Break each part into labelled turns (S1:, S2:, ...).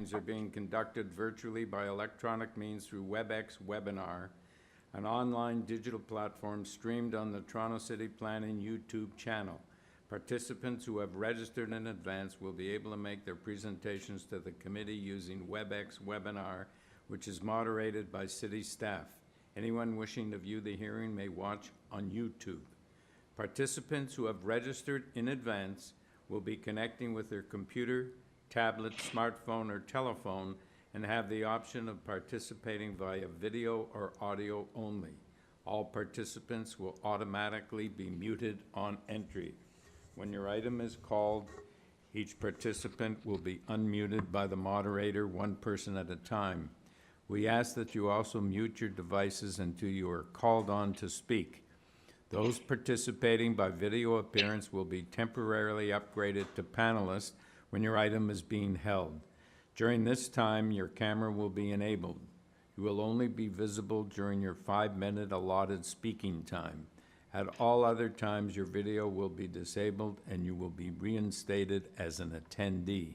S1: Are being conducted virtually by electronic means through WebEx Webinar, an online digital platform streamed on the Toronto City Planning YouTube channel. Participants who have registered in advance will be able to make their presentations to the committee using WebEx Webinar, which is moderated by city staff. Anyone wishing to view the hearing may watch on YouTube. Participants who have registered in advance will be connecting with their computer, tablet, smartphone, or telephone and have the option of participating via video or audio only. All participants will automatically be muted on entry. When your item is called, each participant will be unmuted by the moderator, one person at a time. We ask that you also mute your devices until you are called on to speak. Those participating by video appearance will be temporarily upgraded to panelists when your item is being held. During this time, your camera will be enabled. You will only be visible during your 5-minute allotted speaking time. At all other times, your video will be disabled and you will be reinstated as an attendee.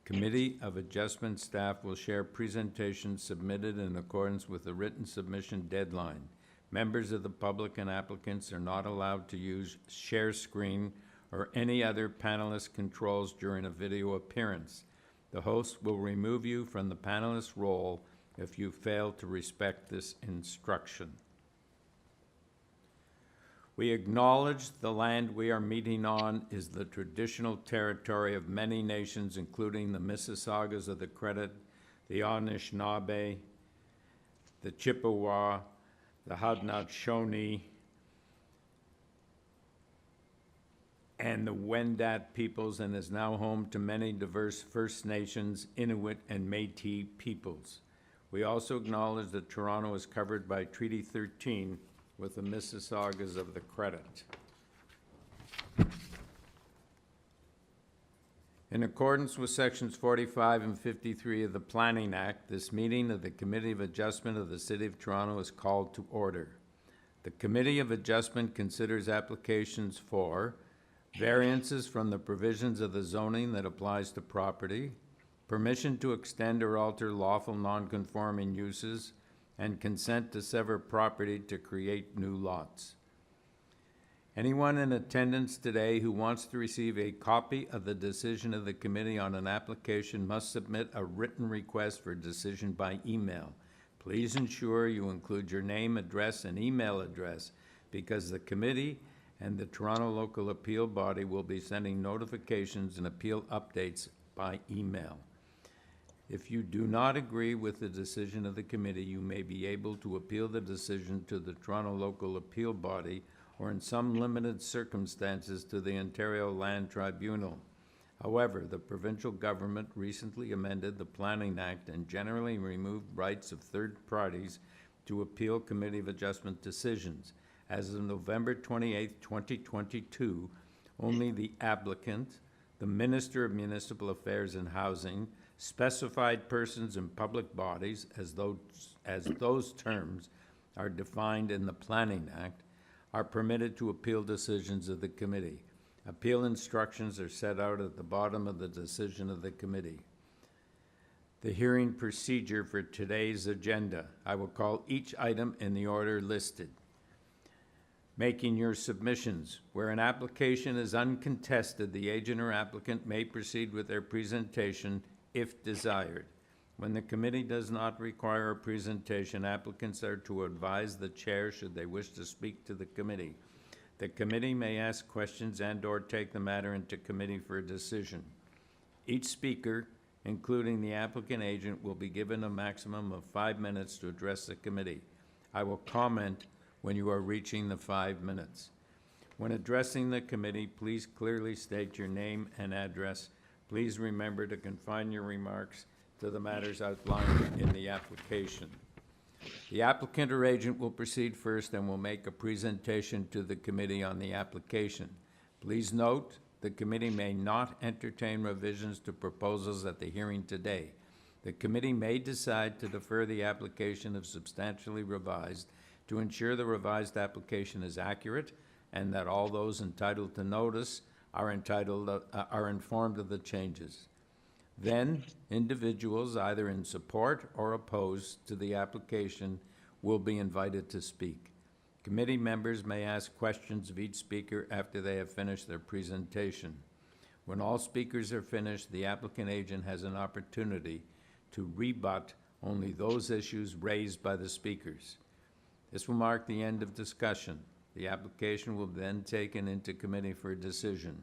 S1: Committee of Adjustment staff will share presentations submitted in accordance with the written submission deadline. Members of the public and applicants are not allowed to use share screen or any other panelist controls during a video appearance. The host will remove you from the panelist role if you fail to respect this instruction. We acknowledge the land we are meeting on is the traditional territory of many nations, including the Mississaugas of the Credit, the Anishinaabe, the Chippewa, the Haudenosaunee, and the Wendat peoples, and is now home to many diverse First Nations, Inuit, and Métis peoples. We also acknowledge that Toronto is covered by Treaty 13 with the Mississaugas of the Credit. In accordance with Sections 45 and 53 of the Planning Act, this meeting of the Committee of Adjustment of the City of Toronto is called to order. The Committee of Adjustment considers applications for variances from the provisions of the zoning that applies to property, permission to extend or alter lawful non-conforming uses, and consent to sever property to create new lots. Anyone in attendance today who wants to receive a copy of the decision of the committee on an application must submit a written request for decision by email. Please ensure you include your name, address, and email address because the committee and the Toronto Local Appeal Body will be sending notifications and appeal updates by email. If you do not agree with the decision of the committee, you may be able to appeal the decision to the Toronto Local Appeal Body or in some limited circumstances to the Ontario Land Tribunal. However, the provincial government recently amended the Planning Act and generally removed rights of third parties to appeal Committee of Adjustment decisions. As of November 28, 2022, only the applicant, the Minister of Municipal Affairs and Housing, specified persons and public bodies, as those terms are defined in the Planning Act, are permitted to appeal decisions of the committee. Appeal instructions are set out at the bottom of the decision of the committee. The hearing procedure for today's agenda. I will call each item in the order listed. Making your submissions. Where an application is uncontested, the agent or applicant may proceed with their presentation if desired. When the committee does not require a presentation, applicants are to advise the chair should they wish to speak to the committee. The committee may ask questions and/or take the matter into committee for a decision. Each speaker, including the applicant agent, will be given a maximum of 5 minutes to address the committee. I will comment when you are reaching the 5 minutes. When addressing the committee, please clearly state your name and address. Please remember to confine your remarks to the matters outlined in the application. The applicant or agent will proceed first and will make a presentation to the committee on the application. Please note, the committee may not entertain revisions to proposals at the hearing today. The committee may decide to defer the application if substantially revised to ensure the revised application is accurate and that all those entitled to notice are informed of the changes. Then, individuals either in support or opposed to the application will be invited to speak. Committee members may ask questions of each speaker after they have finished their presentation. When all speakers are finished, the applicant agent has an opportunity to rebut only those issues raised by the speakers. This will mark the end of discussion. The application will then be taken into committee for a decision.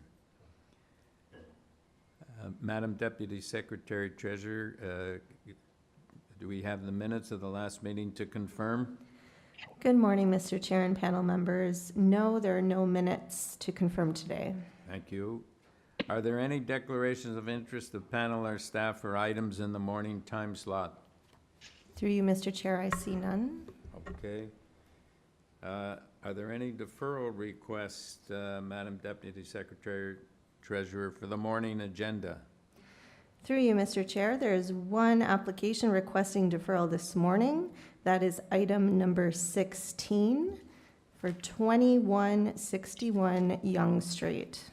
S1: Madam Deputy Secretary Treasurer, do we have the minutes of the last meeting to confirm?
S2: Good morning, Mr. Chair and panel members. No, there are no minutes to confirm today.
S1: Thank you. Are there any declarations of interest of panel or staff for items in the morning time slot?
S2: Through you, Mr. Chair, I see none.
S1: Okay. Are there any deferral requests, Madam Deputy Secretary Treasurer, for the morning agenda?
S2: Through you, Mr. Chair, there is one application requesting deferral this morning. That is item number 16 for 2161 Yonge Street.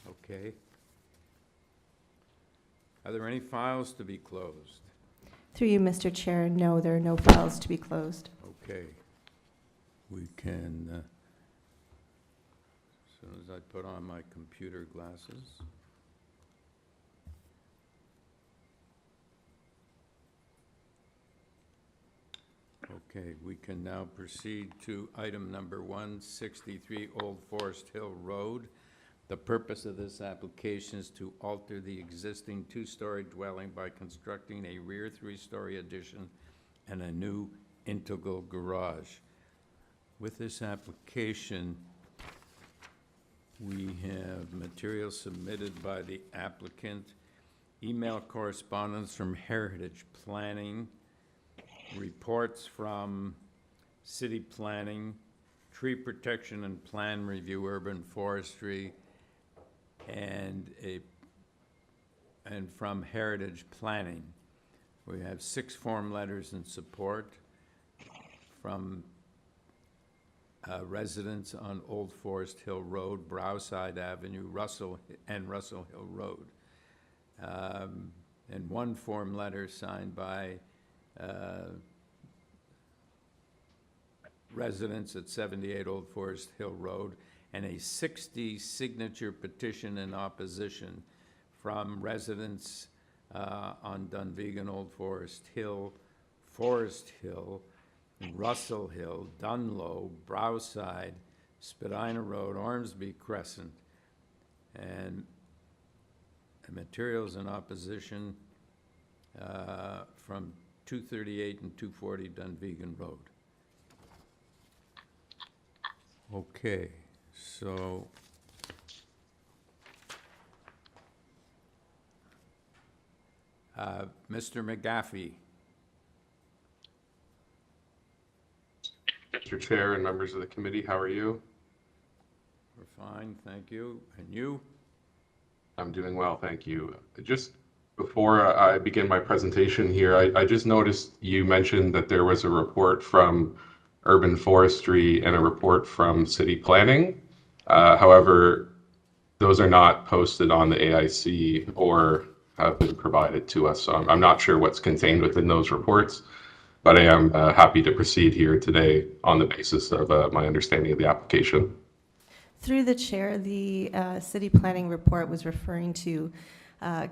S1: Okay. Are there any files to be closed?
S2: Through you, Mr. Chair, no, there are no files to be closed.
S1: Okay. We can, as soon as I put on my computer glasses. Okay, we can now proceed to item number 163, Old Forest Hill Road. The purpose of this application is to alter the existing two-story dwelling by constructing a rear three-story addition and a new integral garage. With this application, we have material submitted by the applicant, email correspondence from Heritage Planning, reports from City Planning, Tree Protection and Plan Review, Urban Forestry, and from Heritage Planning. We have 6 form letters in support from residents on Old Forest Hill Road, Browside Avenue, Russell Hill Road. And 1 form letter signed by residents at 78 Old Forest Hill Road, and a 60 signature petition in opposition from residents on Dunvegan, Old Forest Hill, Russell Hill, Dunlow, Browside, Spadina Road, Ormsby Crescent, and materials in opposition from 238 and 240 Dunvegan Road. Okay, so Mr. McGaffey.
S3: Mr. Chair and members of the committee, how are you?
S1: We're fine, thank you. And you?
S3: I'm doing well, thank you. Just before I begin my presentation here, I just noticed you mentioned that there was a report from Urban Forestry and a report from City Planning. However, those are not posted on the AIC or have been provided to us. So I'm not sure what's contained within those reports, but I am happy to proceed here today on the basis of my understanding of the application.
S2: Through the chair, the city planning report was referring to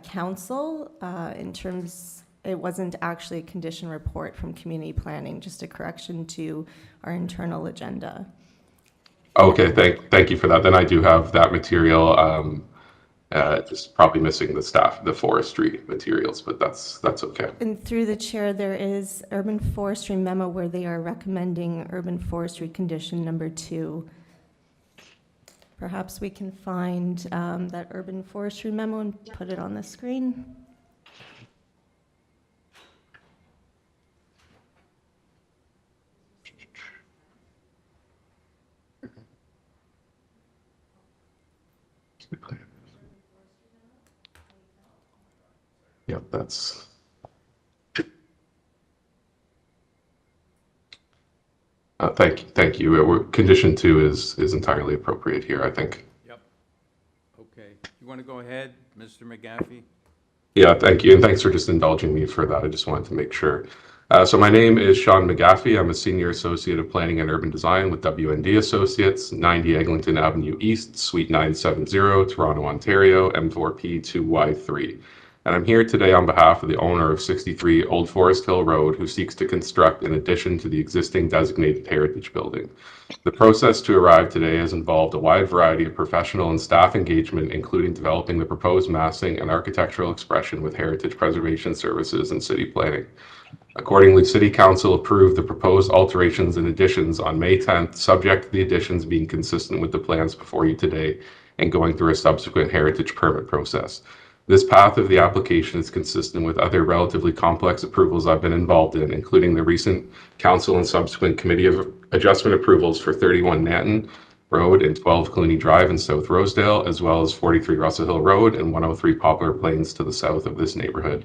S2: council in terms, it wasn't actually a condition report from community planning, just a correction to our internal agenda.
S3: Okay, thank you for that. Then I do have that material, just probably missing the forestry materials, but that's okay.
S2: And through the chair, there is urban forestry memo where they are recommending urban forestry condition number 2. Perhaps we can find that urban forestry memo and put it on the screen.
S3: Yep, that's. Thank you. Condition 2 is entirely appropriate here, I think.
S1: Yep. want to go ahead, Mr. McGaffey?
S3: Yeah, thank you, and thanks for just indulging me for that. I just wanted to make sure. So my name is Sean McGaffey. I'm a Senior Associate of Planning and Urban Design with WND Associates, 90 Eglinton Avenue East, Suite 970, Toronto, Ontario, M4P2Y3. And I'm here today on behalf of the owner of 63 Old Forest Hill Road, who seeks to construct an addition to the existing designated heritage building. The process to arrive today has involved a wide variety of professional and staff engagement, including developing the proposed massing and architectural expression with heritage preservation services and city planning. Accordingly, City Council approved the proposed alterations and additions on May 10th, subject to the additions being consistent with the plans before you today and going through a subsequent heritage permit process. This path of the application is consistent with other relatively complex approvals I've been involved in, including the recent council and subsequent committee of adjustment approvals for 31 Nanton Road and 12 Clooney Drive in South Rosedale, as well as 43 Russell Hill Road and 103 Poplar Plains to the south of this neighborhood.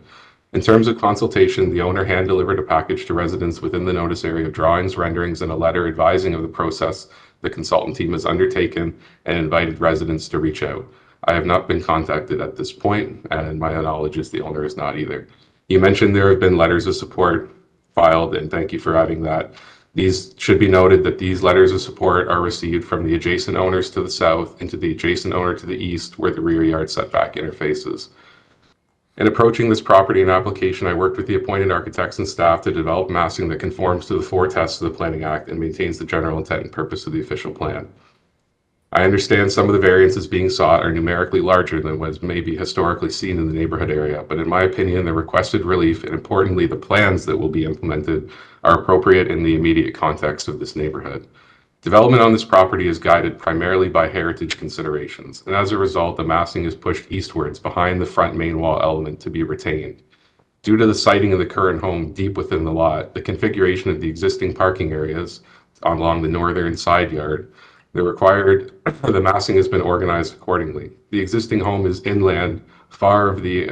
S3: In terms of consultation, the owner hand-delivered a package to residents within the notice area of drawings, renderings, and a letter advising of the process the consultant team has undertaken and invited residents to reach out. I have not been contacted at this point, and my knowledge is the owner is not either. You mentioned there have been letters of support filed, and thank you for adding that. These should be noted that these letters of support are received from the adjacent owners to the south and to the adjacent owner to the east, where the rear yard setback interfaces. In approaching this property and application, I worked with the appointed architects and staff to develop massing that conforms to the 4 tests of the Planning Act and maintains the general intent and purpose of the official plan. I understand some of the variances being sought are numerically larger than what is maybe historically seen in the neighborhood area, but in my opinion, the requested relief and importantly, the plans that will be implemented are appropriate in the immediate context of this neighborhood. Development on this property is guided primarily by heritage considerations, and as a result, the massing is pushed eastwards behind the front main wall element to be retained. Due to the siting of the current home deep within the lot, the configuration of the existing parking areas along the northern side yard, the massing has been organized accordingly. The existing home is inland, far of the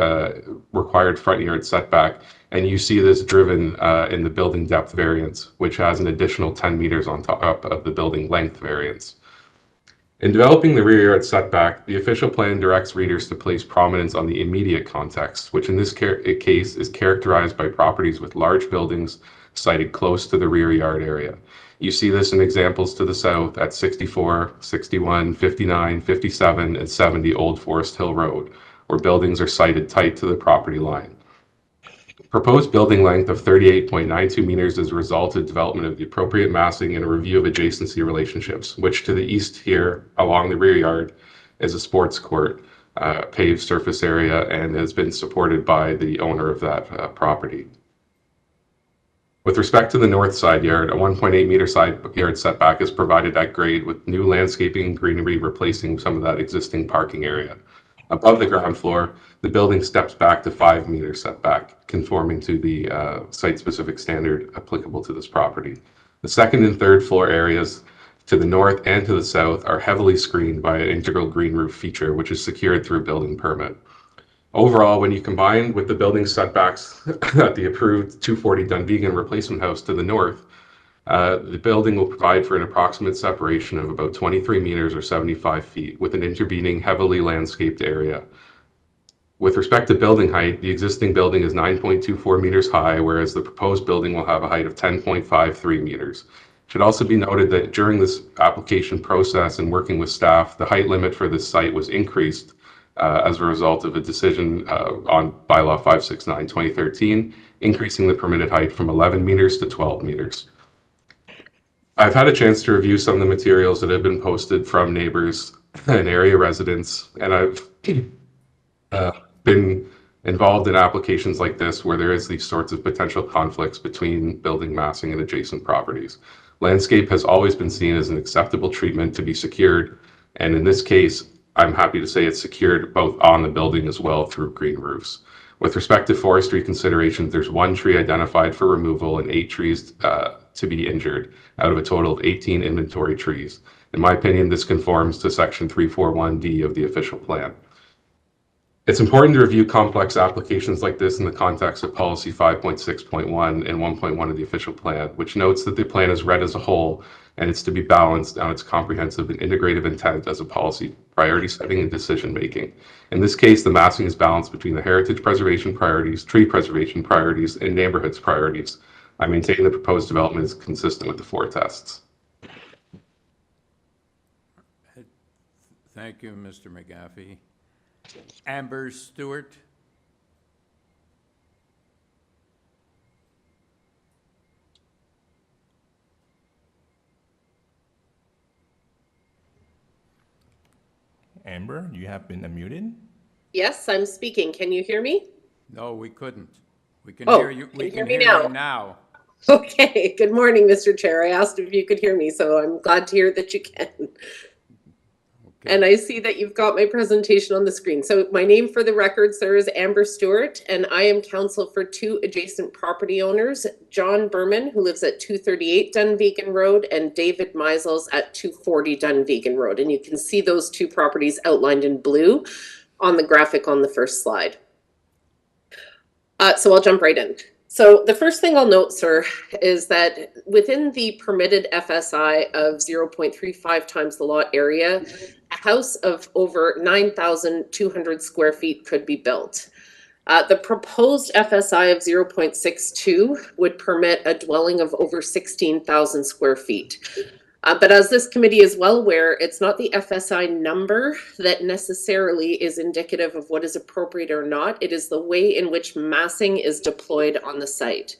S3: required front yard setback, and you see this driven in the building depth variance, which has an additional 10 meters on top of the building length variance. In developing the rear yard setback, the official plan directs readers to place prominence on the immediate context, which in this case is characterized by properties with large buildings sited close to the rear yard area. You see this in examples to the south at 64, 61, 59, 57, and 70 Old Forest Hill Road, where buildings are sited tight to the property line. Proposed building length of 38.92 meters is a result of development of the appropriate massing and a review of adjacency relationships, which to the east here along the rear yard is a sports court, paved surface area, and has been supported by the owner of that property. With respect to the north side yard, a 1.8 meter side yard setback is provided at grade with new landscaping and greenery replacing some of that existing parking area. Above the ground floor, the building steps back to 5 meter setback, conforming to the site-specific standard applicable to this property. The second and third floor areas to the north and to the south are heavily screened by an integral green roof feature, which is secured through a building permit. Overall, when you combine with the building setbacks at the approved 240 Dunvegan replacement house to the north, the building will provide for an approximate separation of about 23 meters or 75 feet with an intervening heavily landscaped area. With respect to building height, the existing building is 9.24 meters high, whereas the proposed building will have a height of 10.53 meters. It should also be noted that during this application process and working with staff, the height limit for this site was increased as a result of a decision on Bylaw 569/2013, increasing the permitted height from 11 meters to 12 meters. I've had a chance to review some of the materials that have been posted from neighbors and area residents, and I've been involved in applications like this where there is these sorts of potential conflicts between building massing and adjacent properties. Landscape has always been seen as an acceptable treatment to be secured, and in this case, I'm happy to say it's secured both on the building as well through green roofs. With respect to forestry considerations, there's 1 tree identified for removal and 8 trees to be injured out of a total of 18 inventory trees. In my opinion, this conforms to Section 341D of the official plan. It's important to review complex applications like this in the context of Policy 5.6.1 and 1.1 of the official plan, which notes that the plan is read as a whole and it's to be balanced on its comprehensive and integrative intent as a policy priority setting and decision making. In this case, the massing is balanced between the heritage preservation priorities, tree preservation priorities, and neighborhoods priorities. I maintain the proposed development is consistent with the 4 tests.
S1: Thank you, Mr. McGaffey. Amber Stewart?
S4: Amber, you have been unmuted.
S5: Yes, I'm speaking. Can you hear me?
S1: No, we couldn't. We can
S5: Oh,
S1: hear you. We
S5: can
S1: can
S5: you hear me
S1: hear you
S5: now?
S1: now.
S5: Okay. Good morning, Mr. Chair. I asked if you could hear me, so I'm glad to hear that you can.
S1: Okay.
S5: And I see that you've got my presentation on the screen. So my name for the record, sir, is Amber Stewart, and I am counsel for 2 adjacent property owners, John Berman, who lives at 238 Dunvegan Road, and David Meisels at 240 Dunvegan Road. And you can see those 2 properties outlined in blue on the graphic on the first slide. So I'll jump right in. So the first thing I'll note, sir, is that within the permitted FSI of 0.35 times the lot area, a house of over 9,200 square feet could be built. The proposed FSI of 0.62 would permit a dwelling of over 16,000 square feet. But as this committee is well aware, it's not the FSI number that necessarily is indicative of what is appropriate or not. It is the way in which massing is deployed on the site.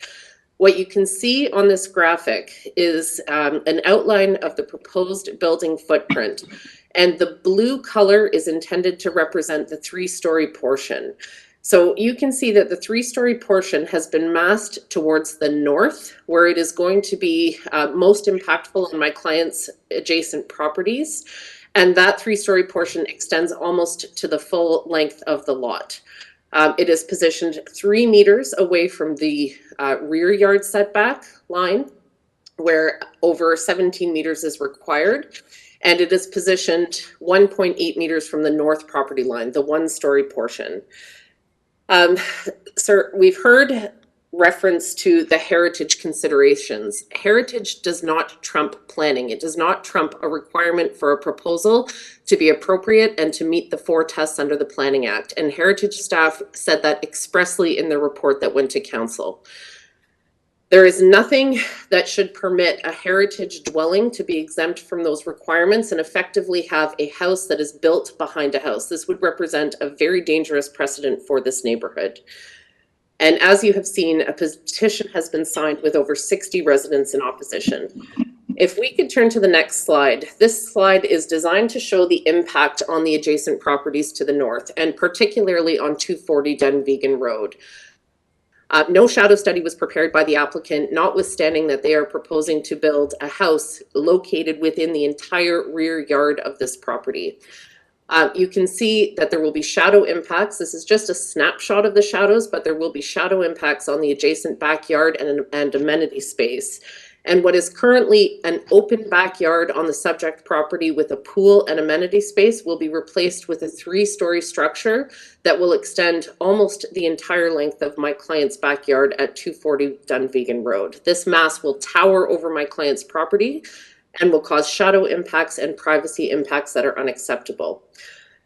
S5: What you can see on this graphic is an outline of the proposed building footprint. And the blue color is intended to represent the 3-story portion. So you can see that the 3-story portion has been massed towards the north, where it is going to be most impactful on my client's adjacent properties. And that 3-story portion extends almost to the full length of the lot. It is positioned 3 meters away from the rear yard setback line, where over 17 meters is required. And it is positioned 1.8 meters from the north property line, the 1-story portion. Sir, we've heard reference to the heritage considerations. Heritage does not trump planning. It does not trump a requirement for a proposal to be appropriate and to meet the 4 tests under the Planning Act. And heritage staff said that expressly in the report that went to council. There is nothing that should permit a heritage dwelling to be exempt from those requirements and effectively have a house that is built behind a house. This would represent a very dangerous precedent for this neighborhood. And as you have seen, a petition has been signed with over 60 residents in opposition. If we could turn to the next slide, this slide is designed to show the impact on the adjacent properties to the north, and particularly on 240 Dunvegan Road. No shadow study was prepared by the applicant, notwithstanding that they are proposing to build a house located within the entire rear yard of this property. You can see that there will be shadow impacts. This is just a snapshot of the shadows, but there will be shadow impacts on the adjacent backyard and amenity space. And what is currently an open backyard on the subject property with a pool and amenity space will be replaced with a 3-story structure that will extend almost the entire length of my client's backyard at 240 Dunvegan Road. This mass will tower over my client's property and will cause shadow impacts and privacy impacts that are unacceptable.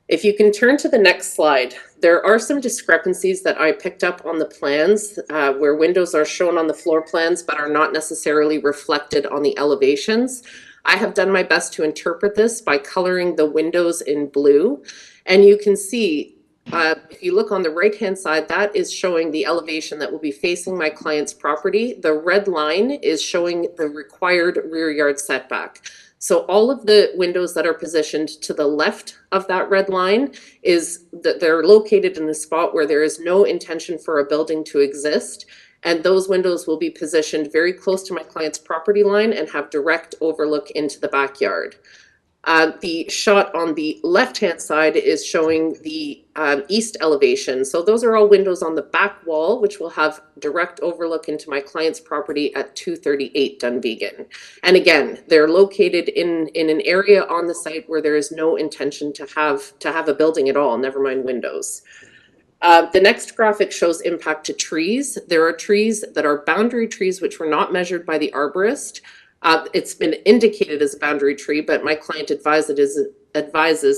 S5: If you can turn to the next slide, there are some discrepancies that I picked up on the plans where windows are shown on the floor plans but are not necessarily reflected on the elevations. I have done my best to interpret this by coloring the windows in blue. And you can see, if you look on the right-hand side, that is showing the elevation that will be facing my client's property. The red line is showing the required rear yard setback. So all of the windows that are positioned to the left of that red line is that they're located in a spot where there is no intention for a building to exist. And those windows will be positioned very close to my client's property line and have direct overlook into the backyard. The shot on the left-hand side is showing the east elevation. So those are all windows on the back wall, which will have direct overlook into my client's property at 238 Dunvegan. And again, they're located in an area on the site where there is no intention to have a building at all, never mind windows. The next graphic shows impact to trees. There are trees that are boundary trees which were not measured by the arborist. It's been indicated as a boundary tree, but my client advises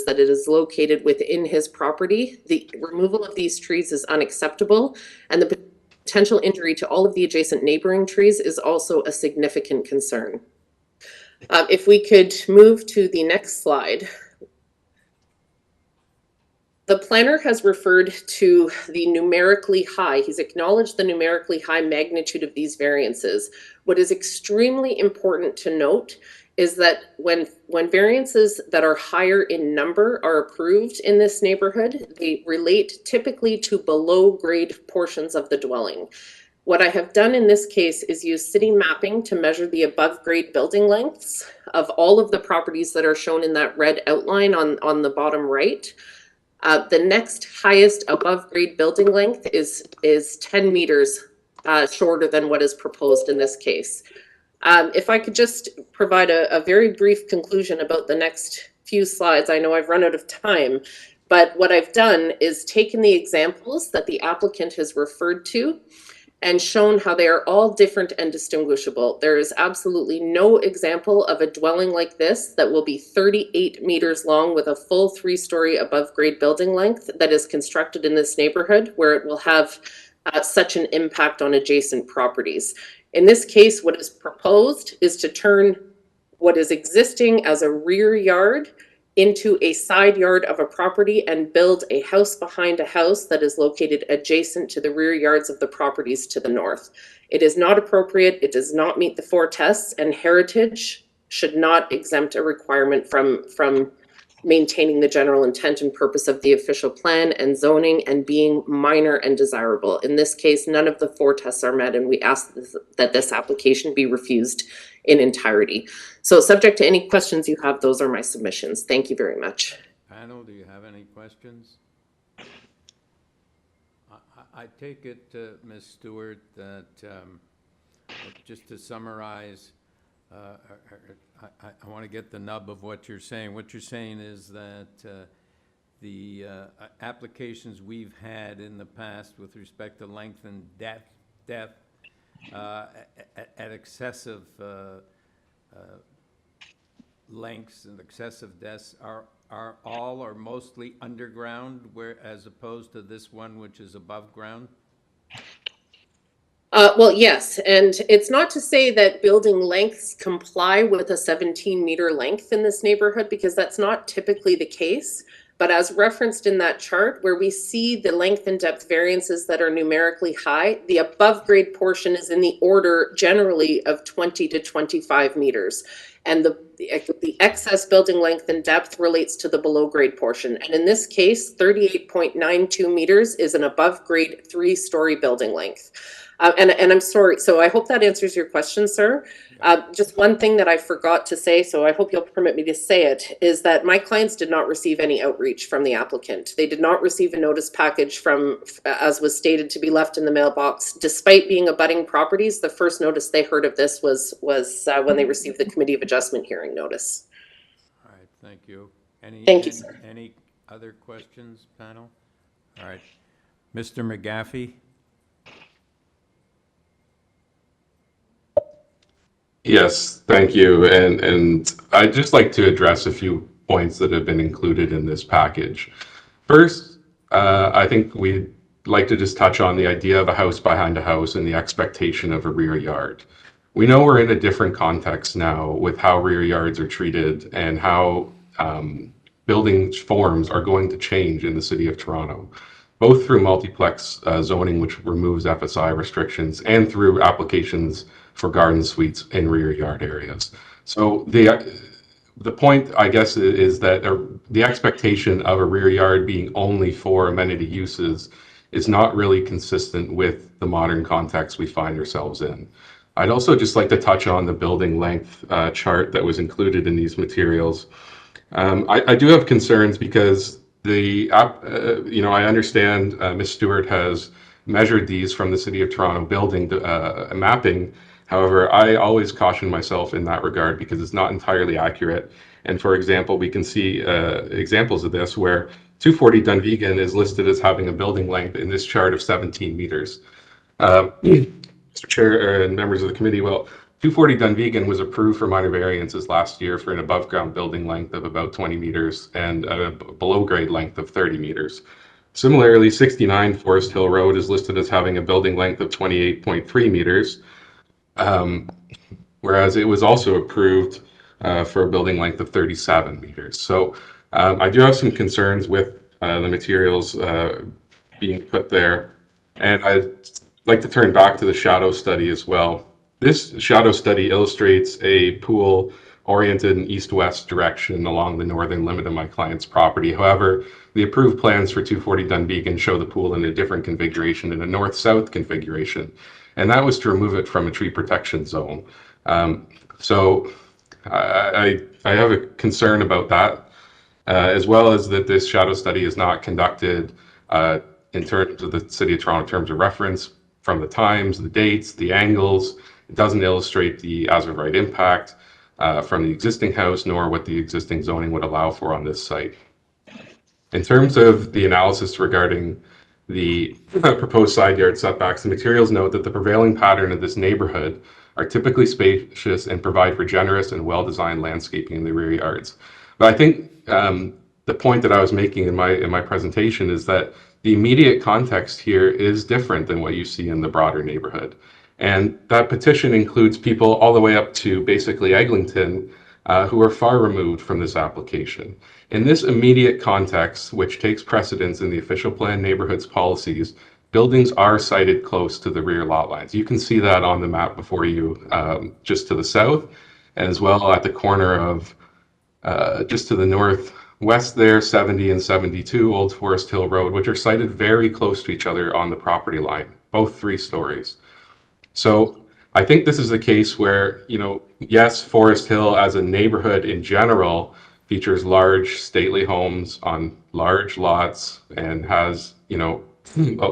S5: that it is located within his property. The removal of these trees is unacceptable, and the potential injury to all of the adjacent neighboring trees is also a significant concern. If we could move to the next slide. The planner has referred to the numerically high. He's acknowledged the numerically high magnitude of these variances. What is extremely important to note is that when variances that are higher in number are approved in this neighborhood, they relate typically to below grade portions of the dwelling. What I have done in this case is use city mapping to measure the above grade building lengths of all of the properties that are shown in that red outline on the bottom right. The next highest above grade building length is 10 meters shorter than what is proposed in this case. If I could just provide a very brief conclusion about the next few slides. I know I've run out of time, but what I've done is taken the examples that the applicant has referred to and shown how they are all different and distinguishable. There is absolutely no example of a dwelling like this that will be 38 meters long with a full 3-story above grade building length that is constructed in this neighborhood where it will have such an impact on adjacent properties. In this case, what is proposed is to turn what is existing as a rear yard into a side yard of a property and build a house behind a house that is located adjacent to the rear yards of the properties to the north. It is not appropriate, it does not meet the 4 tests, and heritage should not exempt a requirement from maintaining the general intent and purpose of the official plan and zoning and being minor and desirable. In this case, none of the 4 tests are met, and we ask that this application be refused in entirety. So subject to any questions you have, those are my submissions. Thank you very much.
S1: Panel, do you have any questions? I take it, Ms. Stewart, that just to summarize, I want to get the nub of what you're saying. What you're saying is that the applications we've had in the past with respect to length and depth at excessive lengths and excessive depths are all or mostly underground, where as opposed to this one which is above ground?
S5: Well, yes, and it's not to say that building lengths comply with a 17-meter length in this neighborhood, because that's not typically the case. But as referenced in that chart, where we see the length and depth variances that are numerically high, the above grade portion is in the order generally of 20 to 25 meters. And the excess building length and depth relates to the below grade portion. And in this case, 38.92 meters is an above grade 3-story building length. And I'm sorry, so I hope that answers your question, sir. Just one thing that I forgot to say, so I hope you'll permit me to say it, is that my clients did not receive any outreach from the applicant. They did not receive a notice package from, as was stated, to be left in the mailbox. Despite being abutting properties, the first notice they heard of this was when they received the Committee of Adjustment hearing notice.
S1: All right, thank you.
S5: Thank you, sir.
S1: Any other questions, panel? All right. Mr. McGaffey?
S3: Yes, thank you. And I'd just like to address a few points that have been included in this package. First, I think we'd like to just touch on the idea of a house behind a house and the expectation of a rear yard. We know we're in a different context now with how rear yards are treated and how building forms are going to change in the City of Toronto, both through multiplex zoning, which removes FSI restrictions, and through applications for garden suites in rear yard areas. So the point, I guess, is that the expectation of a rear yard being only for amenity uses is not really consistent with the modern context we find ourselves in. I'd also just like to touch on the building length chart that was included in these materials. I do have concerns because I understand Ms. Stewart has measured these from the City of Toronto building mapping. However, I always caution myself in that regard because it's not entirely accurate. And for example, we can see examples of this where 240 Dunvegan is listed as having a building length in this chart of 17 meters. Mr. Chair and members of the committee, well, 240 Dunvegan was approved for minor variances last year for an above-ground building length of about 20 meters and a below-grade length of 30 meters. Similarly, 69 Forest Hill Road is listed as having a building length of 28.3 meters, whereas it was also approved for a building length of 37 meters. So I do have some concerns with the materials being put there. And I'd like to turn back to the shadow study as well. This shadow study illustrates a pool oriented in east-west direction along the northern limit of my client's property. However, the approved plans for 240 Dunvegan show the pool in a different configuration, in a north-south configuration, and that was to remove it from a tree protection zone. So I have a concern about that, as well as that this shadow study is not conducted in terms of the City of Toronto terms of reference, from the times, the dates, the angles. It doesn't illustrate the as-of-right impact from the existing house, nor what the existing zoning would allow for on this site. In terms of the analysis regarding the proposed side yard setbacks, the materials note that the prevailing pattern of this neighborhood are typically spacious and provide for generous and well-designed landscaping in the rear yards. But I think the point that I was making in my presentation is that the immediate context here is different than what you see in the broader neighborhood. And that petition includes people all the way up to basically Eglinton, who are far removed from this application. In this immediate context, which takes precedence in the official plan neighborhoods policies, buildings are sited close to the rear lot lines. You can see that on the map before you, just to the south, and as well at the corner of, just to the northwest there, 70 and 72 Old Forest Hill Road, which are sited very close to each other on the property line, both 3 stories. So I think this is a case where, yes, Forest Hill as a neighborhood in general features large stately homes on large lots and has,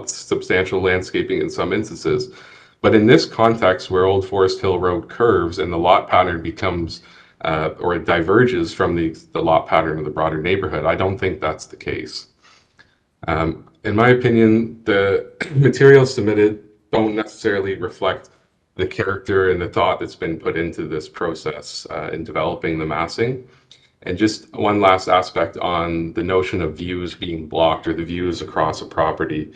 S3: substantial landscaping in some instances. But in this context where Old Forest Hill Road curves and the lot pattern becomes, or it diverges from the lot pattern of the broader neighborhood, I don't think that's the case. In my opinion, the materials submitted don't necessarily reflect the character and the thought that's been put into this process in developing the massing. And just one last aspect on the notion of views being blocked or the views across a property.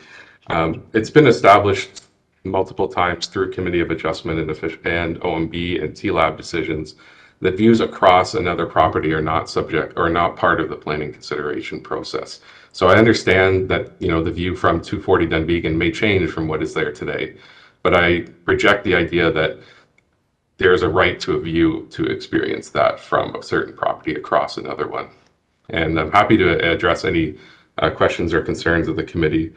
S3: It's been established multiple times through Committee of Adjustment and OMB and TLAB decisions that views across another property are not subject or not part of the planning consideration process. So I understand that, the view from 240 Dunvegan may change from what is there today, but I project the idea that there's a right to a view to experience that from a certain property across another one. And I'm happy to address any questions or concerns of the committee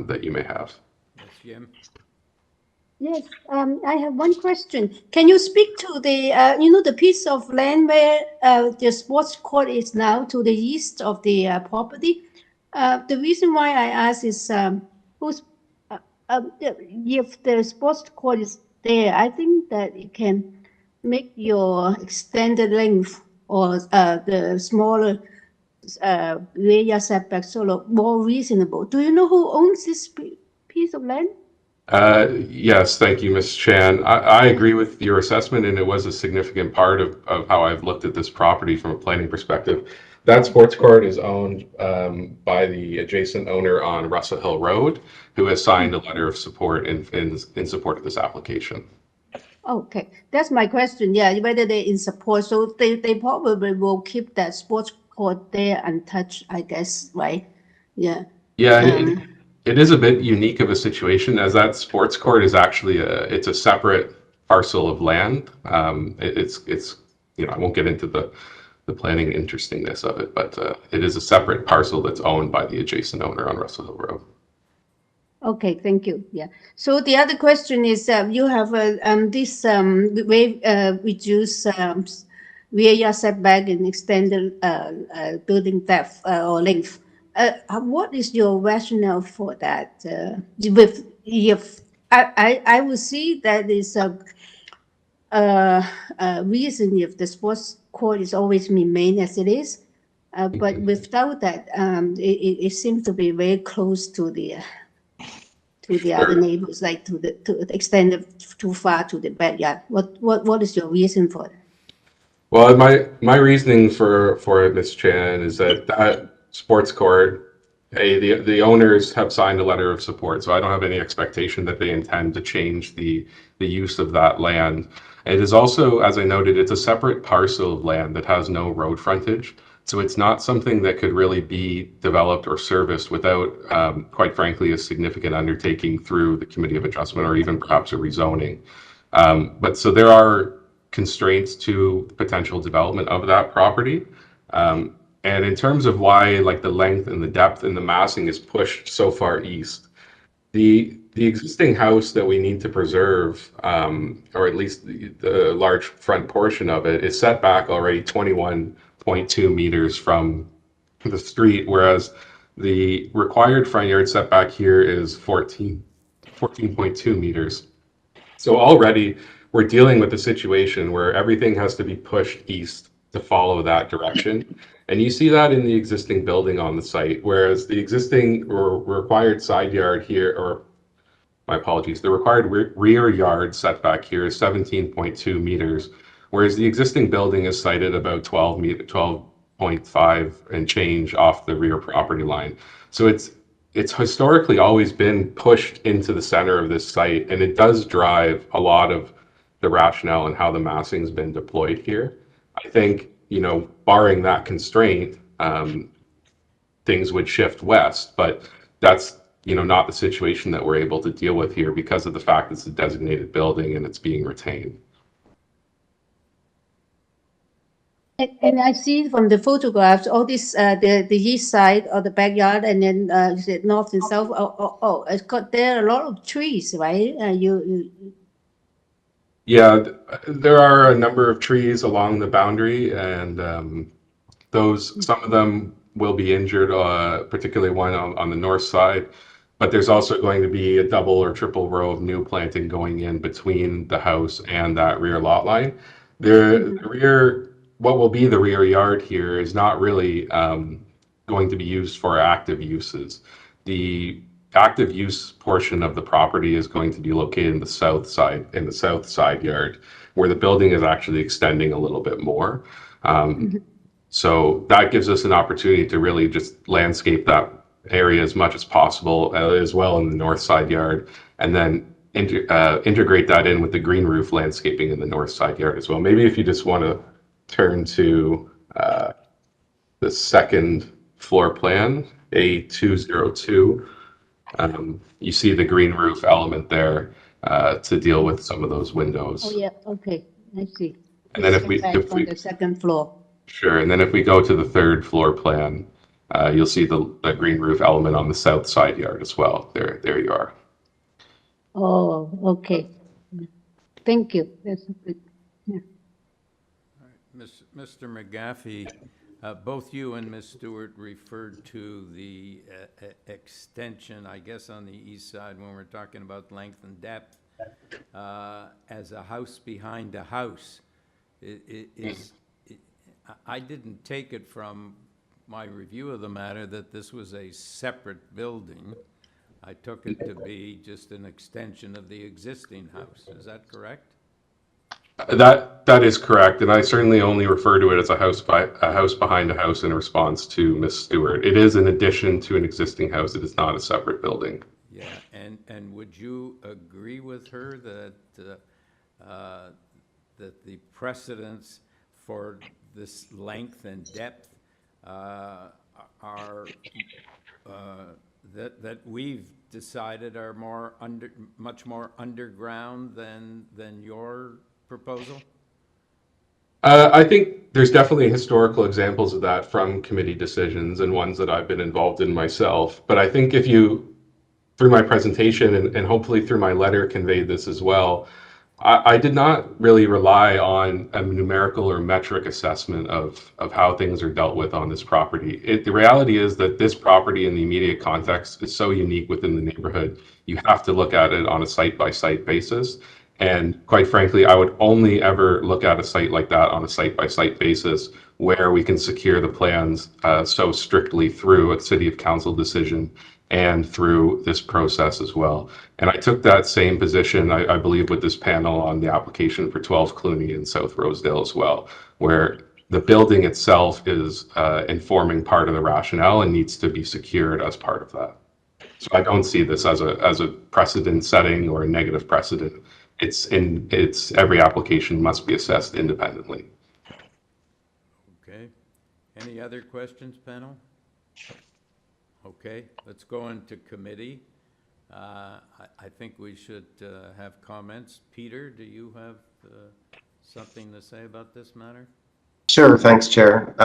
S3: that you may have.
S1: Yes, Jim?
S4: Yes, I have one question. Can you speak to the, the piece of land where the sports court is now to the east of the property? The reason why I ask is if the sports court is there, I think that it can make your extended length or the smaller area setback sort of more reasonable. Do you know who owns this piece of land?
S3: Yes, thank you, Ms. Chan. I agree with your assessment, and it was a significant part of how I've looked at this property from a planning perspective. That sports court is owned by the adjacent owner on Russell Hill Road, who has signed a letter of support in support of this application.
S4: Okay, that's my question. Yeah, whether they're in support. So they probably will keep that sports court there untouched, I guess, right? Yeah.
S3: Yeah. It is a bit unique of a situation, as that sports court is actually it's a separate parcel of land. It's I won't get into the planning interestingness of it, but it is a separate parcel that's owned by the adjacent owner on Russell Hill Road.
S4: Okay, thank you. Yeah. So the other question is, you have this reduced rear yard setback and extended building depth or length. What is your rationale for that? If I would see that is a reason if the sports court is always remain as it is, but without that, it seems to be very close to the to the other neighbors, like to extend it too far to the backyard? What is your reason for that?
S3: Well, my reasoning for it, Ms. Chan, is that sports court, the owners have signed a letter of support, so I don't have any expectation that they intend to change the use of that land. It is also, as I noted, it's a separate parcel of land that has no road frontage, so it's not something that could really be developed or serviced without, quite frankly, a significant undertaking through the Committee of Adjustment or even perhaps a rezoning. But so there are constraints to potential development of that property. And in terms of why, like, the length and the depth and the massing is pushed so far east, the existing house that we need to preserve, or at least the large front portion of it, is set back already 21.2 meters from the street, whereas the required front yard setback here is 14.2 meters. So already we're dealing with a situation where everything has to be pushed east to follow that direction. And you see that in the existing building on the site, whereas the existing or required side yard here, or my apologies, the required rear yard setback here is 17.2 meters, whereas the existing building is sited about 12.5 and change off the rear property line. So it's historically always been pushed into the center of this site, and it does drive a lot of the rationale and how the massing's been deployed here. I think, barring that constraint, things would shift west, but that's, not the situation that we're able to deal with here because of the fact it's a designated building and it's being retained.
S4: And I see from the photographs, all this, the east side of the backyard, and then you said north and south. It's got there are a lot of trees, right?
S3: Yeah, there are a number of trees along the boundary, and some of them will be injured, particularly one on the north side. But there's also going to be a double or triple row of new planting going in between the house and that rear lot line. What will be the rear yard here is not really going to be used for active uses. The active use portion of the property is going to be located in the south side yard, where the building is actually extending a little bit more. So that gives us an opportunity to really just landscape that area as much as possible, as well in the north side yard, and then integrate that in with the green roof landscaping in the north side yard as well. Maybe if you just want to turn to the second floor plan, A202. You see the green roof element there to deal with some of those windows.
S4: Oh yeah, okay, I see.
S3: And then if we
S4: on the second floor.
S3: Sure, and then if we go to the third floor plan, you'll see the green roof element on the south side yard as well. There you are.
S4: Oh, okay. Thank you. That's good. Yeah.
S1: Mr. McGaffey, both you and Ms. Stewart referred to the extension, I guess, on the east side when we're talking about length and depth, as a house behind a house. I didn't take it from my review of the matter that this was a separate building. I took it to be just an extension of the existing house. Is that correct?
S3: That is correct, and I certainly only refer to it as a house behind a house in response to Ms. Stewart. It is an addition to an existing house. It is not a separate building.
S1: Yeah, and would you agree with her that that the precedents for this length and depth are that we've decided are much more underground than your proposal?
S3: I think there's definitely historical examples of that from committee decisions and ones that I've been involved in myself. But I think if you, through my presentation and hopefully through my letter, conveyed this as well, I did not really rely on a numerical or metric assessment of how things are dealt with on this property. The reality is that this property in the immediate context is so unique within the neighborhood. You have to look at it on a site-by-site basis. And quite frankly, I would only ever look at a site like that on a site-by-site basis where we can secure the plans so strictly through a city of council decision and through this process as well. And I took that same position, I believe, with this panel on the application for 12 Clooney in South Rosedale as well, where the building itself is informing part of the rationale and needs to be secured as part of that. So I don't see this as a precedent setting or a negative precedent. It's every application must be assessed independently.
S1: Okay. Any other questions, panel? Okay, let's go into committee. I think we should have comments. Peter, do you have something to say about this matter?
S6: Sure, thanks, Chair.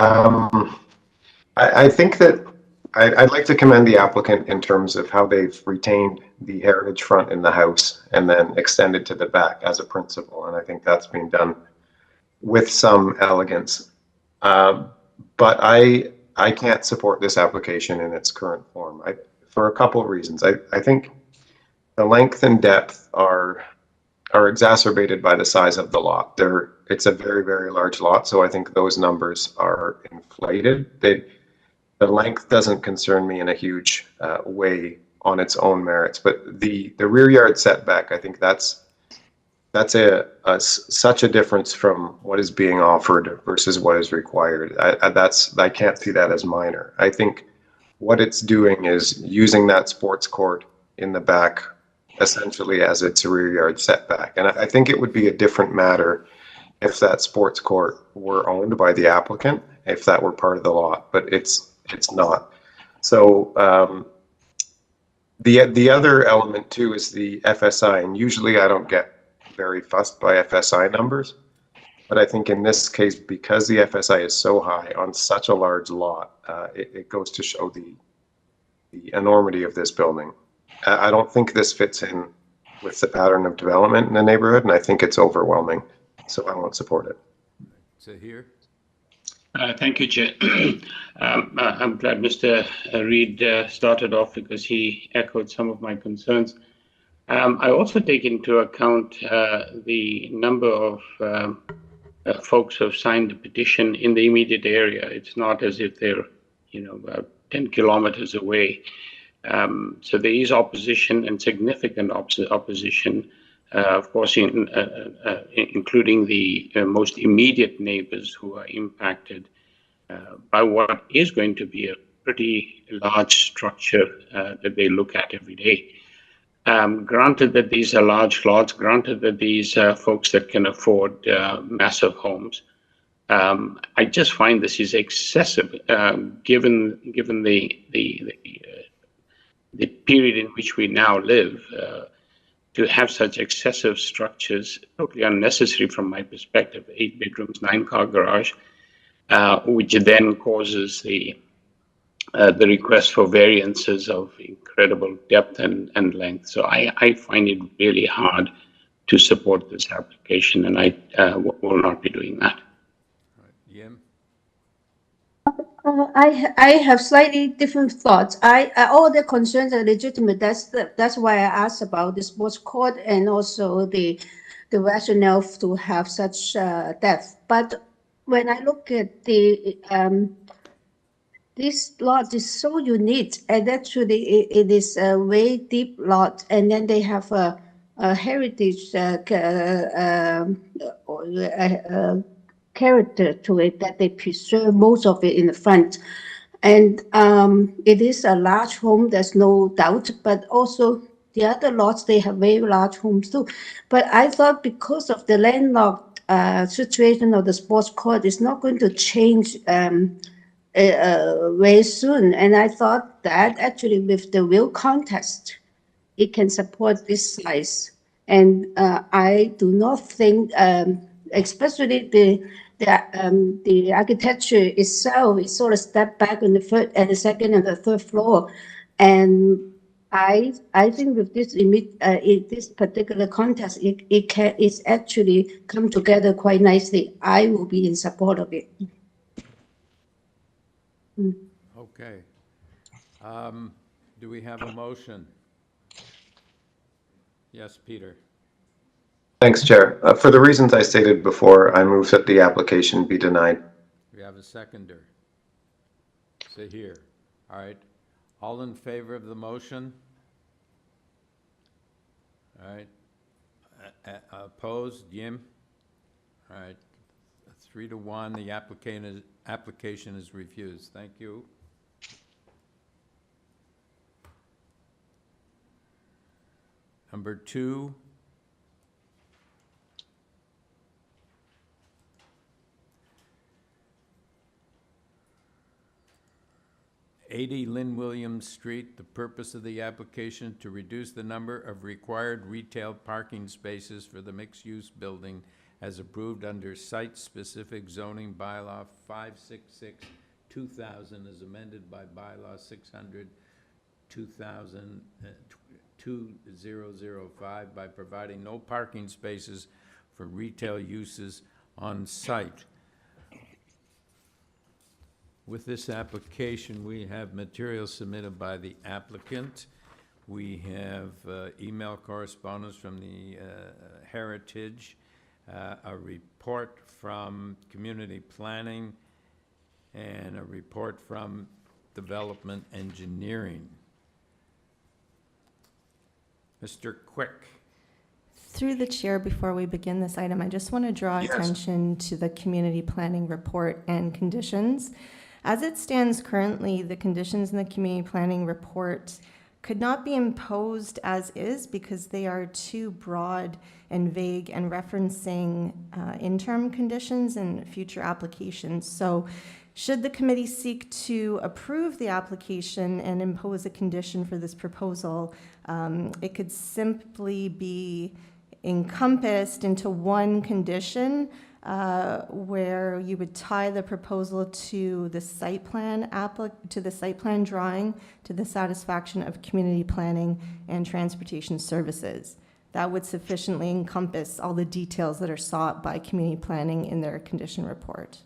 S6: I think that I'd like to commend the applicant in terms of how they've retained the heritage front in the house and then extended to the back as a principle, and I think that's been done with some elegance. But I can't support this application in its current form for a couple of reasons. I think the length and depth are exacerbated by the size of the lot. It's a very, very large lot, so I think those numbers are inflated. The length doesn't concern me in a huge way on its own merits, but the rear yard setback, I think that's such a difference from what is being offered versus what is required. I can't see that as minor. I think what it's doing is using that sports court in the back essentially as its rear yard setback. And I think it would be a different matter if that sports court were owned by the applicant, if that were part of the lot, but it's not. So the other element too is the FSI, and usually I don't get very fussed by FSI numbers, but I think in this case, because the FSI is so high on such a large lot, it goes to show the enormity of this building. I don't think this fits in with the pattern of development in the neighborhood, and I think it's overwhelming, so I won't support it.
S1: So here.
S7: Thank you, Chair. I'm glad Mr. Reid started off because he echoed some of my concerns. I also take into account the number of folks who have signed the petition in the immediate area. It's not as if they're, about 10 kilometers away. So there is opposition and significant opposition, of course, including the most immediate neighbors who are impacted by what is going to be a pretty large structure that they look at every day. Granted that these are large lots, granted that these are folks that can afford massive homes, I just find this is excessive, given the period in which we now live. To have such excessive structures, totally unnecessary from my perspective. 8 bedrooms, 9-car garage, which then causes the request for variances of incredible depth and length. So I find it really hard to support this application, and I will not be doing that.
S1: All right. Yim?
S4: I have slightly different thoughts. All the concerns are legitimate. That's why I asked about the sports court and also the rationale to have such depth. But when I look at this lot is so unique, and actually it is a very deep lot, and then they have a heritage character to it, that they preserve most of it in the front. And it is a large home, there's no doubt, but also the other lots, they have very large homes too. But I thought because of the landlocked situation of the sports court, it's not going to change very soon. And I thought that actually with the will contest, it can support this size. And I do not think, especially the architecture itself is sort of step back on the first and the second and the third floor. And I think with this this particular contest, it's actually come together quite nicely. I will be in support of it.
S1: Okay. Do we have a motion? Yes, Peter.
S6: Thanks, Chair. For the reasons I stated before, I move that the application be denied.
S1: We have a seconder. Say here. All right. All in favor of the motion? All right. Opposed? Yim? All right. 3-1, the application is refused. Thank you. Number 2. '80 Lynn Williams Street, the purpose of the application to reduce the number of required retail parking spaces for the mixed-use building as approved under site-specific zoning bylaw 566-2000 as amended by bylaw 600-2005 by providing no parking spaces for retail uses on site. With this application, we have material submitted by the applicant. We have email correspondence from the Heritage, a report from Community Planning, and a report from Development Engineering. Mr. Quick.
S2: Through the chair, before we begin this item, I just want to draw attention to the community planning report and conditions. As it stands currently, the conditions in the community planning report could not be imposed as is because they are too broad and vague and referencing interim conditions and future applications. So should the committee seek to approve the application and impose a condition for this proposal, it could simply be encompassed into one condition where you would tie the proposal to the site plan drawing to the satisfaction of community planning and transportation services. That would sufficiently encompass all the details that are sought by community planning in their condition report.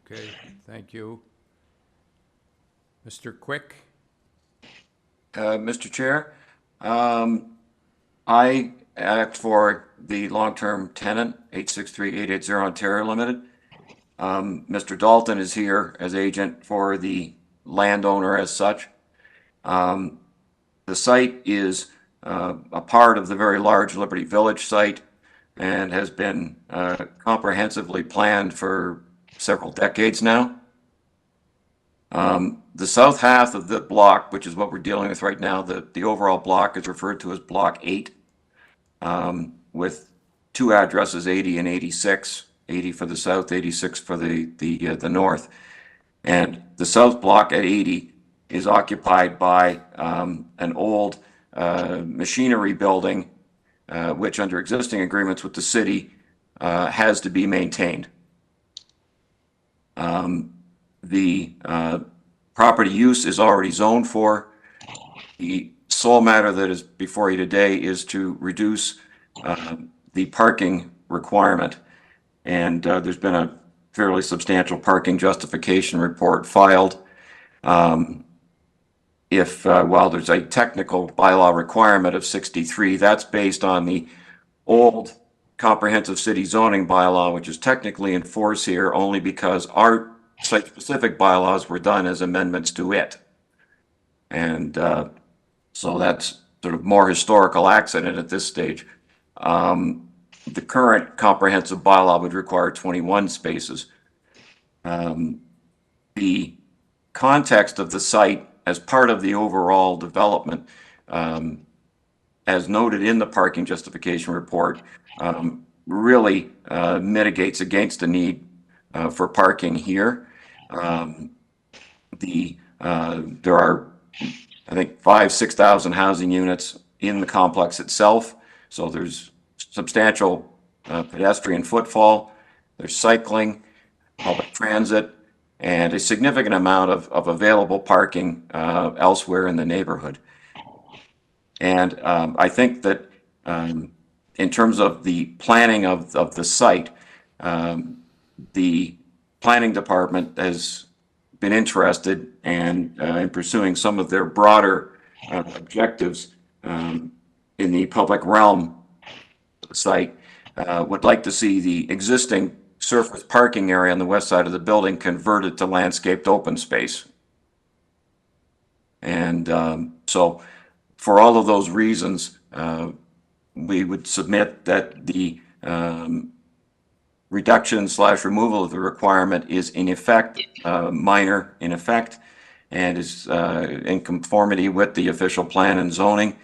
S1: Okay, thank you. Mr. Quick?
S8: Mr. Chair, I act for the long-term tenant, 863880 Ontario Limited. Mr. Dalton is here as agent for the landowner as such. The site is a part of the very large Liberty Village site and has been comprehensively planned for several decades now. The south half of the block, which is what we're dealing with right now, the overall block is referred to as Block 8, with two addresses, 80 and 86, 80 for the south, 86 for the north. And the south block at 80 is occupied by an old machinery building, which under existing agreements with the city has to be maintained. The property use is already zoned for. The sole matter that is before you today is to reduce the parking requirement. And there's been a fairly substantial parking justification report filed. While there's a technical bylaw requirement of 63, that's based on the old comprehensive city zoning bylaw, which is technically in force here only because our site-specific bylaws were done as amendments to it. And so that's sort of more historical accident at this stage. The current comprehensive bylaw would require 21 spaces. The context of the site as part of the overall development, as noted in the parking justification report, really mitigates against the need for parking here. There are, I think, 5,000-6,000 housing units in the complex itself. So there's substantial pedestrian footfall, there's cycling, public transit, and a significant amount of available parking elsewhere in the neighborhood. And I think that in terms of the planning of the site, the planning department has been interested in pursuing some of their broader objectives in the public realm of the site. Would like to see the existing surface parking area on the west side of the building converted to landscaped open space. And so for all of those reasons, we would submit that the reduction / removal of the requirement is in effect, minor in effect, and is in conformity with the official plan and zoning,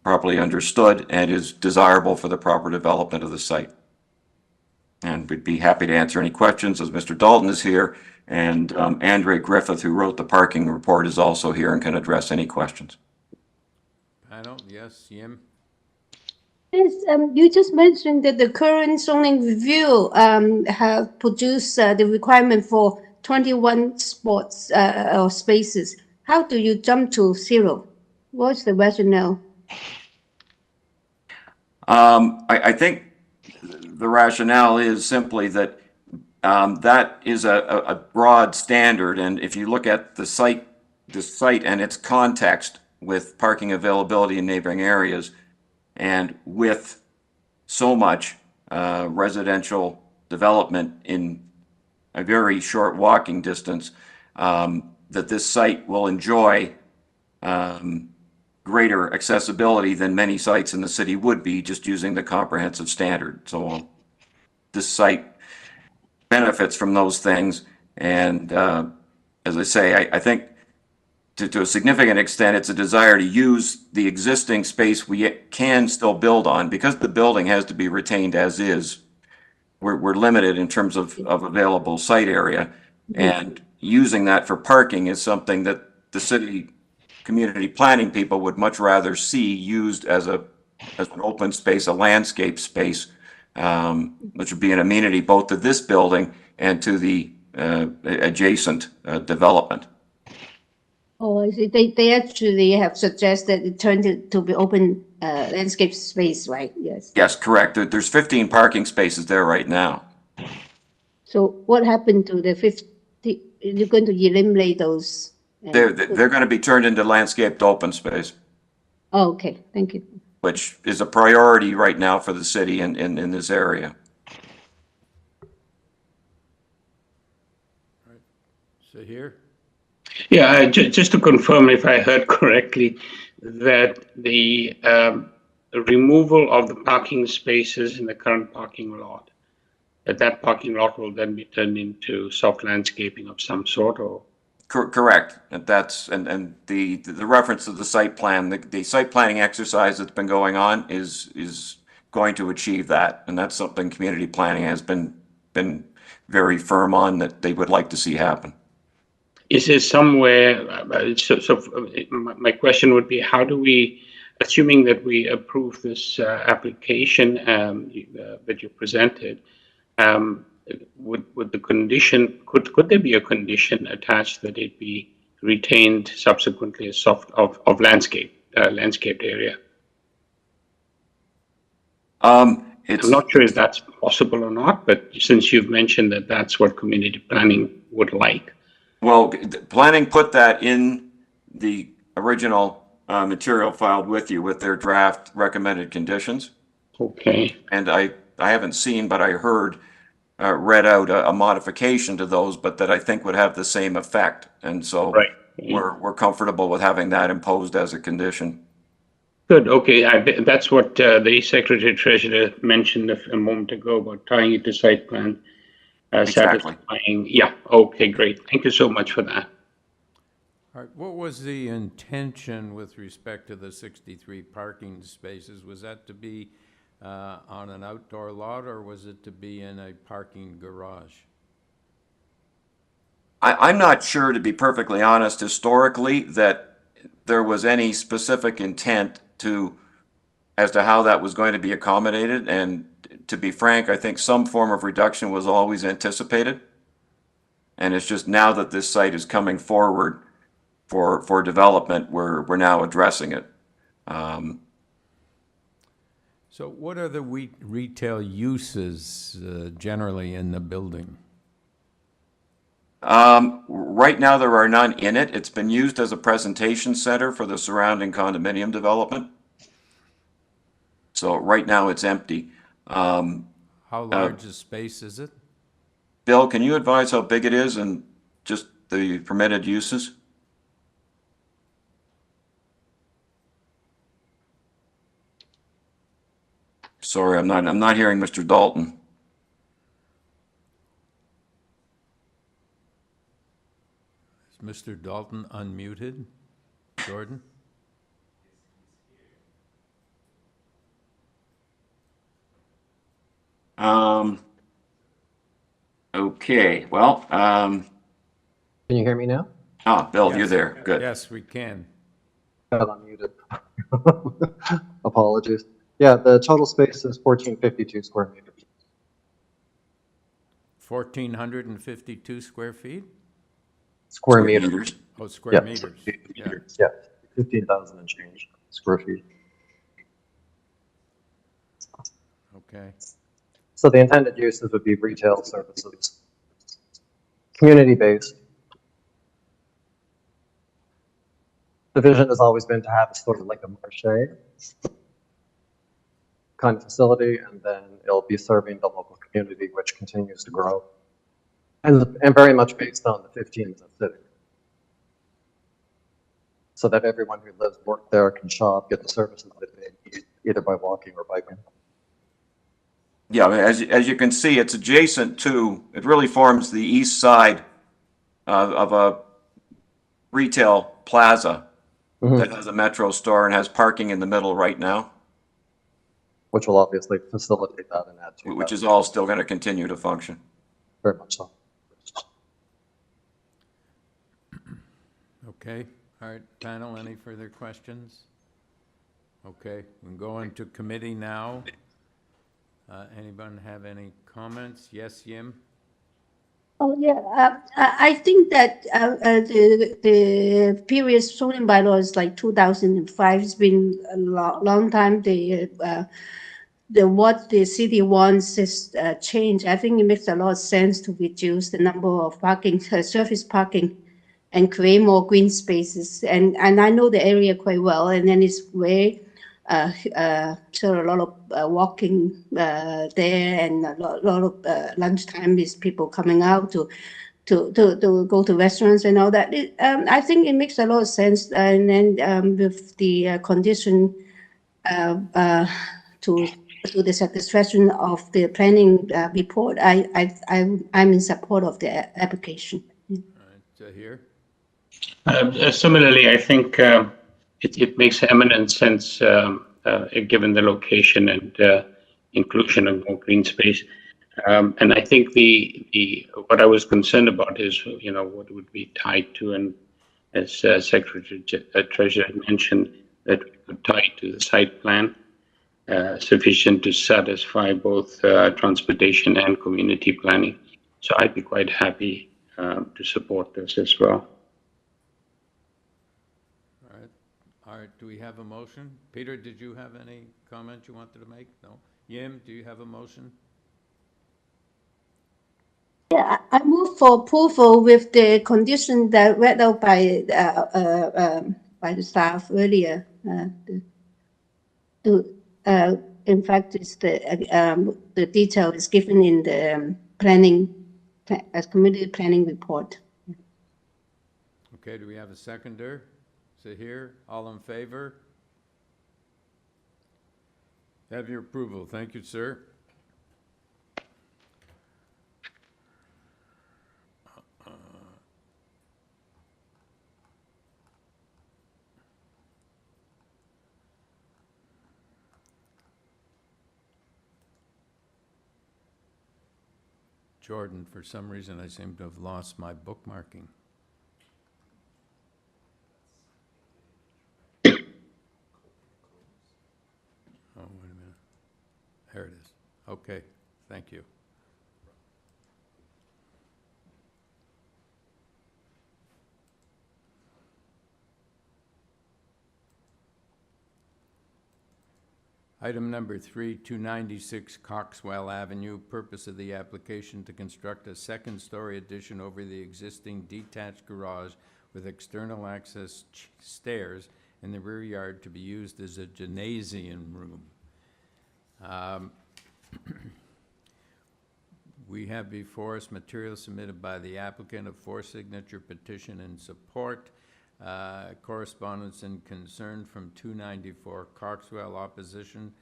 S8: properly understood, and is desirable for the proper development of the site. And we'd be happy to answer any questions, as Mr. Dalton is here, and Andre Griffith, who wrote the parking report, is also here and can address any questions.
S1: Panel, yes, Yim?
S4: Yes, you just mentioned that the current zoning review have produced the requirement for 21 spots or spaces. How do you jump to 0? What's the rationale?
S8: I think the rationale is simply that that is a broad standard, and if you look at the site and its context with parking availability in neighboring areas, and with so much residential development in a very short walking distance, that this site will enjoy greater accessibility than many sites in the city would be just using the comprehensive standard. So this site benefits from those things. And as I say, I think to a significant extent, it's a desire to use the existing space we can still build on. Because the building has to be retained as is, we're limited in terms of available site area. And using that for parking is something that the city community planning people would much rather see used as an open space, a landscape space, which would be an amenity both to this building and to the adjacent development.
S4: Oh, I see. They actually have suggested it turned it to be open landscape space, right? Yes.
S8: Yes, correct. There's 15 parking spaces there right now.
S4: So what happened to the 50? You're going to eliminate those?
S8: They're going to be turned into landscaped open space,
S4: Oh, okay. Thank you.
S8: which is a priority right now for the city in this area.
S1: So here?
S7: Yeah, just to confirm if I heard correctly, that the removal of the parking spaces in the current parking lot, that parking lot will then be turned into soft landscaping of some sort, or?
S8: Correct. And that's and the reference to the site plan, the site planning exercise that's been going on is going to achieve that, and that's something community planning has been very firm on that they would like to see happen.
S7: Is there somewhere, my question would be, how do we, assuming that we approve this application that you presented, would the condition, could there be a condition attached that it be retained subsequently as landscaped area? I'm not sure if that's possible or not, but since you've mentioned that that's what community planning would like.
S8: Well, planning put that in the original material filed with you with their draft recommended conditions.
S7: Okay.
S8: And I haven't seen, but I heard read out a modification to those, but that I think would have the same effect. And so
S7: right.
S8: we're comfortable with having that imposed as a condition.
S7: Good. Okay. That's what the Secretary Treasurer mentioned a moment ago about tying it to site plan.
S8: Exactly.
S7: Satisfying. Yeah. Okay, great. Thank you so much for that.
S1: All right, what was the intention with respect to the 63 parking spaces? Was that to be on an outdoor lot, or was it to be in a parking garage?
S8: I'm not sure, to be perfectly honest, historically, that there was any specific intent as to how that was going to be accommodated. And to be frank, I think some form of reduction was always anticipated. And it's just now that this site is coming forward for development, we're now addressing it.
S1: So what are the retail uses generally in the building?
S8: Right now, there are none in it. It's been used as a presentation center for the surrounding condominium development. So right now, it's empty.
S1: How large a space is it?
S8: Bill, can you advise how big it is and just the permitted uses? Sorry, I'm not hearing Mr. Dalton.
S1: Is Mr. Dalton unmuted? Jordan?
S8: Okay, well,
S9: Can you hear me now?
S8: Bill, you're
S1: Yes.
S8: there. Good.
S1: Yes, we can.
S9: I'm unmuted. Apologies. Yeah, the total space is 1452 square meters.
S1: 1,452 square feet?
S9: Square meters.
S8: Meters.
S1: Oh, square
S9: Yeah,
S1: meters. Yeah.
S9: yeah, 15,000 and change square feet.
S1: Okay.
S9: So the intended uses would be retail services, community-based. The vision has always been to have sort of like a marché kind of facility, and then it'll be serving the local community, which continues to grow, and very much based on the 15 in the city, so that everyone who lives, work there can shop, get the services that they need, either by walking or biking.
S8: Yeah, as you can see, it's adjacent to, it really forms the east side of a retail plaza that has a Metro store and has parking in the middle right now,
S9: Which will obviously facilitate that and add to
S8: which
S9: that.
S8: is all still going to continue to function.
S9: Very much so.
S1: Okay. All right, panel, any further questions? Okay, we can go into committee now. Anyone have any comments? Yes, Yim?
S4: Oh, yeah, I think that the previous zoning bylaw is like 2005. It's been a long time. What the city wants is change. I think it makes a lot of sense to reduce the number of parking, surface parking, and create more green spaces. And I know the area quite well, and then it's very so a lot of walking there, and a lot of lunchtime is people coming out to go to restaurants and all that. I think it makes a lot of sense, and then with the condition to the satisfaction of the planning report, I'm in support of the application.
S1: All right, here?
S7: Similarly, I think it makes eminent sense given the location and inclusion of more green space. And I think what I was concerned about is, what would be tied to, and as Secretary Treasurer mentioned, that we could tie to the site plan sufficient to satisfy both transportation and community planning. So I'd be quite happy to support this as well.
S1: All right, do we have a motion? Peter, did you have any comment you wanted to make? No? Yim, do you have a motion?
S4: Yeah, I move for approval with the condition that read out by the staff earlier. In fact, it's the detail is given in the community planning report.
S1: Okay, do we have a seconder? Is it here? All in favor? Have your approval. Thank you, sir. Jordan, for some reason I seem to have lost my bookmarking. Oh, wait a minute. There it is. Okay, thank you. Item number 3, 296 Coxwell Avenue. Purpose of the application to construct a second-story addition over the existing detached garage with external access stairs in the rear yard to be used as a gymnasium room. We have before us material submitted by the applicant, a 4-signature petition in support, correspondence and concern from 294 Coxwell, opposition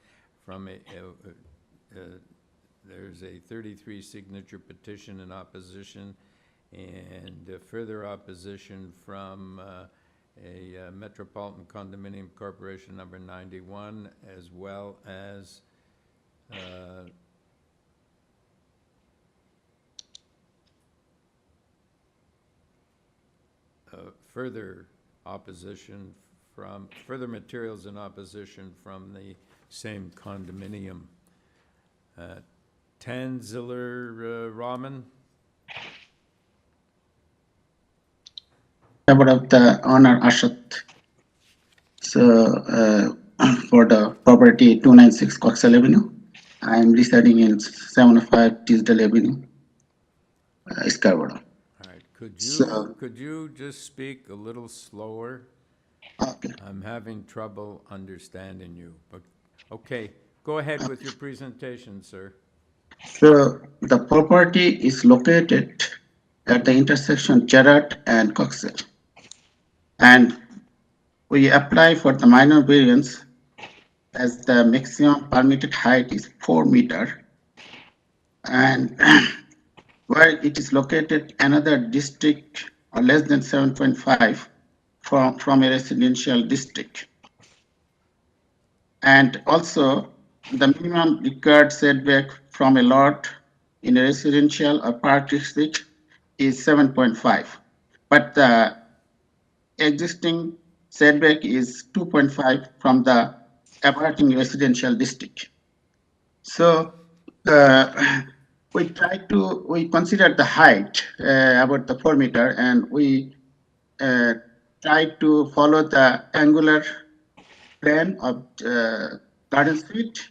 S1: there's a 33 signature petition in opposition, and further opposition from a Metropolitan Condominium Corporation number 91, as well as further opposition from, further materials in opposition from the same condominium. Tanziller Rahman?
S10: About the owner Ashot. So for the property 296 COXWELL Avenue, I am residing in 705 Tisdale Avenue, Scarborough.
S1: All right,
S10: So-
S1: could you just speak a little slower?
S10: Okay.
S1: I'm having trouble understanding you, but, okay, go ahead with your presentation, sir.
S10: So the property is located at the intersection Gerard and COXWELL. And we apply for the minor variance as the maximum permitted height is 4 meters. And where it is located another district or less than 7.5 from a residential district. And also the minimum required setback from a lot in a residential or park district is 7.5. But the existing setback is 2.5 from the abutting residential district. So we consider the height about the 4 meter, and we try to follow the angular plan of Garden Street,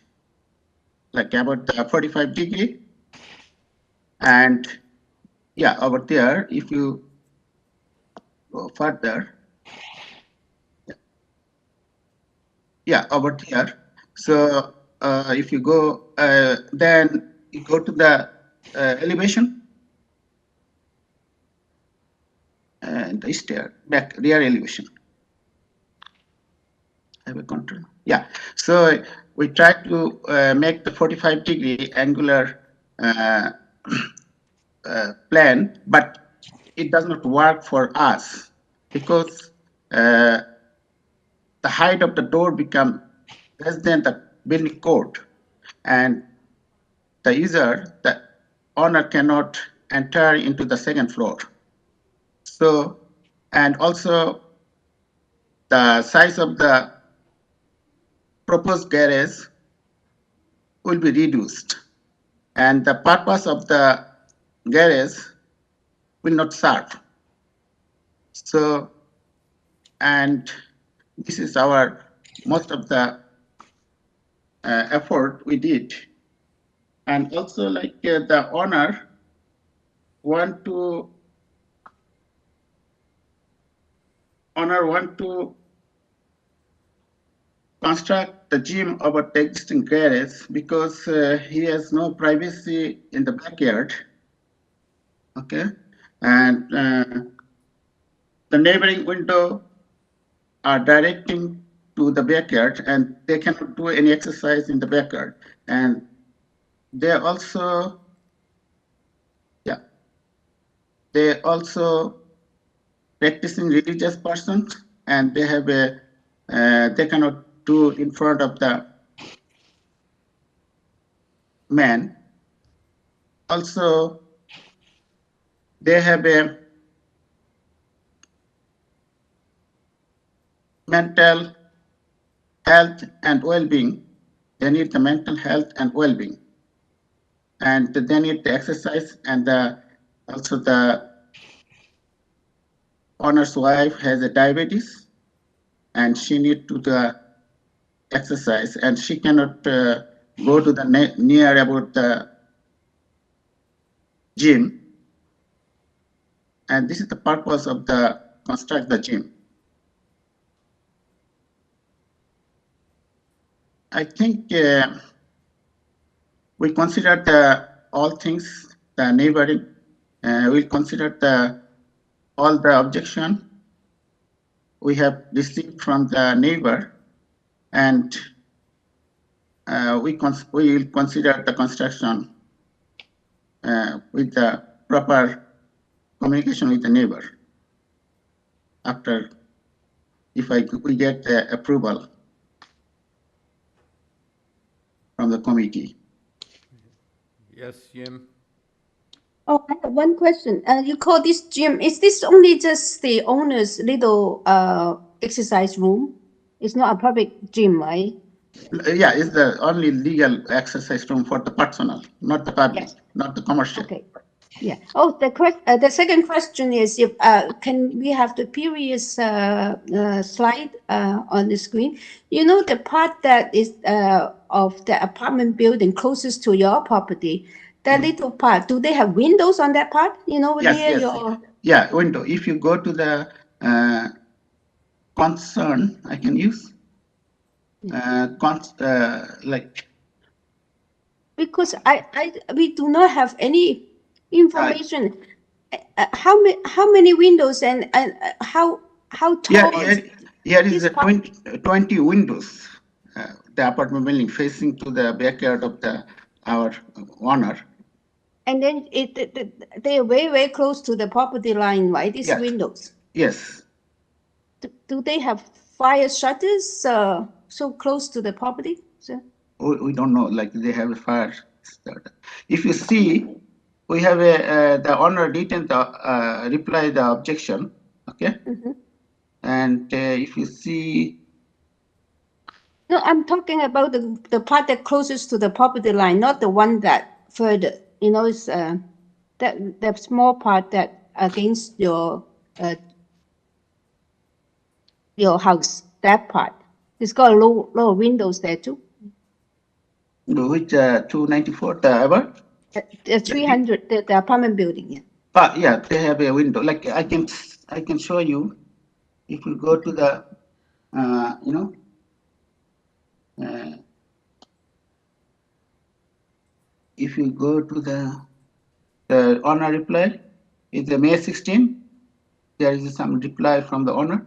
S10: like about the 45 degree. And yeah, over there, if you go further, yeah, over here. So if you go, then you go to the elevation and the stair, back rear elevation. Have a control. Yeah. So we try to make the 45 degree angular plan, but it does not work for us because the height of the door become less than the building code, and the user, the owner, cannot enter into the second floor. So, and also the size of the proposed garage will be reduced, and the purpose of the garage will not serve. So, and this is our most of the effort we did. And also, like the owner want to construct the gym over the existing garage because he has no privacy in the backyard. Okay, and the neighboring window are directing to the backyard, and they cannot do any exercise in the backyard. And they also, yeah, they also practicing religious persons, and they have a they cannot do in front of the man. Also, they have a mental health and well-being. They need the mental health and well-being, and they need the exercise. And also the owner's wife has a diabetes, and she need to the exercise, and she cannot go to the near about the gym. And this is the purpose of the construct the gym. I think we consider all things, the neighboring, we consider all the objection we have received from the neighbor, and we will consider the construction with the proper communication with the neighbor after we get approval from the committee.
S1: Yes, Jim?
S4: Oh, I have one question. You call this gym, is this only just the owner's little exercise room? It's not a public gym, right?
S10: Yeah, it's the only legal exercise room for the personal, not the public,
S4: Yes.
S10: not the commercial.
S4: Okay. Yeah. Oh, the second question is if can we have the previous slide on the screen? You know the part that is of the apartment building closest to your property, that little part. Do they have windows on that part? You know,
S10: Yes,
S4: near
S10: yes.
S4: your.
S10: Yeah, window. If you go to the concern, I can use like.
S4: Because we do not have any information. How many windows and how tall?
S10: Yeah, here is the 20 windows. The apartment building facing to the backyard of our owner.
S4: And then they are very close to the property line, right? These
S10: Yeah.
S4: windows.
S10: Yes.
S4: Do they have fire shutters so close to the property? So.
S10: We don't know. Like they have a fire starter. If you see, we have the owner didn't reply the objection. Okay.
S4: Mm-hmm.
S10: And if you see.
S4: No, I'm talking about the part that closest to the property line, not the one that further. You know, it's that small part that against your house. That part. It's got low windows there too.
S10: Which 294 the
S4: 300 the apartment building. Yeah.
S10: Yeah, they have a window. Like I can show you. If you go to the if you go to the owner reply, it's the May 16. There is some reply from the owner.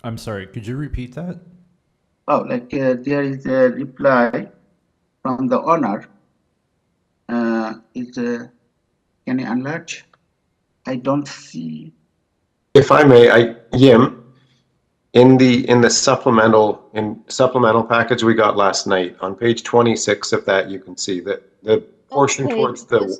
S11: I'm sorry, could you repeat that?
S10: Oh, like there is a reply from the owner. Can I enlarge? I don't see.
S6: If I may, Yim, in the supplemental package we got last night, on page 26 of that, you can see that the portion towards the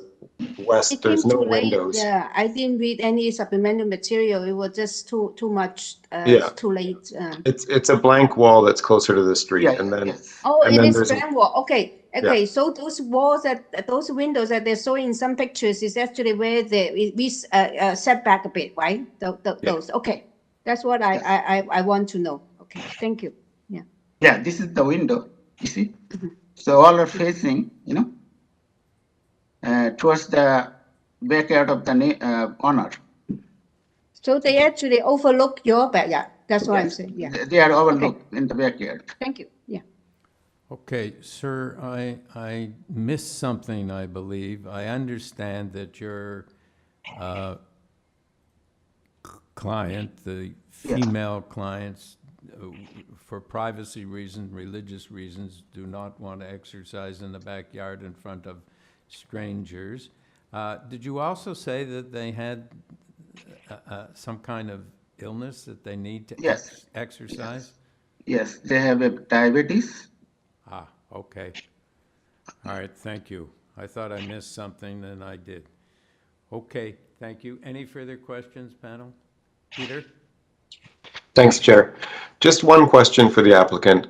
S6: west, there's no windows.
S4: Yeah, I didn't read any supplemental material. It was just too much.
S6: Yeah.
S4: Too late.
S6: It's a blank wall that's closer to the street,
S10: Yeah,
S6: and then
S10: yes.
S4: Oh,
S6: and
S4: it
S6: then
S4: is
S6: there's
S4: blank wall. Okay.
S6: Yeah.
S4: So those walls those windows that they're showing in some pictures is actually where we set back a bit, right? Those. Okay, that's what I want to know. Okay, thank you. Yeah.
S10: Yeah, this is the window. You see, so all are facing, towards the backyard of the owner.
S4: So they actually overlook your backyard. That's what I'm saying. Yeah.
S10: They are overlooked in the backyard.
S4: Thank you. Yeah.
S1: Okay, sir, I missed something, I believe. I understand that your client, the female clients, for privacy reasons, religious reasons, do not want to exercise in the backyard in front of strangers. Did you also say that they had some kind of illness that they need to exercise?
S10: Yes, they have a diabetes.
S1: Ah, okay. All right, thank you. I thought I missed something, and I did. Okay, thank you. Any further questions, panel? Peter?
S6: Thanks, Chair. Just one question for the applicant.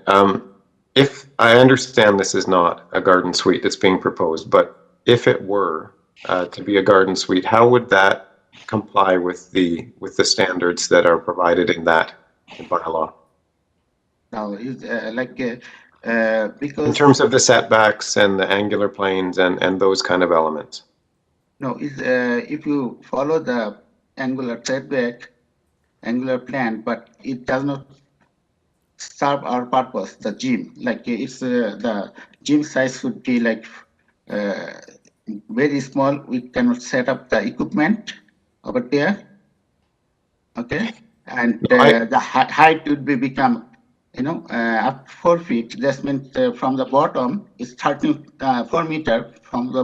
S6: If I understand this is not a garden suite that's being proposed, but if it were to be a garden suite, how would that comply with the standards that are provided in that bylaw?
S10: Now, because
S6: in terms of the setbacks and the angular planes and those kind of elements.
S10: No, if you follow the angular setback, angular plan, but it does not serve our purpose, the gym. Like it's the gym size would be like very small. We cannot set up the equipment over there. Okay, and the height would become up to 4 feet. That means from the bottom is 4 meter from the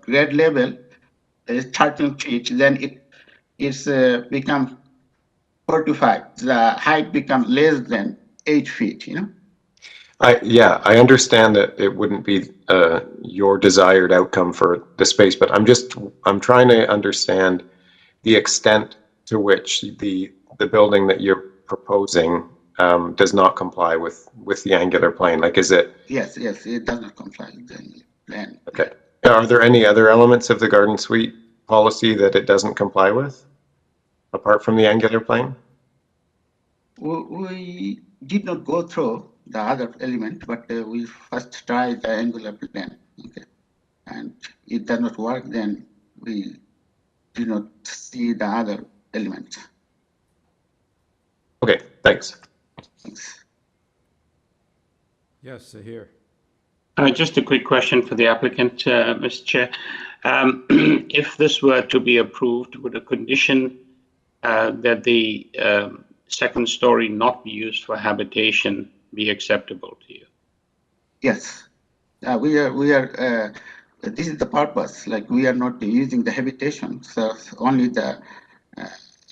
S10: grade level is 13 feet. Then it's become 4 to 5. The height becomes less than 8 feet.
S6: I understand that it wouldn't be your desired outcome for the space, but I'm trying to understand the extent to which the building that you're proposing does not comply with the angular plane. Like, is it?
S10: Yes, it does not comply with the plan.
S6: Okay. Are there any other elements of the garden suite policy that it doesn't comply with, apart from the angular plane?
S10: We did not go through the other element, but we first tried the angular plane. Okay, and it does not work. Then we do not see the other elements.
S6: Okay, thanks.
S10: Thanks.
S1: Yes, here.
S7: Just a quick question for the applicant, Mr. Chair. If this were to be approved, would a condition that the second story not be used for habitation be acceptable to you?
S10: Yes, we are. This is the purpose. Like, we are not using the habitation, so only the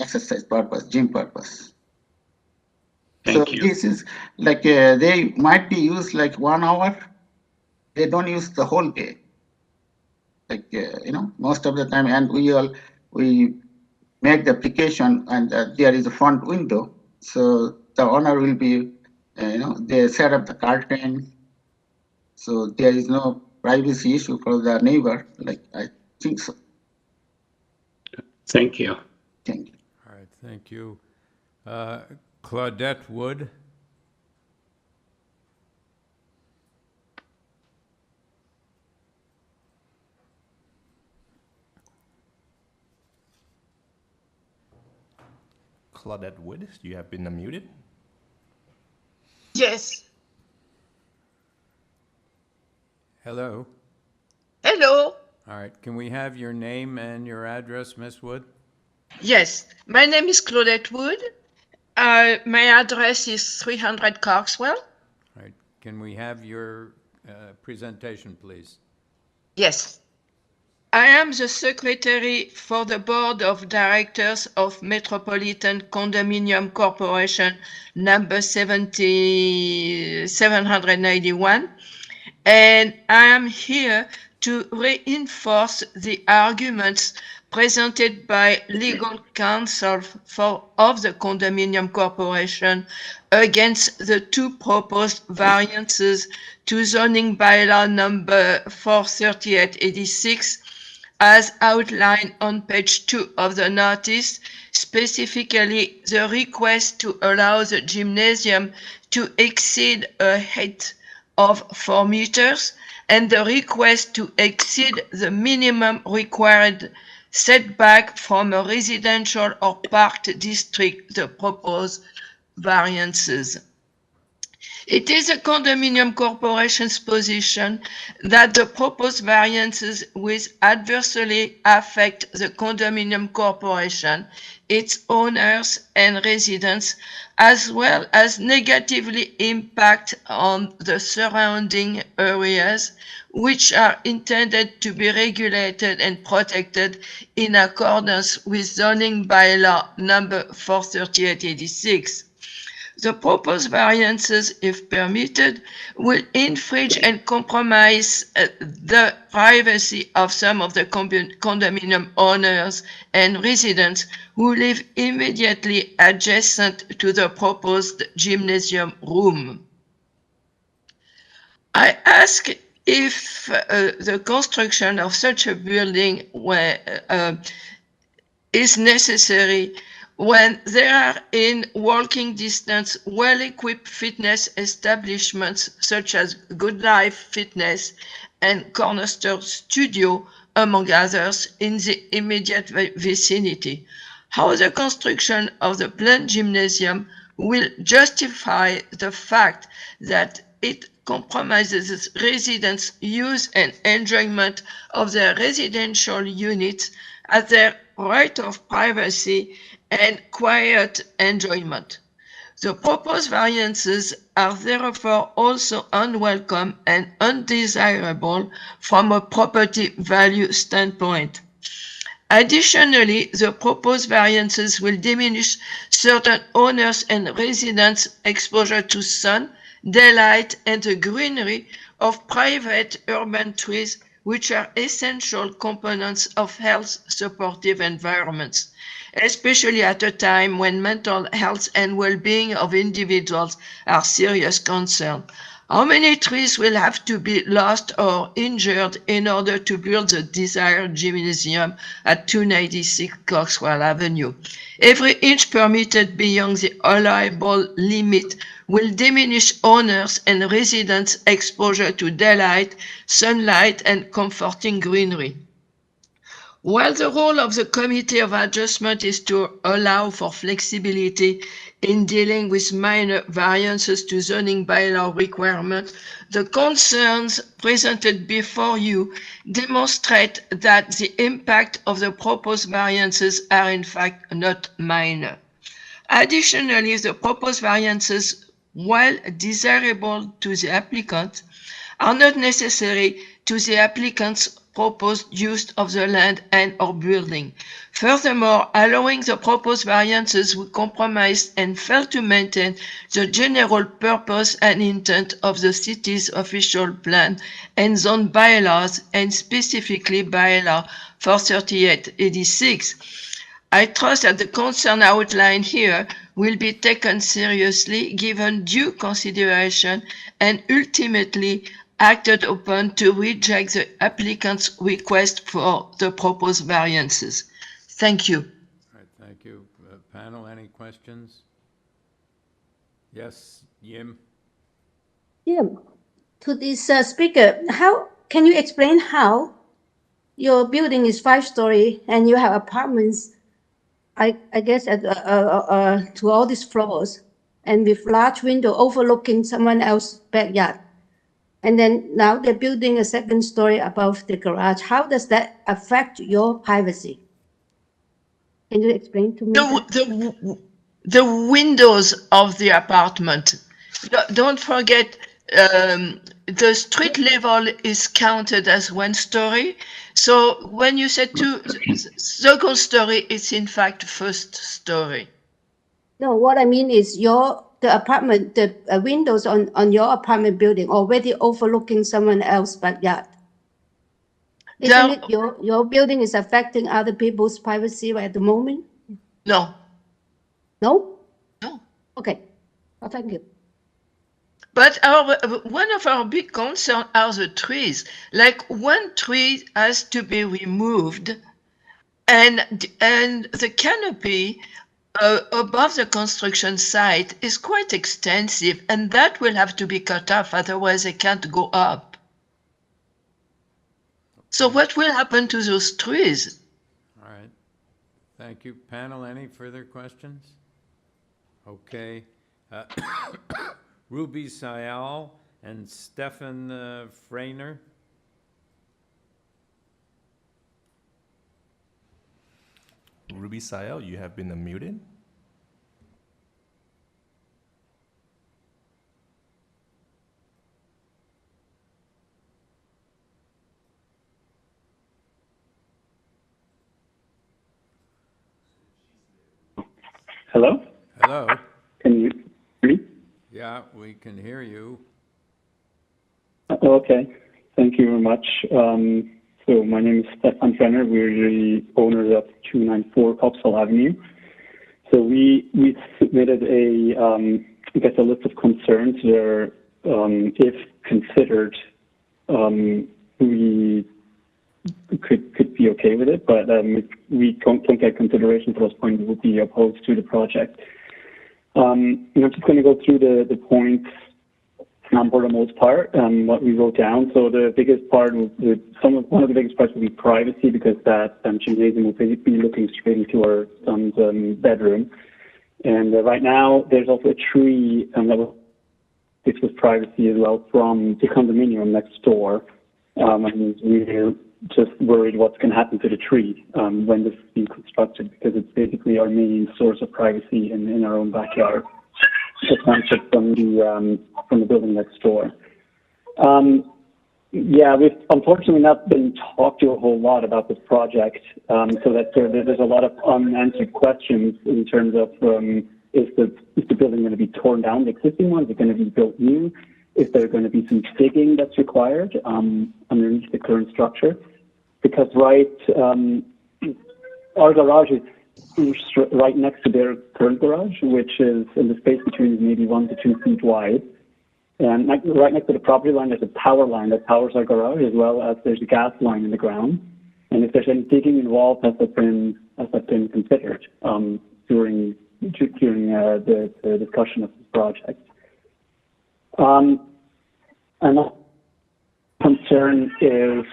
S10: exercise purpose, gym purpose.
S7: Thank you.
S10: This is like they might be used like 1 hour. They don't use the whole day. Like most of the time, and we make the application, and there is a front window, so the owner will be, they set up the curtain, so there is no privacy issue for the neighbor. Like, I think so.
S7: Thank you.
S10: Thank you.
S1: All right, thank you. Claudette Wood.
S12: Claudette Wood, you have been unmuted.
S13: Yes.
S1: Hello.
S13: Hello.
S1: All right, can we have your name and your address, Miss Wood?
S13: Yes, my name is Claudette Wood. My address is 300 COXWELL.
S1: All right, can we have your presentation, please?
S13: Yes. I am the secretary for the board of directors of Metropolitan Condominium Corporation number 791, and I am here to reinforce the arguments presented by legal counsel of the Condominium Corporation against the two proposed variances to zoning bylaw number 43886 as outlined on page 2 of the notice, specifically the request to allow the gymnasium to exceed a height of 4 meters and the request to exceed the minimum required setback from a residential or parked district, the proposed variances. It is a condominium corporation's position that the proposed variances will adversely affect the condominium corporation, its owners and residents, as well as negatively impact on the surrounding areas, which are intended to be regulated and protected in accordance with zoning bylaw number 43886. The proposed variances, if permitted, will infringe and compromise the privacy of some of the condominium owners and residents who live immediately adjacent to the proposed gymnasium room. I ask if the construction of such a building is necessary when there are in walking distance well-equipped fitness establishments such as Good Life Fitness and Cornerstone Studio, among others, in the immediate vicinity. How the construction of the planned gymnasium will justify the fact that it compromises residents' use and enjoyment of their residential units at their right of privacy and quiet enjoyment. The proposed variances are therefore also unwelcome and undesirable from a property value standpoint. Additionally, the proposed variances will diminish certain owners' and residents' exposure to sun, daylight, and the greenery of private urban trees, which are essential components of health-supportive environments, especially at a time when mental health and well-being of individuals are serious concern. How many trees will have to be lost or injured in order to build the desired gymnasium at 296 COXWELL Avenue? Every inch permitted beyond the allowable limit will diminish owners and residents' exposure to daylight, sunlight, and comforting greenery. While the role of the Committee of Adjustment is to allow for flexibility in dealing with minor variances to zoning bylaw requirements, the concerns presented before you demonstrate that the impact of the proposed variances are in fact not minor. Additionally, the proposed variances, while desirable to the applicant, are not necessary to the applicant's proposed use of the land and or building. Furthermore, allowing the proposed variances will compromise and fail to maintain the general purpose and intent of the city's official plan and zone bylaws, and specifically bylaw 43886. I trust that the concern outlined here will be taken seriously, given due consideration, and ultimately acted upon to reject the applicant's request for the proposed variances. Thank you.
S1: All right, thank you. Panel, any questions? Yes, Yim?
S4: Yeah, to this speaker, how can you explain how your building is 5-story and you have apartments, I guess, at, to all these floors, and with large window overlooking someone else's backyard? And then now they're building a 2nd story above the garage. How does that affect your privacy? Can you explain to me?
S13: The windows of the apartment. Don't forget, the street level is counted as 1 story. So when you say 2nd story, it's in fact 1st story.
S4: No, what I mean is the apartment, the windows on your apartment building already overlooking someone else's backyard. Isn't it your building is affecting other people's privacy at the moment?
S13: No.
S4: No?
S13: No.
S4: Okay. Well, thank you.
S13: But one of our big concerns are the trees. Like, one tree has to be removed, and the canopy above the construction site is quite extensive, and that will have to be cut off, otherwise they can't go up. So what will happen to those trees?
S1: All right. Thank you. Panel, any further questions? Okay. Ruby Sayal and Stefan Freiner.
S12: Ruby Sayal, you have been unmuted.
S14: Hello?
S1: Hello.
S14: Can you hear me?
S1: Yeah, we can hear you.
S14: Okay. Thank you very much. So my name is Stefan Frenner. We're the owners of 294 COXWELL Avenue. So we submitted a list of concerns where, if considered, we could be okay with it, but if we don't get consideration for those points, we would be opposed to the project. I'm just going to go through the points for the most part, what we wrote down. So the biggest part, one of the biggest parts will be privacy, because that gymnasium will be looking straight into our son's bedroom. And right now, there's also a tree that fits with privacy as well from the condominium next door. And we're just worried what's going to happen to the tree when this is being constructed, because it's basically our main source of privacy in our own backyard. township from the building next door. Yeah, we've unfortunately not been talked to a whole lot about this project, so that there's a lot of unanswered questions in terms of is the building going to be torn down, the existing one? Is it going to be built new? Is there going to be some digging that's required underneath the current structure? Because our garage is right next to their current garage, which is in the space between maybe 1 to 2 feet wide. And right next to the property line, there's a power line that powers our garage, as well as there's a gas line in the ground. And if there's any digging involved, has that been considered during the discussion of this project? Another concern is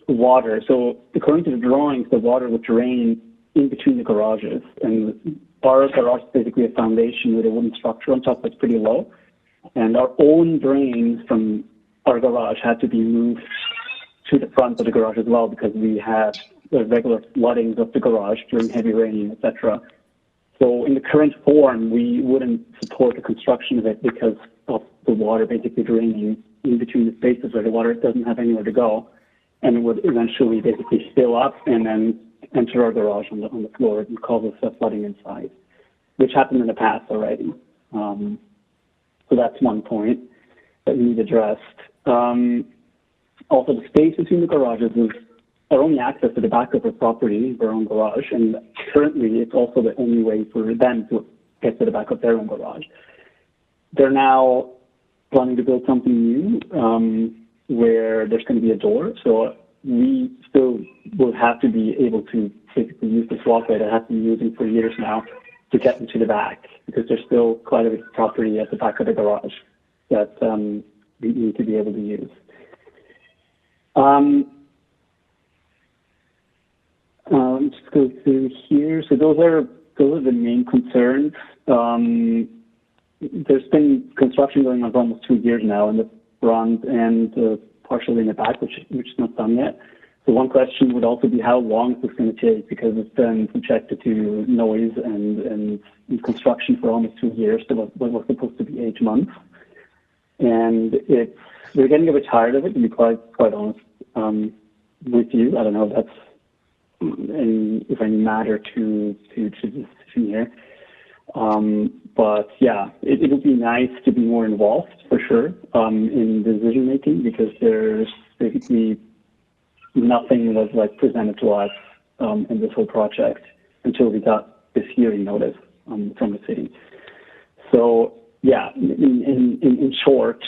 S14: water. So according to the drawings, the water would drain in between the garages, and our garage is basically a foundation with a wooden structure on top that's pretty low. And our own drains from our garage had to be moved to the front of the garage as well, because we had the regular floodings of the garage during heavy rain, etc. So in the current form, we wouldn't support the construction of it because of the water basically draining in between the spaces where the water doesn't have anywhere to go, and it would eventually basically fill up and then enter our garage on the floor and cause us flooding inside, which happened in the past already. So that's one point that we need addressed. Also, the space between the garages is our only access to the back of our property, our own garage, and currently it's also the only way for them to get to the back of their own garage. They're now planning to build something new where there's going to be a door, so we still will have to be able to basically use this walkway that I've been using for years now to get into the back, because there's still quite a bit of property at the back of the garage that we need to be able to use. Just go through here. So those are the main concerns. There's been construction going on for almost 2 years now in the front and partially in the back, which is not done yet. So one question would also be how long is this going to take, because it's been subjected to noise and construction for almost 2 years to what was supposed to be 8 months. And we're getting a bit tired of it, to be quite honest with you. I don't know if that's any matter to this decision here. But yeah, it would be nice to be more involved for sure in decision making, because there's basically nothing was presented to us in this whole project until we got this hearing notice from the city. So yeah, in short,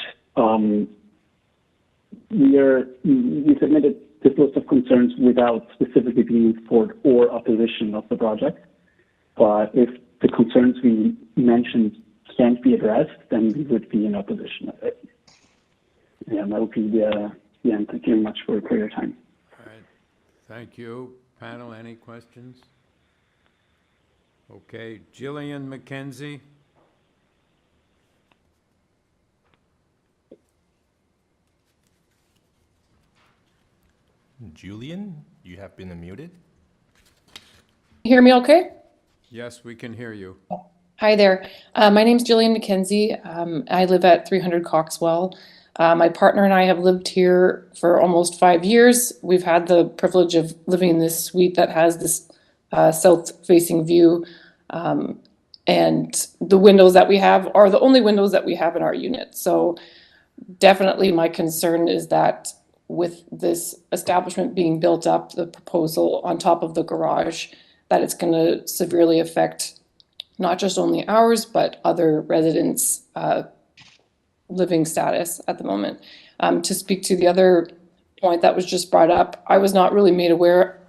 S14: we submitted this list of concerns without specifically being in support or opposition of the project. But if the concerns we mentioned can't be addressed, then we would be in opposition of it. Yeah, that would be the end. Thank you very much for your time.
S1: All right. Thank you. Panel, any questions? Okay. Jillian McKenzie.
S12: Julian, you have been unmuted.
S15: You hear me okay?
S1: Yes, we can hear you.
S15: Hi there. My name's Jillian McKenzie. I live at 300 COXWELL. My partner and I have lived here for almost 5 years. We've had the privilege of living in this suite that has this south-facing view. And the windows that we have are the only windows that we have in our unit. So definitely my concern is that with this establishment being built up, the proposal on top of the garage, that it's going to severely affect not just only ours, but other residents' living status at the moment. To speak to the other point that was just brought up, I was not really made aware.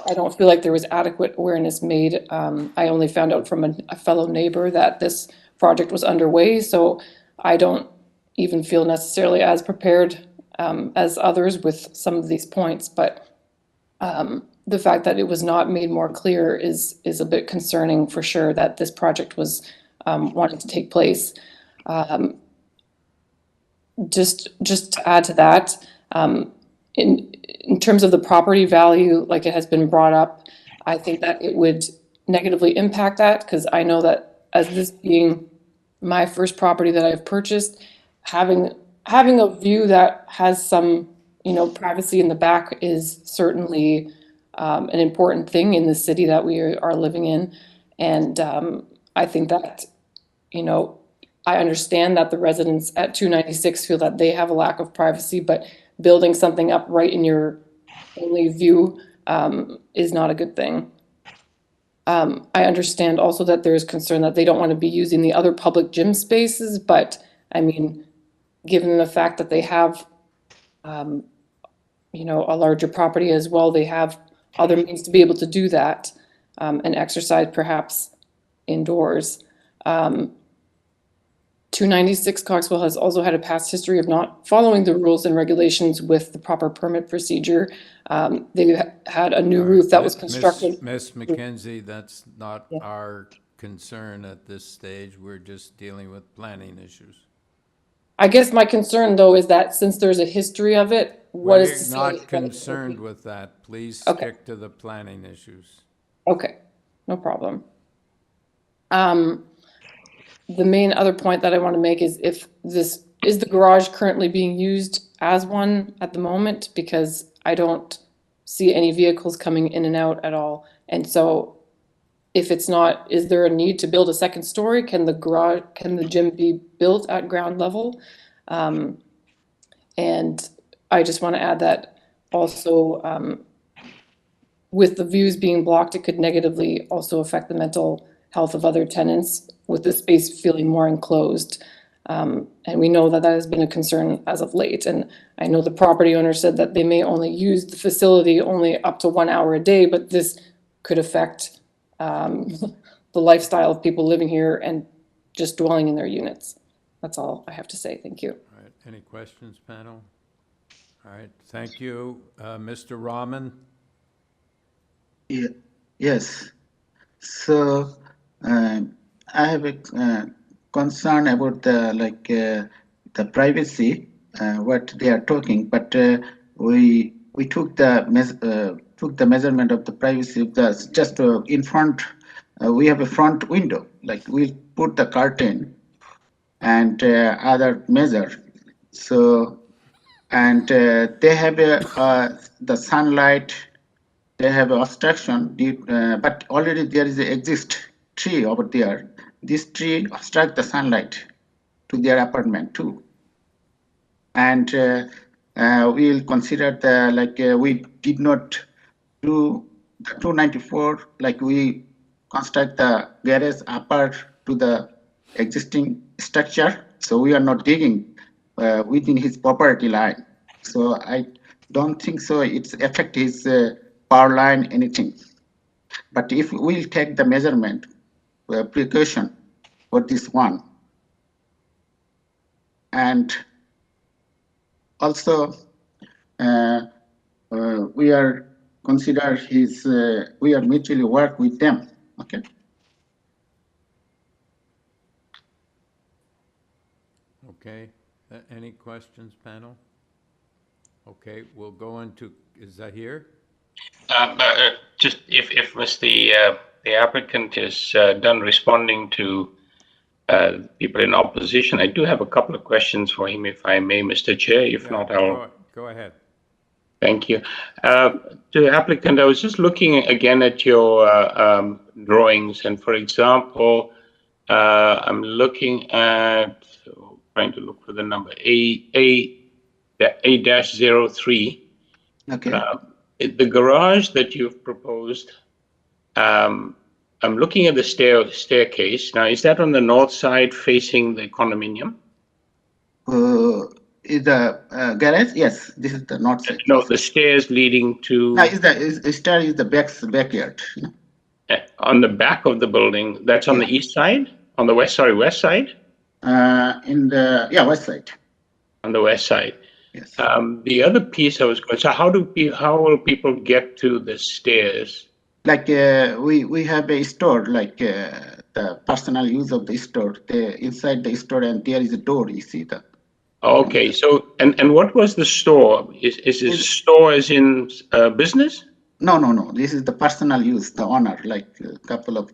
S15: I don't feel like there was adequate awareness made. I only found out from a fellow neighbor that this project was underway, so I don't even feel necessarily as prepared as others with some of these points, but the fact that it was not made more clear is a bit concerning for sure, that this project was wanting to take place. Just to add to that, in terms of the property value, like it has been brought up, I think that it would negatively impact that, because I know that as this being my first property that I've purchased, having a view that has some, privacy in the back is certainly an important thing in the city that we are living in. And I think that, I understand that the residents at 296 feel that they have a lack of privacy, but building something up right in your only view is not a good thing. I understand also that there is concern that they don't want to be using the other public gym spaces, but I mean, given the fact that they have, a larger property as well, they have other means to be able to do that and exercise perhaps indoors. 296 Coxwell has also had a past history of not following the rules and regulations with the proper permit procedure. They had a new roof that was constructed.
S1: Miss McKenzie, that's not our concern at this stage. We're just dealing with planning issues.
S15: I guess my concern, though, is that since there's a history of it, what is to say?
S1: We're not concerned with that. Please stick to the planning issues.
S15: Okay, no problem. The main other point that I want to make is if this is the garage currently being used as one at the moment, because I don't see any vehicles coming in and out at all. And so if it's not, is there a need to build a second story? Can the gym be built at ground level? And I just want to add that also with the views being blocked, it could negatively also affect the mental health of other tenants with the space feeling more enclosed. And we know that that has been a concern as of late. And I know the property owner said that they may only use the facility only up to 1 hour a day, but this could affect the lifestyle of people living here and just dwelling in their units. That's all I have to say. Thank you.
S1: All right. Any questions, panel? All right. Thank you. Mr. Rahman?
S10: Yeah. Yes. So I have a concern about the privacy, what they are talking, but we took the measurement of the privacy of the just in front. We have a front window, like we put the curtain and other measure. So and they have the sunlight. They have obstruction, but already there is an exist tree over there. This tree obstructs the sunlight to their apartment too. And we'll consider the we did not do the 294, like we construct the garage upper to the existing structure. So we are not digging within his property line. So I don't think so it's affect his power line, anything. But if we'll take the measurement precaution for this one, and also we are consider his we are mutually work with them. Okay.
S1: Okay. Any questions, panel? Okay, we'll go into, is Zahir?
S7: Just if the applicant is done responding to people in opposition, I do have a couple of questions for him, if I may, Mr. Chair. If not, I'll
S1: go ahead.
S7: Thank you. To the applicant, I was just looking again at your drawings, and for example, I'm looking at trying to look for the number A-03.
S10: Okay.
S7: The garage that you've proposed, I'm looking at the staircase. Now, is that on the north side facing the condominium?
S10: Is the garage? Yes, this is the north side.
S7: No, the stairs leading to.
S10: No, is the backyard.
S7: On the back of the building, that's on the east side? On the west side?
S10: West side.
S7: On the west side.
S10: Yes.
S7: The other piece I was going. So how will people get to the stairs?
S10: Like we have a store, like the personal use of the store. Inside the store, and there is a door. You see that.
S7: Okay, so and what was the store? Is this store as in business?
S10: No. This is the personal use. The owner, like a couple of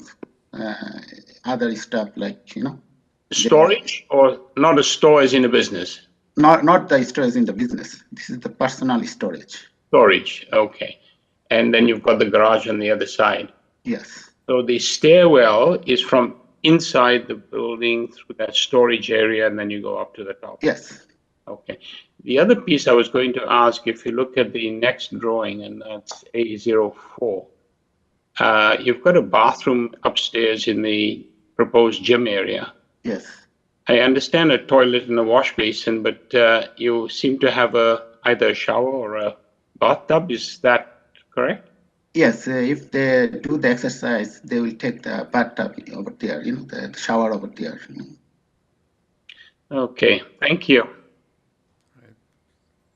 S10: other stuff, like
S7: Storage or not a store as in a business?
S10: Not the storage in the business. This is the personal storage.
S7: Storage, okay. And then you've got the garage on the other side.
S10: Yes.
S7: So the stairwell is from inside the building through that storage area, and then you go up to the top.
S10: Yes.
S7: Okay. The other piece I was going to ask, if you look at the next drawing, and that's A04, you've got a bathroom upstairs in the proposed gym area.
S10: Yes.
S7: I understand a toilet and a wash basin, but you seem to have either a shower or a bathtub. Is that correct?
S10: Yes. If they do the exercise, they will take the bathtub over there, the shower over there.
S7: Okay. Thank you.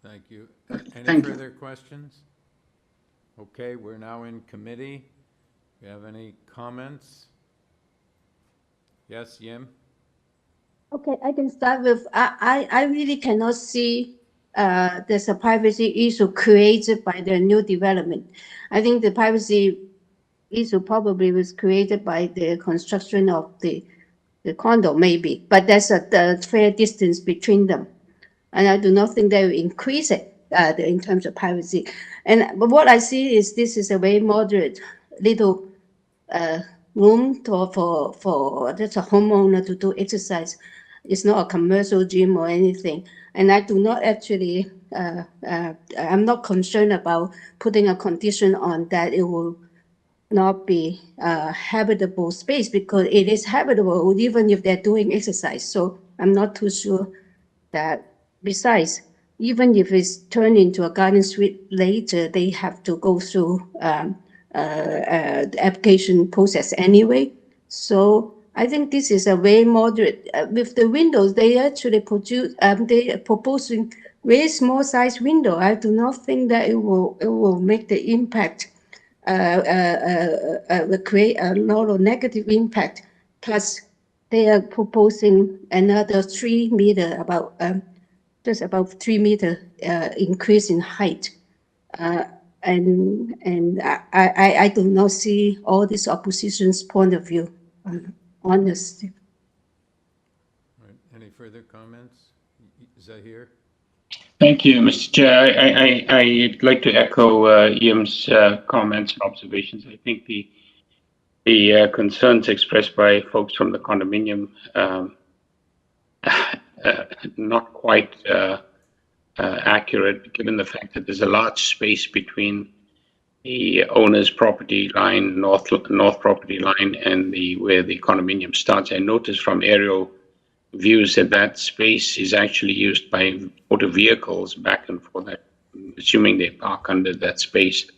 S1: Thank you. Any
S10: Thank you.
S1: further questions? Okay, we're now in committee. Do you have any comments? Yes, Yim?
S4: Okay, I can start with, I really cannot see there's a privacy issue created by the new development. I think the privacy issue probably was created by the construction of the condo, maybe, but there's a fair distance between them. And I do not think they will increase it in terms of privacy. But what I see is this is a very moderate little room for just a homeowner to do exercise. It's not a commercial gym or anything. And I do not actually, I'm not concerned about putting a condition on that it will not be a habitable space, because it is habitable even if they're doing exercise. So I'm not too sure that. Besides, even if it's turned into a garden suite later, they have to go through the application process anyway. So I think this is a very moderate. With the windows, they actually they are proposing very small size window. I do not think that it will make the impact, will create a lot of negative impact. Plus, they are proposing another 3 meter, just about 3 meter increase in height. And I do not see all this opposition's point of view, honestly.
S1: All right. Any further comments? Zahir?
S7: Thank you, Mr. Chair. I'd like to echo Yim's comments and observations. I think the concerns expressed by folks from the condominium not quite accurate, given the fact that there's a large space between the owner's property line, north property line, and where the condominium starts. I noticed from aerial views that space is actually used by motor vehicles back and forth, assuming they park under that space.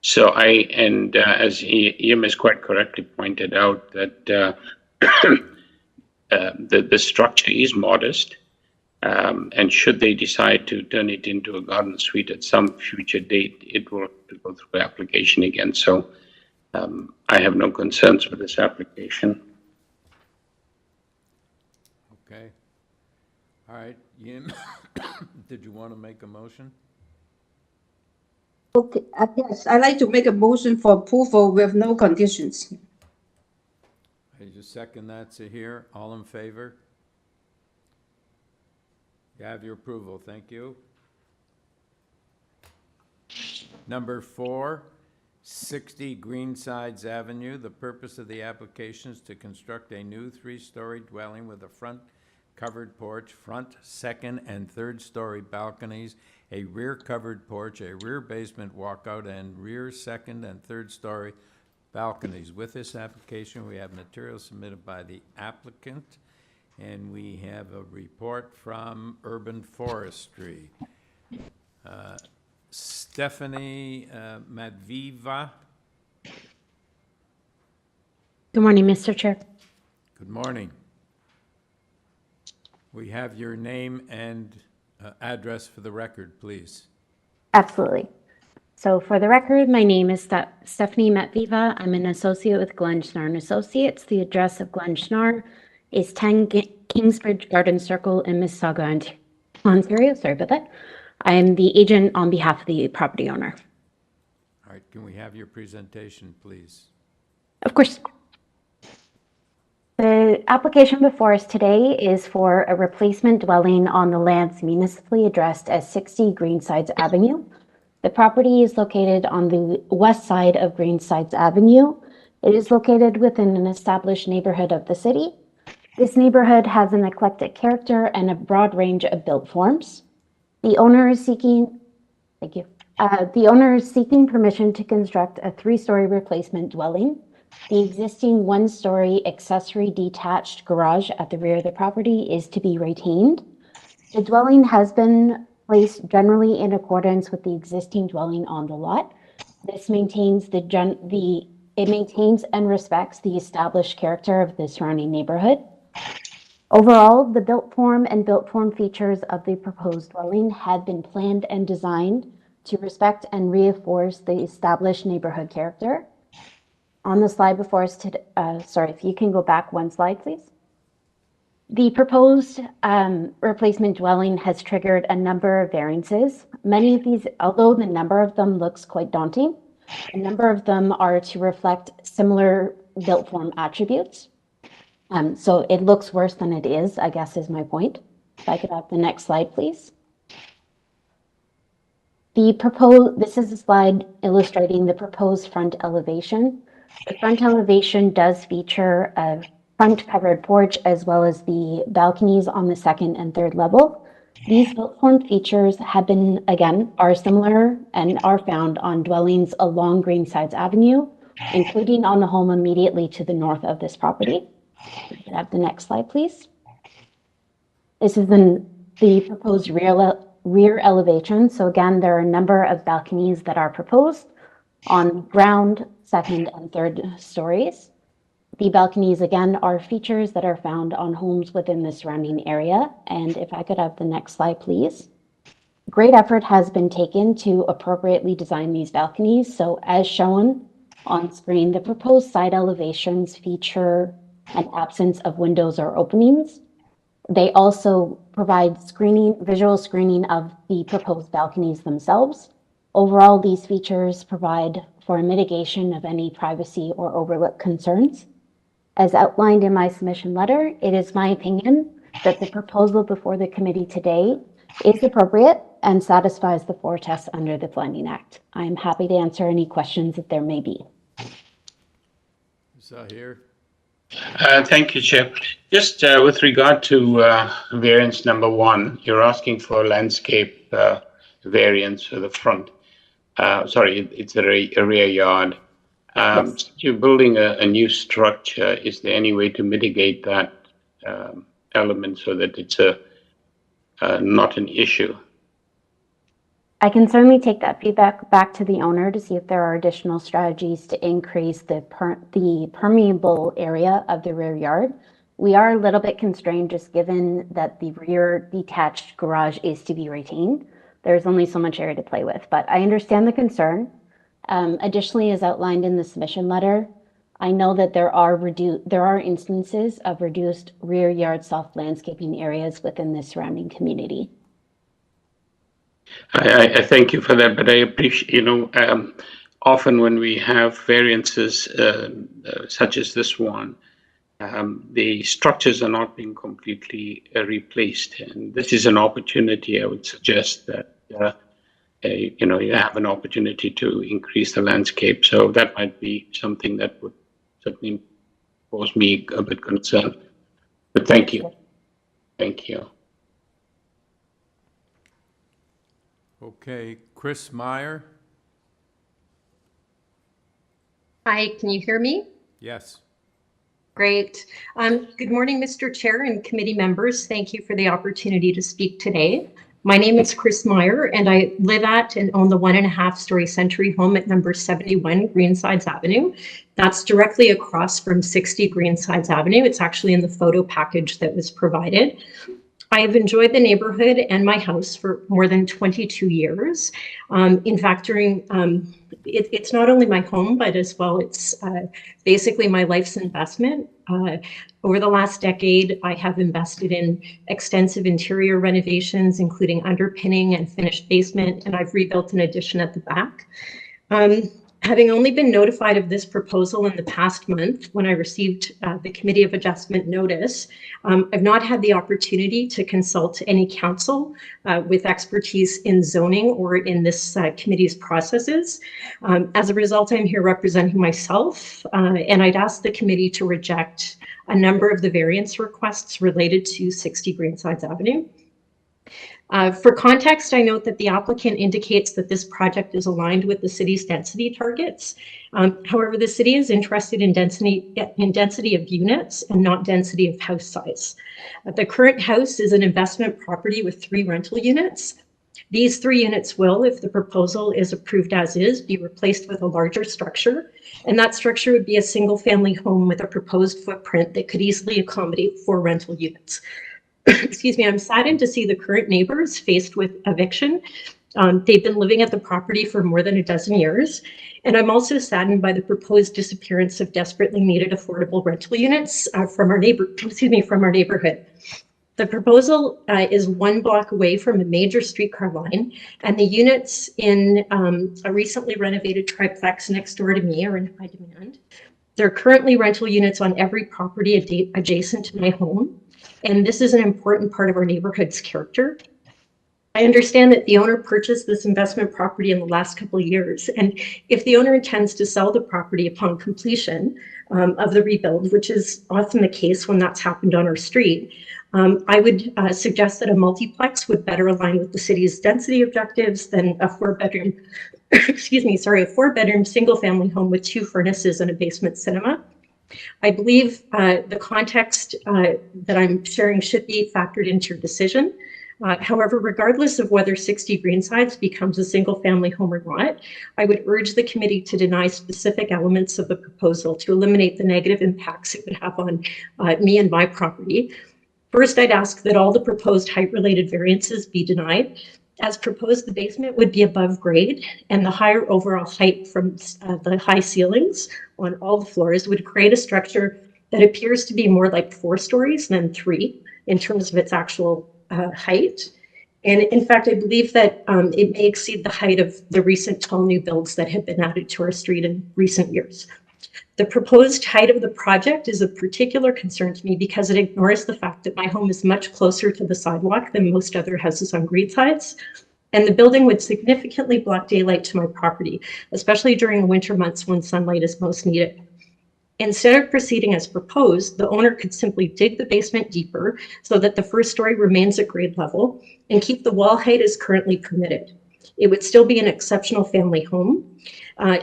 S7: So as Yim has quite correctly pointed out, that the structure is modest, and should they decide to turn it into a garden suite at some future date, it will have to go through application again. So I have no concerns with this application.
S1: Okay. All right, Yim, did you want to make a motion?
S4: Okay, yes, I'd like to make a motion for approval with no conditions.
S1: I just second that, Zahir. All in favor? You have your approval. Thank you. Number 4, 60 Greensides Avenue. The purpose of the application is to construct a new 3-story dwelling with a front covered porch, front, second, and third-story balconies, a rear covered porch, a rear basement walkout, and rear second and third-story balconies. With this application, we have materials submitted by the applicant, and we have a report from Urban Forestry. Stephanie Matviva.
S16: Good morning, Mr. Chair.
S1: Good morning. We have your name and address for the record, please.
S16: Absolutely. So for the record, my name is Stephanie Matviva. I'm an associate with Glenn Schnarr & Associates. The address of Glenn Schnarr is 10 Kingsbridge Garden Circle in Mississauga, Ontario. Sorry about that. I am the agent on behalf of the property owner.
S1: All right, can we have your presentation, please?
S16: Of course. The application before us today is for a replacement dwelling on the lands municipally addressed as 60 Greensides Avenue. The property is located on the west side of Greensides Avenue. It is located within an established neighborhood of the city. This neighborhood has an eclectic character and a broad range of built forms. The owner is seeking, thank you. The owner is seeking permission to construct a 3-story replacement dwelling. The existing 1-story accessory detached garage at the rear of the property is to be retained. The dwelling has been placed generally in accordance with the existing dwelling on the lot. This maintains it maintains and respects the established character of the surrounding neighborhood. Overall, the built form and built form features of the proposed dwelling had been planned and designed to respect and reinforce the established neighborhood character. On the slide before us today, if you can go back one slide, please. The proposed replacement dwelling has triggered a number of variances. Many of these, although the number of them looks quite daunting, a number of them are to reflect similar built form attributes. So it looks worse than it is, I guess is my point. If I could have the next slide, please. This is a slide illustrating the proposed front elevation. The front elevation does feature a front covered porch as well as the balconies on the 2nd and 3rd level. These built form features are similar and are found on dwellings along Greensides Avenue, including on the home immediately to the north of this property. We can have the next slide, please. This is the proposed rear elevation. So again, there are a number of balconies that are proposed on ground, 2nd and 3rd stories. The balconies, again, are features that are found on homes within the surrounding area. And if I could have the next slide, please. Great effort has been taken to appropriately design these balconies. So as shown on screen, the proposed side elevations feature an absence of windows or openings. They also provide visual screening of the proposed balconies themselves. Overall, these features provide for a mitigation of any privacy or overlook concerns. As outlined in my submission letter, it is my opinion that the proposal before the committee today is appropriate and satisfies the 4 tests under the Planning Act. I am happy to answer any questions that there may be.
S1: Zahir?
S7: Thank you, Chair. Just with regard to variance number 1, you're asking for landscape variance for the front. It's a rear yard.
S16: Yes.
S7: You're building a new structure. Is there any way to mitigate that element so that it's not an issue?
S16: I can certainly take that feedback back to the owner to see if there are additional strategies to increase the permeable area of the rear yard. We are a little bit constrained just given that the rear detached garage is to be retained. There's only so much area to play with, but I understand the concern. Additionally, as outlined in the submission letter, I know that there are instances of reduced rear yard soft landscaping areas within the surrounding community.
S7: I thank you for that, but I appreciate, often when we have variances such as this one, the structures are not being completely replaced. And this is an opportunity, I would suggest that, you have an opportunity to increase the landscape. So that might be something that would certainly cause me a bit concerned. But thank you. Thank you.
S1: Okay, Chris Meyer?
S17: Hi, can you hear me?
S1: Yes.
S17: Great. Good morning, Mr. Chair and committee members. Thank you for the opportunity to speak today. My name is Chris Meyer, and I live at and own the 1.5-story Century home at number 71 Greensides Avenue. That's directly across from 60 Greensides Avenue. It's actually in the photo package that was provided. I have enjoyed the neighborhood and my house for more than 22 years. In fact, it's not only my home, but as well, it's basically my life's investment. Over the last decade, I have invested in extensive interior renovations, including underpinning and finished basement, and I've rebuilt an addition at the back. Having only been notified of this proposal in the past month when I received the Committee of Adjustment notice, I've not had the opportunity to consult any counsel with expertise in zoning or in this committee's processes. As a result, I'm here representing myself, and I'd ask the committee to reject a number of the variance requests related to 60 Greensides Avenue. For context, I note that the applicant indicates that this project is aligned with the city's density targets. However, the city is interested in density of units and not density of house size. The current house is an investment property with 3 rental units. These 3 units will, if the proposal is approved as is, be replaced with a larger structure, and that structure would be a single-family home with a proposed footprint that could easily accommodate 4 rental units. Excuse me, I'm saddened to see the current neighbors faced with eviction. They've been living at the property for more than a dozen years. And I'm also saddened by the proposed disappearance of desperately needed affordable rental units from our neighborhood. The proposal is 1 block away from a major streetcar line, and the units in a recently renovated triplex next door to me are in high demand. There are currently rental units on every property adjacent to my home. And this is an important part of our neighborhood's character. I understand that the owner purchased this investment property in the last couple of years. And if the owner intends to sell the property upon completion of the rebuild, which is often the case when that's happened on our street, I would suggest that a multiplex would better align with the city's density objectives than a 4-bedroom, a 4-bedroom single-family home with 2 furnaces and a basement cinema. I believe the context that I'm sharing should be factored into your decision. However, regardless of whether 60 Greensides becomes a single-family home or not, I would urge the committee to deny specific elements of the proposal to eliminate the negative impacts it would have on me and my property. First, I'd ask that all the proposed height-related variances be denied. As proposed, the basement would be above grade, and the higher overall height from the high ceilings on all the floors would create a structure that appears to be more like 4 stories than 3 in terms of its actual height. And in fact, I believe that it may exceed the height of the recent tall new builds that have been added to our street in recent years. The proposed height of the project is of particular concern to me because it ignores the fact that my home is much closer to the sidewalk than most other houses on Greensides, and the building would significantly block daylight to my property, especially during the winter months when sunlight is most needed. Instead of proceeding as proposed, the owner could simply dig the basement deeper so that the first story remains at grade level and keep the wall height as currently permitted. It would still be an exceptional family home.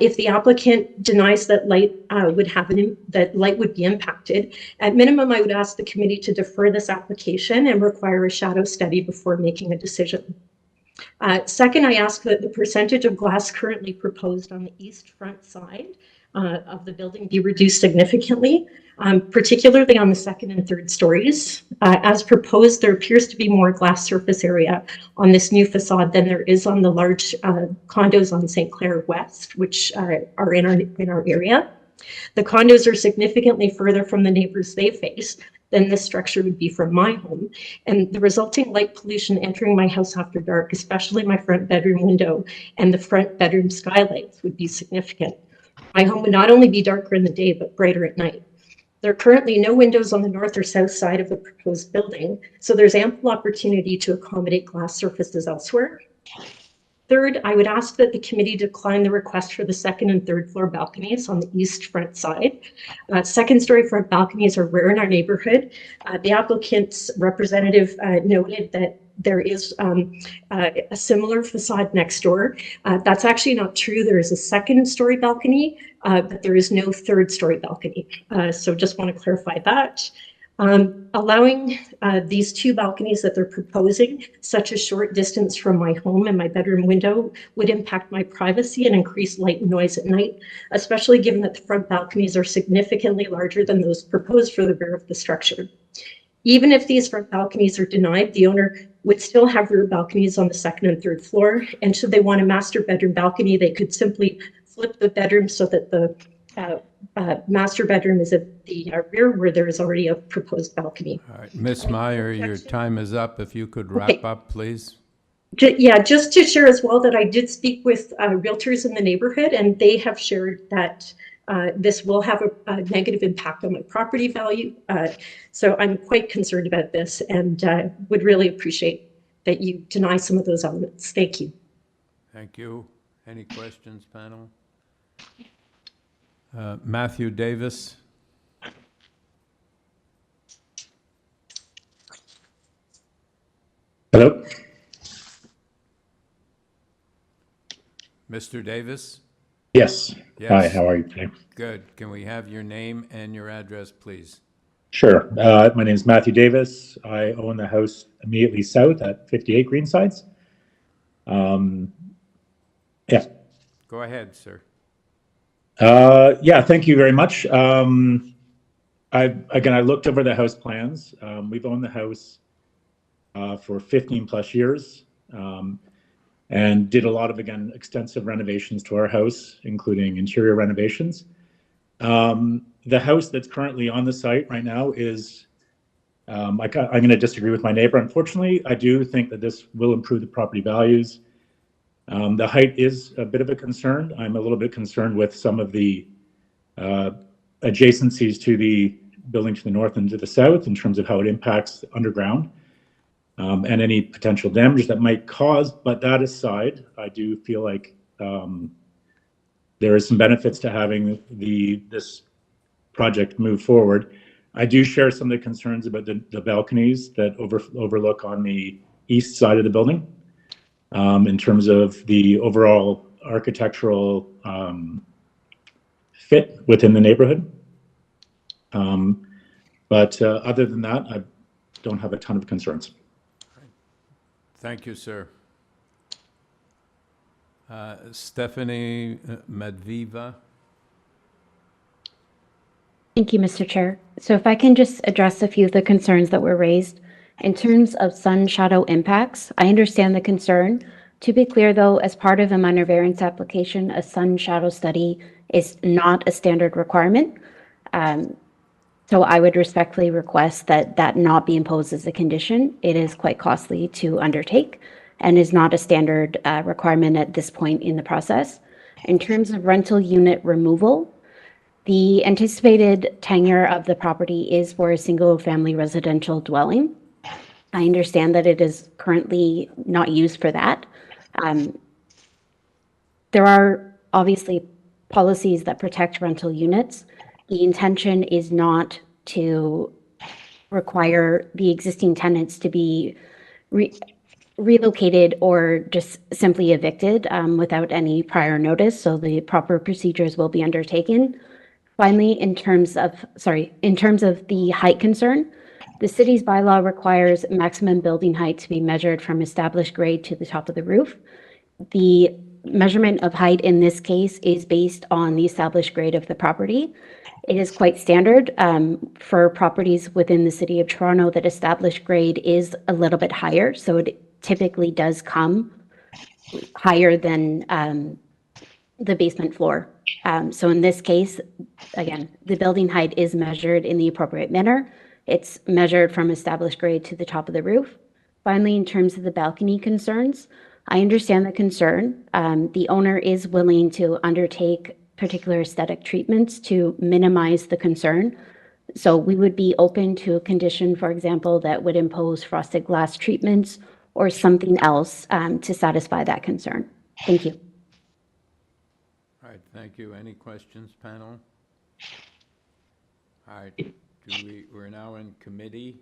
S17: If the applicant denies that light would be impacted, at minimum, I would ask the committee to defer this application and require a shadow study before making a decision. Second, I ask that the percentage of glass currently proposed on the east front side of the building be reduced significantly, particularly on the 2nd and 3rd stories. As proposed, there appears to be more glass surface area on this new facade than there is on the large condos on St. Clair West, which are in our area. The condos are significantly further from the neighbors they face than this structure would be from my home. And the resulting light pollution entering my house after dark, especially my front bedroom window and the front bedroom skylights, would be significant. My home would not only be darker in the day, but brighter at night. There are currently no windows on the north or south side of the proposed building, so there's ample opportunity to accommodate glass surfaces elsewhere. Third, I would ask that the committee decline the request for the 2nd and 3rd floor balconies on the east front side. 2nd story front balconies are rare in our neighborhood. The applicant's representative noted that there is a similar facade next door. That's actually not true. There is a 2nd story balcony, but there is no 3rd story balcony. So just want to clarify that. Allowing these 2 balconies that they're proposing such a short distance from my home and my bedroom window would impact my privacy and increase light and noise at night, especially given that the front balconies are significantly larger than those proposed for the rear of the structure. Even if these front balconies are denied, the owner would still have rear balconies on the 2nd and 3rd floor. And should they want a master bedroom balcony, they could simply flip the bedroom so that the master bedroom is at the rear where there is already a proposed balcony.
S1: All right, Ms. Meyer, your time is up. If you could wrap up, please.
S17: Yeah, just to share as well that I did speak with realtors in the neighborhood, and they have shared that this will have a negative impact on my property value. So I'm quite concerned about this, and would really appreciate that you deny some of those elements. Thank you.
S1: Thank you. Any questions, panel? Matthew Davis.
S18: Hello?
S1: Mr. Davis?
S18: Yes.
S1: Yes.
S18: Hi, how are you today?
S1: Good. Can we have your name and your address, please?
S18: Sure. My name is Matthew Davis. I own the house immediately south at 58 Greensides. Yeah.
S1: Go ahead, sir.
S18: Yeah, thank you very much. I looked over the house plans. We've owned the house for 15 plus years. And did a lot of, again, extensive renovations to our house, including interior renovations. The house that's currently on the site right now is, I'm going to disagree with my neighbor. Unfortunately, I do think that this will improve the property values. The height is a bit of a concern. I'm a little bit concerned with some of the adjacencies to the building to the north and to the south in terms of how it impacts underground. And any potential damage that might cause. But that aside, I do feel like there is some benefits to having this project move forward. I do share some of the concerns about the balconies that overlook on the east side of the building in terms of the overall architectural fit within the neighborhood. But other than that, I don't have a ton of concerns.
S1: Thank you, sir. Stephanie Medviva.
S16: Thank you, Mr. Chair. So if I can just address a few of the concerns that were raised. In terms of sun shadow impacts, I understand the concern. To be clear, though, as part of a minor variance application, a sun shadow study is not a standard requirement. So I would respectfully request that that not be imposed as a condition. It is quite costly to undertake and is not a standard requirement at this point in the process. In terms of rental unit removal, the anticipated tenure of the property is for a single-family residential dwelling. I understand that it is currently not used for that. There are obviously policies that protect rental units. The intention is not to require the existing tenants to be relocated or just simply evicted without any prior notice, so the proper procedures will be undertaken. Finally, in terms of the height concern, the city's bylaw requires maximum building height to be measured from established grade to the top of the roof. The measurement of height in this case is based on the established grade of the property. It is quite standard for properties within the city of Toronto that established grade is a little bit higher, so it typically does come higher than the basement floor. So in this case, again, the building height is measured in the appropriate manner. It's measured from established grade to the top of the roof. Finally, in terms of the balcony concerns, I understand the concern. The owner is willing to undertake particular aesthetic treatments to minimize the concern. So we would be open to a condition, for example, that would impose frosted glass treatments or something else to satisfy that concern. Thank you.
S1: All right, thank you. Any questions, panel? All right, we're now in committee.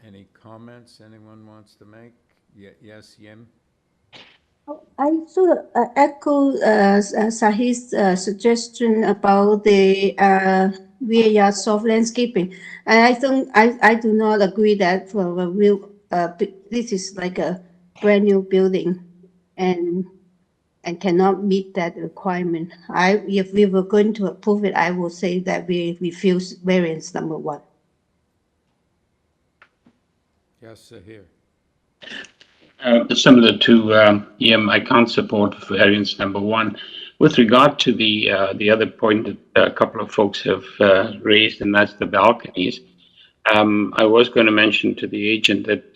S1: Any comments anyone wants to make? Yes, Yim?
S4: I sort of echo Sahid's suggestion about the rear yard soft landscaping. And I think I do not agree that for a real, this is like a brand new building and cannot meet that requirement. If we were going to approve it, I would say that we refuse variance number 1.
S1: Yes, here.
S7: Similar to Yim, I can't support variance number 1. With regard to the other point that a couple of folks have raised, and that's the balconies, I was going to mention to the agent that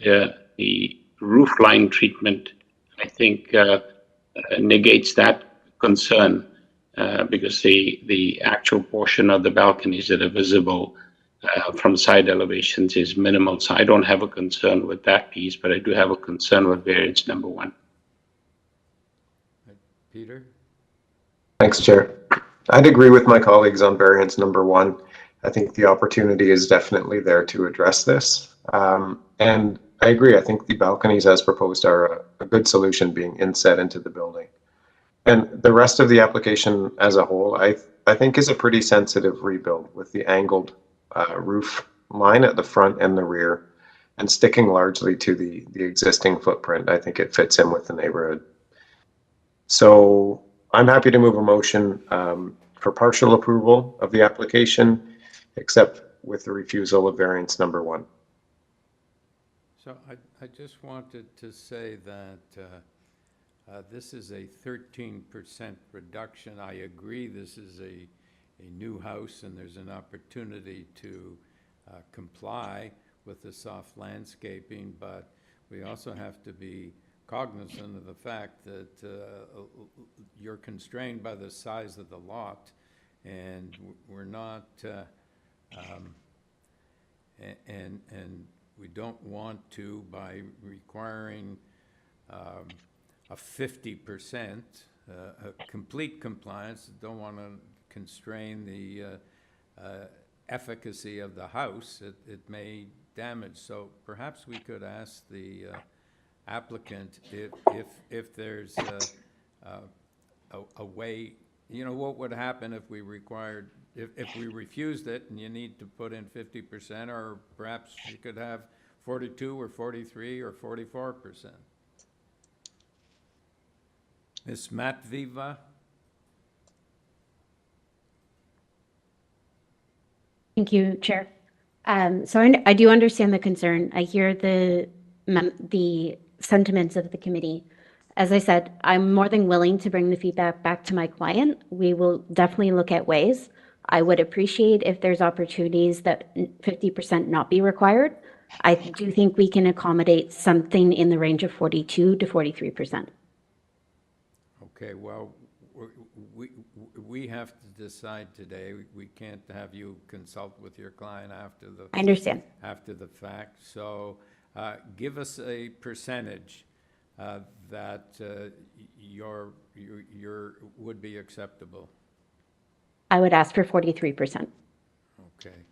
S7: the roof line treatment, I think, negates that concern because the actual portion of the balconies that are visible from side elevations is minimal. So I don't have a concern with that piece, but I do have a concern with variance number 1.
S1: Peter?
S6: Thanks, Chair. I'd agree with my colleagues on variance number 1. I think the opportunity is definitely there to address this. And I agree, I think the balconies as proposed are a good solution being inset into the building. And the rest of the application as a whole, I think is a pretty sensitive rebuild with the angled roof line at the front and the rear and sticking largely to the existing footprint. I think it fits in with the neighborhood. So I'm happy to move a motion for partial approval of the application, except with the refusal of variance number 1.
S1: So I just wanted to say that this is a 13% reduction. I agree this is a new house and there's an opportunity to comply with the soft landscaping, but we also have to be cognizant of the fact that you're constrained by the size of the lot, and we're not, and we don't want to, by requiring a 50% complete compliance, don't want to constrain the efficacy of the house. It may damage. So perhaps we could ask the applicant if there's a way, you know, what would happen if we required, if we refused it and you need to put in 50%, or perhaps you could have 42 or 43 or 44%. Ms. Matviva?
S16: Thank you, Chair. So I do understand the concern. I hear the sentiments of the committee. As I said, I'm more than willing to bring the feedback back to my client. We will definitely look at ways. I would appreciate if there's opportunities that 50% not be required. I do think we can accommodate something in the range of 42 to 43%.
S1: Okay, well, we have to decide today. We can't have you consult with your client after the
S16: I understand.
S1: After the fact. So give us a percentage that your would be acceptable.
S16: I would ask for 43%.
S1: Okay.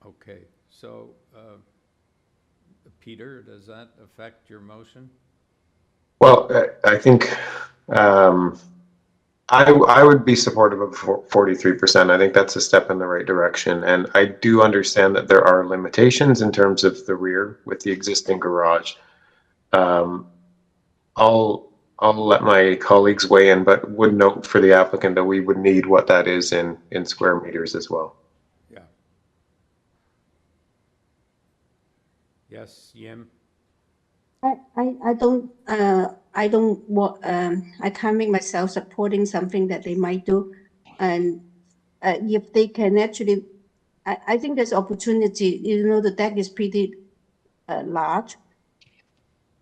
S1: Okay. So Peter, does that affect your motion?
S6: Well, I think I would be supportive of 43%. I think that's a step in the right direction. And I do understand that there are limitations in terms of the rear with the existing garage. I'll let my colleagues weigh in, but would note for the applicant that we would need what that is in square meters as well.
S1: Yeah. Yes, Yim?
S4: I can't make myself supporting something that they might do, and if they can actually, I think there's opportunity. You know, the deck is pretty large.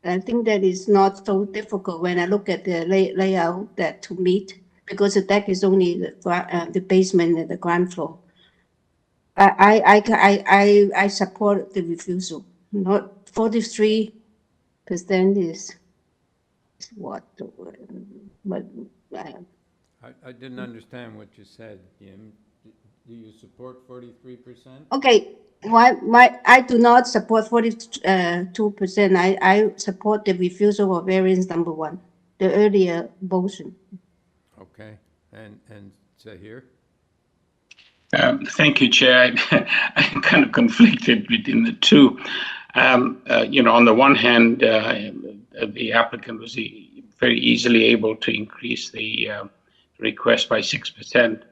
S4: I think that is not so difficult when I look at the layout that to meet, because the deck is only the basement and the ground floor. I support the refusal. Not 43%. Is what? But
S1: I didn't understand what you said, Yim. Do you support 43%?
S4: Okay, I do not support 42%. I support the refusal of variance number 1, the earlier motion.
S1: Okay, and Zahir?
S7: Thank you, Chair. I'm kind of conflicted between the two. You know, on the one hand, the applicant was very easily able to increase the request by 6%.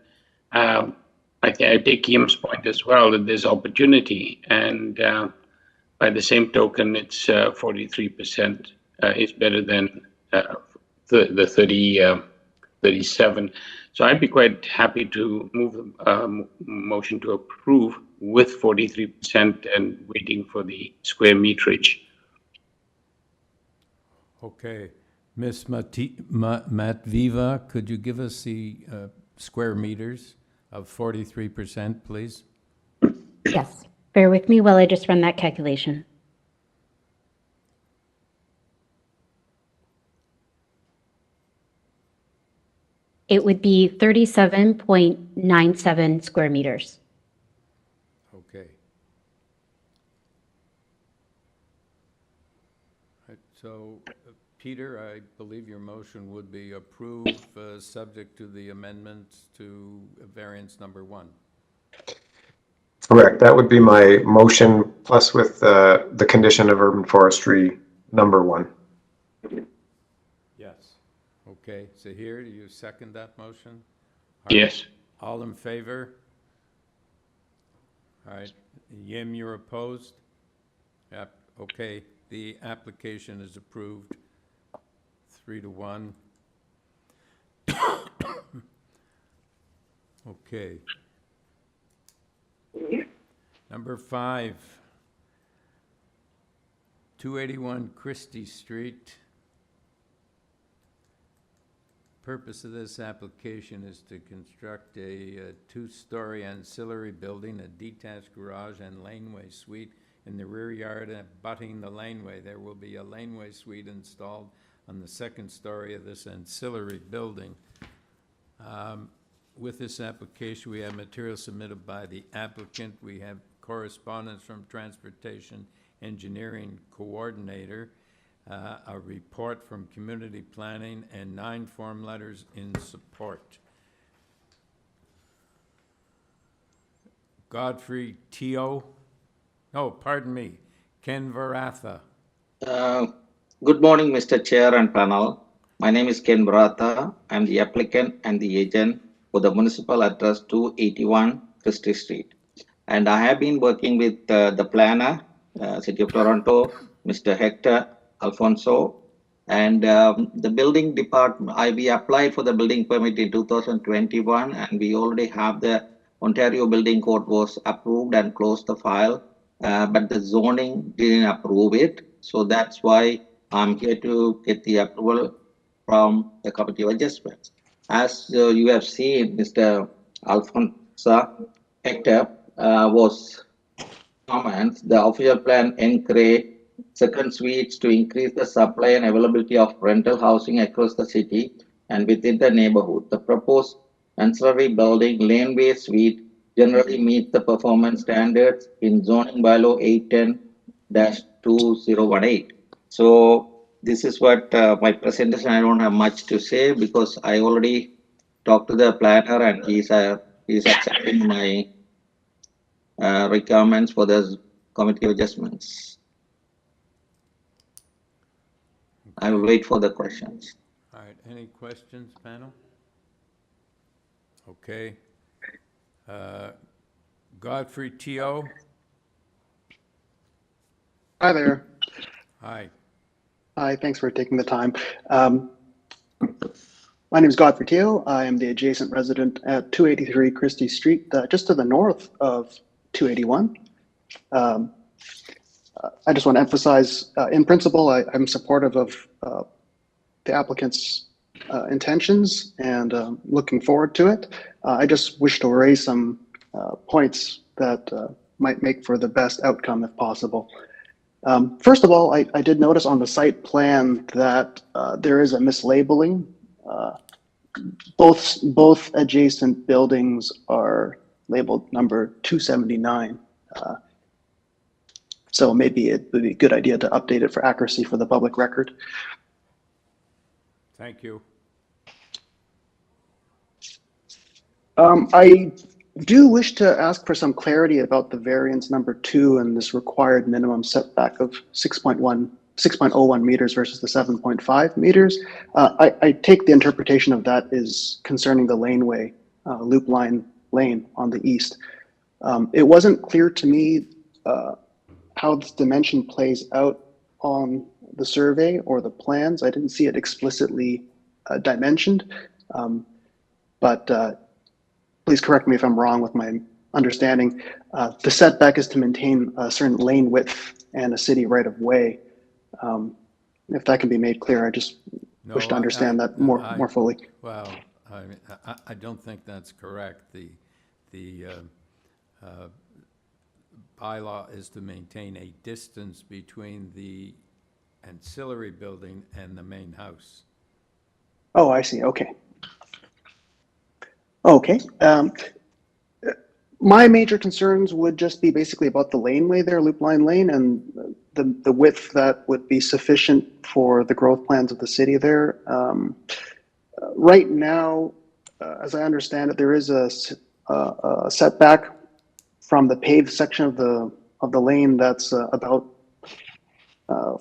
S7: I take Yim's point as well, that there's opportunity, and by the same token, it's 43% is better than the 37. So I'd be quite happy to move a motion to approve with 43% and waiting for the square meterage.
S1: Okay. Ms. Matviva, could you give us the square meters of 43%, please?
S16: Yes. Bear with me while I just run that calculation. It would be 37.97 square meters.
S1: Okay. Right, so, Peter, I believe your motion would be approve, subject to the amendments to variance number 1.
S6: Correct. That would be my motion, plus with the condition of urban forestry number 1.
S1: Yes. Okay, so here, do you second that motion?
S7: Yes.
S1: All in favor? All right. Yim, you're opposed? Yep. Okay, the application is approved 3-1. Okay. Number 5, 281 Christie Street. Purpose of this application is to construct a 2-story ancillary building, a detached garage and laneway suite in the rear yard abutting the laneway. There will be a laneway suite installed on the 2nd story of this ancillary building. With this application, we have material submitted by the applicant. We have correspondence from Transportation Engineering Coordinator, a report from Community Planning, and 9 form letters in support. Godfrey Teo, pardon me, Ken Varatha.
S19: Good morning, Mr. Chair and panel. My name is Ken Varatha. I'm the applicant and the agent for the municipal address 281 Christie Street. And I have been working with the planner, City of Toronto, Mr. Hector Alfonso, and the building department. We applied for the building permit in 2021, and we already have the Ontario Building Code was approved and closed the file, but the zoning didn't approve it. So that's why I'm here to get the approval from the Committee of Adjustments. As you have seen, Mr. Alfonso Hector was comments, the official plan encourage second suites to increase the supply and availability of rental housing across the city and within the neighborhood. The proposed ancillary building laneway suite generally meet the performance standards in zoning bylaw 810-2018. So this is what my presentation. I don't have much to say because I already talked to the planner and he's accepting my requirements for the Committee of Adjustments. I will wait for the questions.
S1: All right, any questions, panel? Okay. Godfrey Teo.
S20: Hi there.
S1: Hi.
S20: Hi, thanks for taking the time. My name is Godfrey Teo. I am the adjacent resident at 283 Christie Street, just to the north of 281. I just want to emphasize, in principle, I'm supportive of the applicant's intentions and looking forward to it. I just wish to raise some points that might make for the best outcome if possible. First of all, I did notice on the site plan that there is a mislabeling. Both adjacent buildings are labeled number 279. So maybe it would be a good idea to update it for accuracy for the public record.
S1: Thank you.
S20: I do wish to ask for some clarity about the variance number 2 and this required minimum setback of 6.01 meters versus the 7.5 meters. I take the interpretation of that is concerning the laneway, loop line lane on the east. It wasn't clear to me how this dimension plays out on the survey or the plans. I didn't see it explicitly dimensioned, but please correct me if I'm wrong with my understanding, the setback is to maintain a certain lane width and a city right of way. If that can be made clear, I just wish to understand that more fully.
S1: Well, I don't think that's correct. The bylaw is to maintain a distance between the ancillary building and the main house.
S20: Oh, I see. Okay. Okay. My major concerns would just be basically about the laneway there, loop line lane, and the width that would be sufficient for the growth plans of the city there. Right now, as I understand it, there is a setback from the paved section of the lane that's about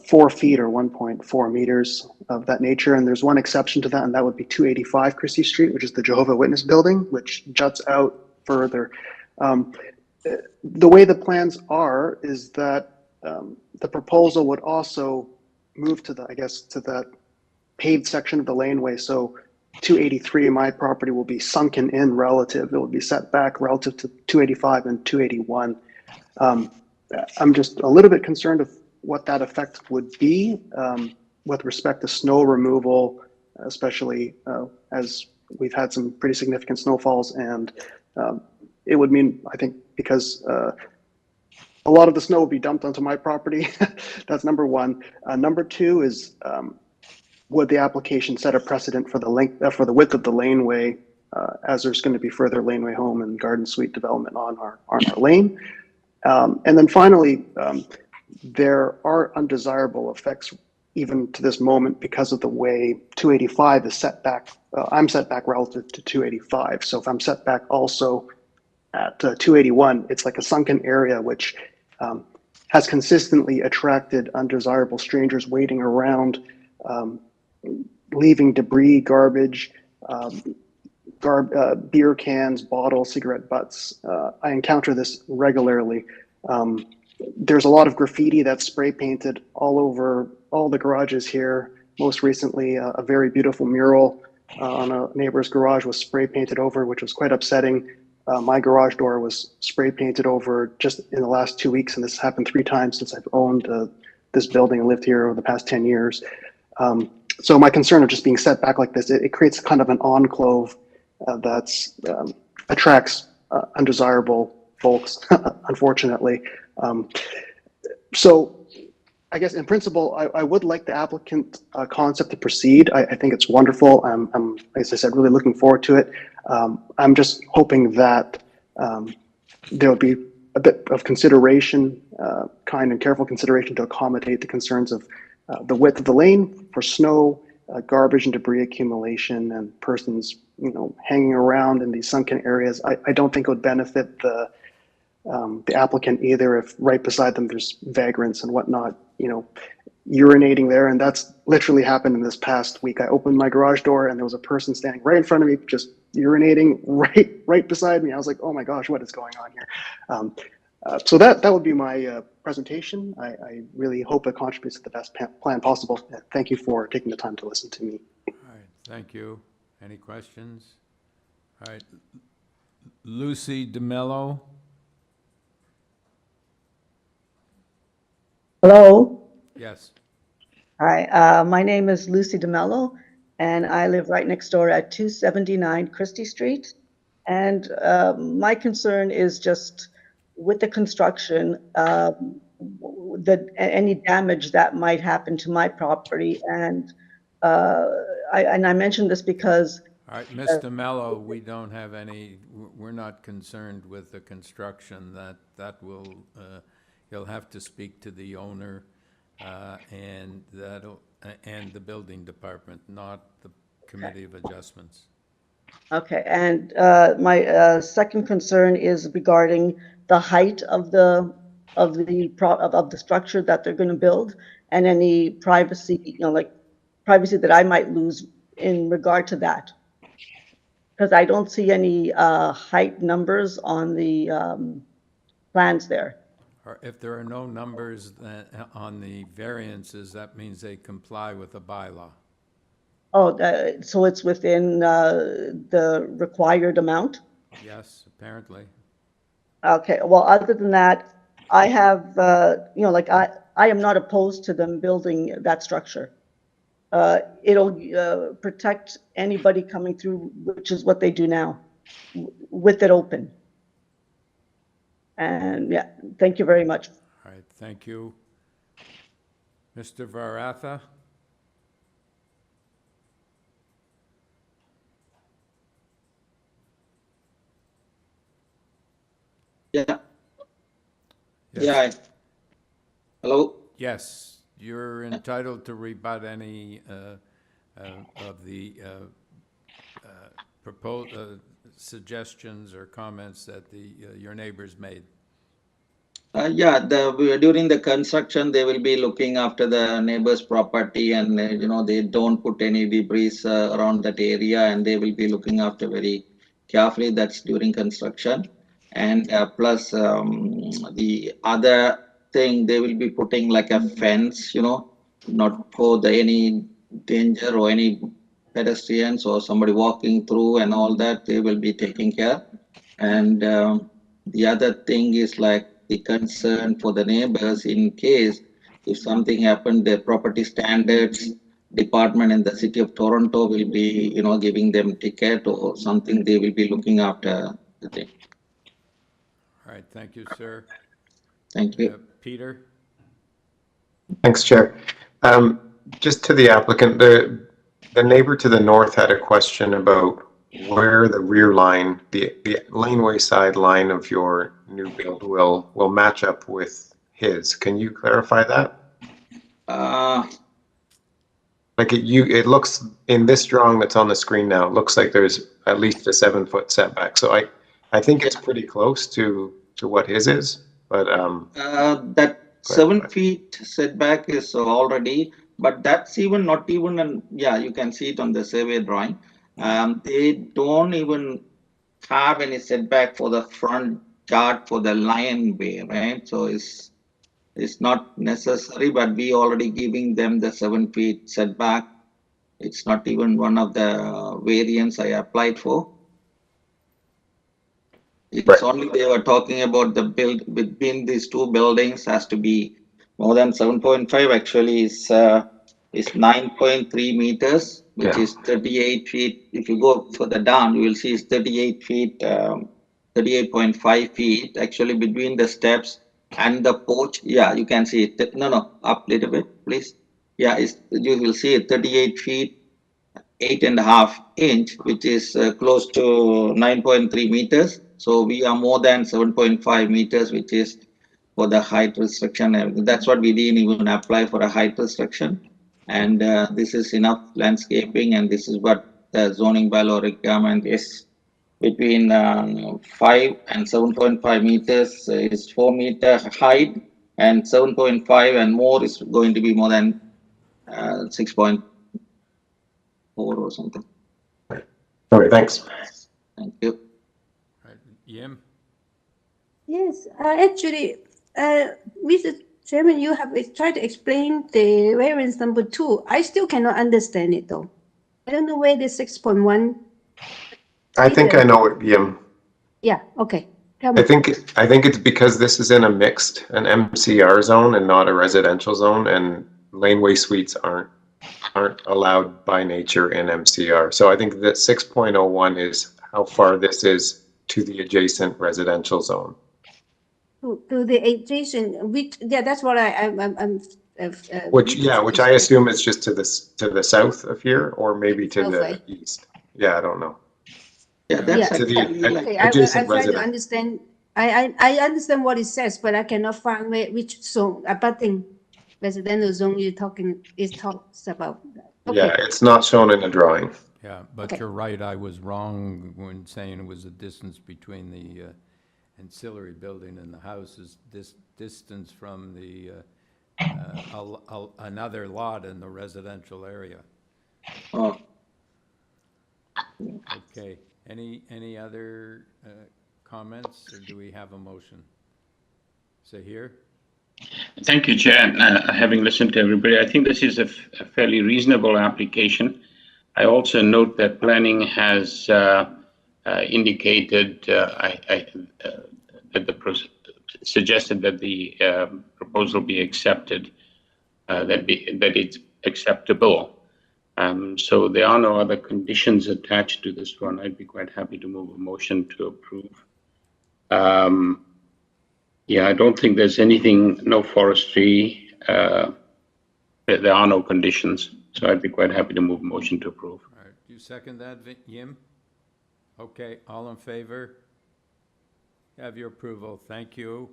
S20: 4 feet or 1.4 meters of that nature. And there's one exception to that, and that would be 285 Christie Street, which is the Jehovah Witness building, which juts out further. The way the plans are is that the proposal would also move to to that paved section of the laneway. So 283, my property will be sunken in relative. It will be set back relative to 285 and 281. I'm just a little bit concerned of what that effect would be with respect to snow removal, especially as we've had some pretty significant snowfalls, and it would mean, I think, because a lot of the snow will be dumped onto my property. That's number one. Number two is, would the application set a precedent for the length, for the width of the laneway, as there's going to be further laneway home and garden suite development on our lane? And then finally, there are undesirable effects even to this moment because of the way 285 is set back. I'm set back relative to 285. So if I'm set back also at 281, it's like a sunken area, which has consistently attracted undesirable strangers waiting around, leaving debris, garbage, beer cans, bottles, cigarette butts. I encounter this regularly. There's a lot of graffiti that's spray painted all over all the garages here. Most recently, a very beautiful mural on a neighbor's garage was spray painted over, which was quite upsetting. My garage door was spray painted over just in the last 2 weeks, and this happened 3 times since I've owned this building and lived here over the past 10 years. So my concern of just being set back like this, it creates kind of an enclave that's attracts undesirable folks, unfortunately. So I guess in principle, I would like the applicant concept to proceed. I think it's wonderful. I'm, as I said, really looking forward to it. I'm just hoping that there will be a bit of consideration, kind and careful consideration to accommodate the concerns of the width of the lane for snow, garbage and debris accumulation, and persons, hanging around in these sunken areas. I don't think it would benefit the applicant either if right beside them there's vagrants and whatnot, urinating there. And that's literally happened in this past week. I opened my garage door and there was a person standing right in front of me, just urinating right beside me. I was like, oh my gosh, what is going on here? So that would be my presentation. I really hope it contributes to the best plan possible. Thank you for taking the time to listen to me.
S1: All right, thank you. Any questions? All right, Lucy DeMello.
S21: Hello.
S1: Yes.
S21: Hi, my name is Lucy DeMello, and I live right next door at 279 Christie Street. And my concern is just with the construction, any damage that might happen to my property. And I mentioned this because.
S1: All right, Mr. Mello, we don't have any. We're not concerned with the construction. That will. You'll have to speak to the owner and the building department, not the Committee of Adjustments.
S21: Okay, and my second concern is regarding the height of the structure that they're going to build, and any privacy, privacy that I might lose in regard to that, because I don't see any height numbers on the plans there.
S1: Or if there are no numbers on the variances, that means they comply with the bylaw.
S21: Oh, so it's within the required amount?
S1: Yes, apparently.
S21: Okay, well, other than that, I have, you know, like I am not opposed to them building that structure. It'll protect anybody coming through, which is what they do now, with it open. And yeah, thank you very much.
S1: All right, thank you. Mr. Varatha?
S19: Yeah.
S1: Yes.
S19: Yeah. Hello?
S1: Yes, you're entitled to rebut any of the proposed suggestions or comments that your neighbors made.
S19: Yeah, during the construction, they will be looking after the neighbor's property, and you know, they don't put any debris around that area, and they will be looking after very carefully. That's during construction, and plus the other thing, they will be putting like a fence, you know, not for any danger or any pedestrians or somebody walking through and all that. They will be taking care, and the other thing is like the concern for the neighbors in case if something happened, the property standards department in the city of Toronto will be, you know, giving them ticket or something. They will be looking after the thing.
S1: All right, thank you, sir.
S19: Thank you.
S1: Peter?
S6: Thanks, Chair. Just to the applicant, the neighbor to the north had a question about where the rear line, the laneway side line of your new build will match up with his. Can you clarify that? Like it looks in this drawing that's on the screen now, it looks like there's at least a 7-foot setback. So I think it's pretty close to what his is, but
S19: that 7 feet setback is already, but that's even not even, and yeah, you can see it on the survey drawing. They don't even have any setback for the front yard for the lion way, right? So it's not necessary, but we already giving them the 7 feet setback. It's not even one of the variants I applied for. It's only they were talking about the build between these two buildings has to be more than 7.5. Actually, is 9.3 meters, which is 38 feet. If you go further down, you will see it's 38 feet, 38.5 feet actually between the steps and the porch. Yeah, you can see it. No, up a little bit, please. Yeah, you will see it 38 feet, 8.5 inch, which is close to 9.3 meters. So we are more than 7.5 meters, which is for the height restriction. That's what we didn't even apply for a height restriction. And this is enough landscaping, and this is what the zoning bylaw requirement is. Between 5 and 7.5 meters is 4 meter height, and 7.5 and more is going to be more than 6.4 or something.
S6: Okay, thanks.
S19: Thank you.
S1: Yim?
S4: Yes, actually, Mr. Chairman, you have tried to explain the variance number 2. I still cannot understand it though. I don't know where the 6.1.
S6: I think I know it, Yim.
S4: Yeah, okay. Tell me.
S6: I think it's because this is in an MCR zone and not a residential zone, and laneway suites aren't allowed by nature in MCR. So I think that 6.01 is how far this is to the adjacent residential zone.
S4: To the adjacent, which that's what I'm.
S6: Which I assume is just to the south of here, or maybe to the east. Yeah, I don't know.
S19: Yeah, that's
S6: to the
S4: okay.
S6: adjacent
S4: I'm trying to
S6: resident.
S4: understand. I understand what it says, but I cannot find which zone abutting residential zone talks about. Okay.
S6: Yeah, it's not shown in the drawing.
S1: Yeah, but you're right, I was wrong when saying it was the distance between the ancillary building and the house is this distance from the another lot in the residential area.
S19: Oh.
S1: Okay, any other comments, or do we have a motion? Sahir?
S7: Thank you, Chair. Having listened to everybody, I think this is a fairly reasonable application. I also note that planning has indicated suggested that the proposal be accepted, that it's acceptable. So there are no other conditions attached to this one. I'd be quite happy to move a motion to approve. Yeah, I don't think there's anything, no forestry. There are no conditions, so I'd be quite happy to move a motion to approve.
S1: All right, do you second that, Yim? Okay, all in favor? Have your approval, thank you.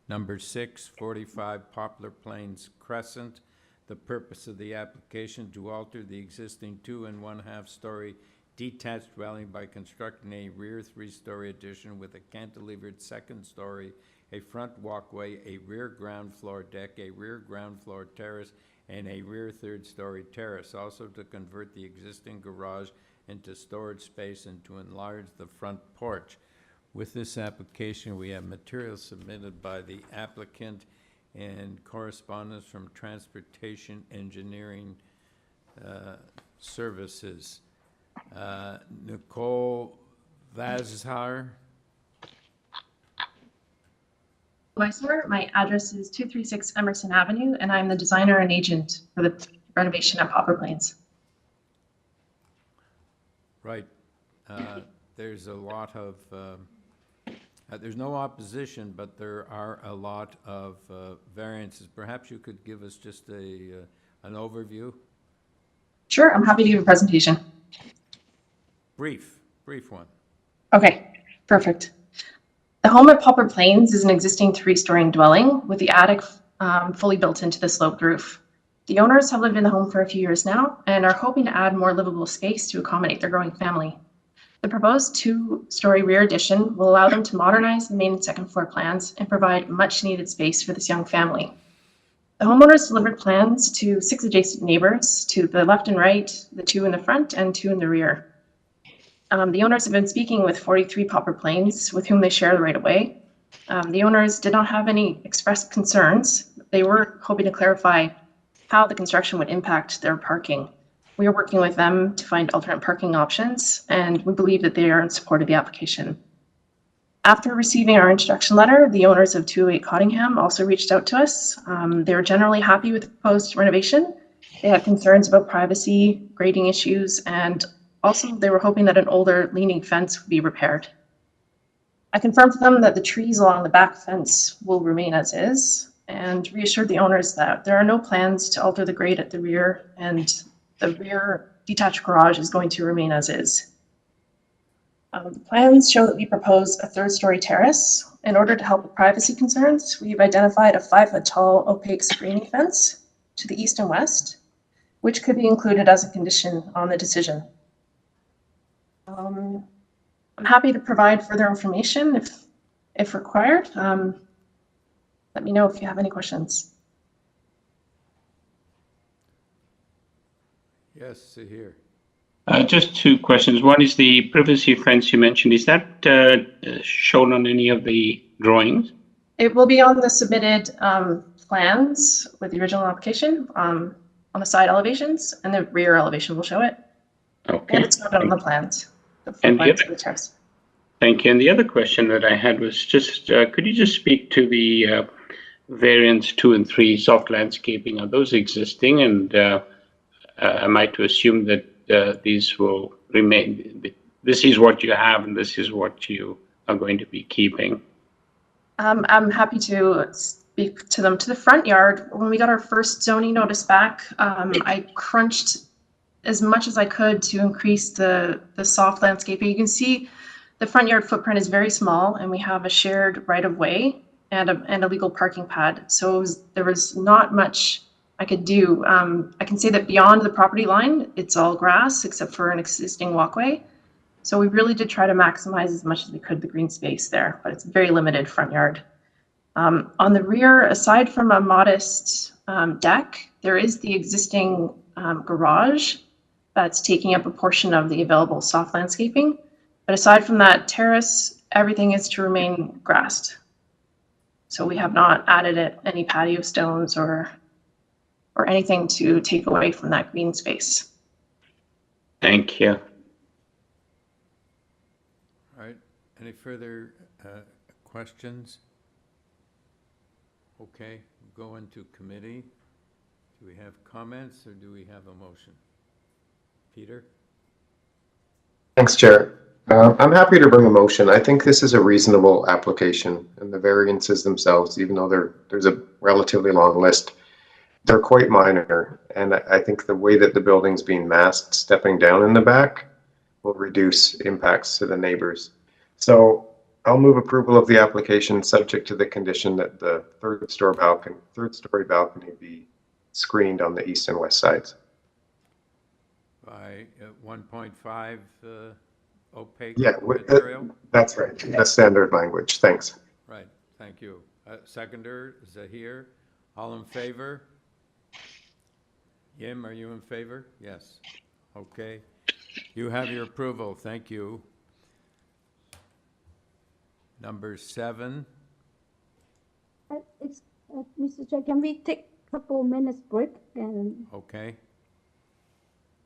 S1: Number 6, 45 Poplar Plains Crescent. The purpose of the application to alter the existing 2 1/2 story detached dwelling by constructing a rear 3-story addition with a cantilevered 2nd story, a front walkway, a rear ground floor deck, a rear ground floor terrace, and a rear 3rd-story terrace. Also to convert the existing garage into storage space and to enlarge the front porch. With this application, we have materials submitted by the applicant and correspondence from Transportation Engineering Services. Nicole Vazhar.
S5: Weisler. My address is 236 Emerson Avenue, and I'm the designer and agent for the renovation at Poplar Plains.
S1: Right. There's a lot of, there's no opposition, but there are a lot of variances. Perhaps you could give us just an overview?
S5: Sure, I'm happy to give a presentation.
S1: Brief one.
S5: Okay, perfect. The home at Poplar Plains is an existing 3-story dwelling with the attic fully built into the sloped roof. The owners have lived in the home for a few years now and are hoping to add more livable space to accommodate their growing family. The proposed 2-story rear addition will allow them to modernize the main and 2nd floor plans and provide much needed space for this young family. The homeowners delivered plans to 6 adjacent neighbors to the left and right, the 2 in the front and 2 in the rear. The owners have been speaking with 43 Poplar Plains, with whom they share the right-of-way. The owners did not have any expressed concerns. They were hoping to clarify how the construction would impact their parking. We are working with them to find alternate parking options, and we believe that they are in support of the application. After receiving our introduction letter, the owners of 208 Cottingham also reached out to us. They were generally happy with the proposed renovation. They had concerns about privacy, grading issues, and also they were hoping that an older leaning fence would be repaired. I confirmed to them that the trees along the back fence will remain as is, and reassured the owners that there are no plans to alter the grade at the rear, and the rear detached garage is going to remain as is. The plans show that we propose a 3rd-story terrace. In order to help with privacy concerns, we've identified a 5-foot-tall opaque screening fence to the east and west, which could be included as a condition on the decision. I'm happy to provide further information if required. Let me know if you have any questions.
S1: Yes, here.
S7: Just 2 questions. One is the privacy fence you mentioned. Is that shown on any of the drawings?
S5: It will be on the submitted plans with the original application on the side elevations, and the rear elevation will show it.
S7: Okay.
S5: And it's not on the plans.
S7: And the other, thank you. And the other question that I had was just, could you just speak to the variants 2 and 3 soft landscaping? Are those existing? And am I to assume that these will remain? This is what you have, and this is what you are going to be keeping.
S5: I'm happy to speak to them. To the front yard, when we got our first zoning notice back, I crunched as much as I could to increase the soft landscaping. You can see the front yard footprint is very small, and we have a shared right-of-way and a legal parking pad. So there was not much I could do. I can say that beyond the property line, it's all grass except for an existing walkway. So we really did try to maximize as much as we could the green space there, but it's a very limited front yard. On the rear, aside from a modest deck, there is the existing garage that's taking up a portion of the available soft landscaping. But aside from that terrace, everything is to remain grassed. So we have not added any patio stones or anything to take away from that green space.
S7: Thank you.
S1: All right. Any further questions? Okay, go into committee. Do we have comments or do we have a motion? Peter?
S6: Thanks, Chair. I'm happy to bring a motion. I think this is a reasonable application, and the variances themselves, even though there's a relatively long list, they're quite minor. And I think the way that the building's being masked, stepping down in the back, will reduce impacts to the neighbors. So I'll move approval of the application subject to the condition that the third story balcony be screened on the east and west sides.
S1: By 1.5 opaque
S6: Yeah,
S1: material?
S6: that's right. That's standard language. Thanks.
S1: Right, thank you. Seconder, is that here? All in favor? Yim, are you in favor? Yes. Okay. You have your approval. Thank you. Number 7.
S3: Mr. Chair, can we take a couple minutes break? And
S1: Okay.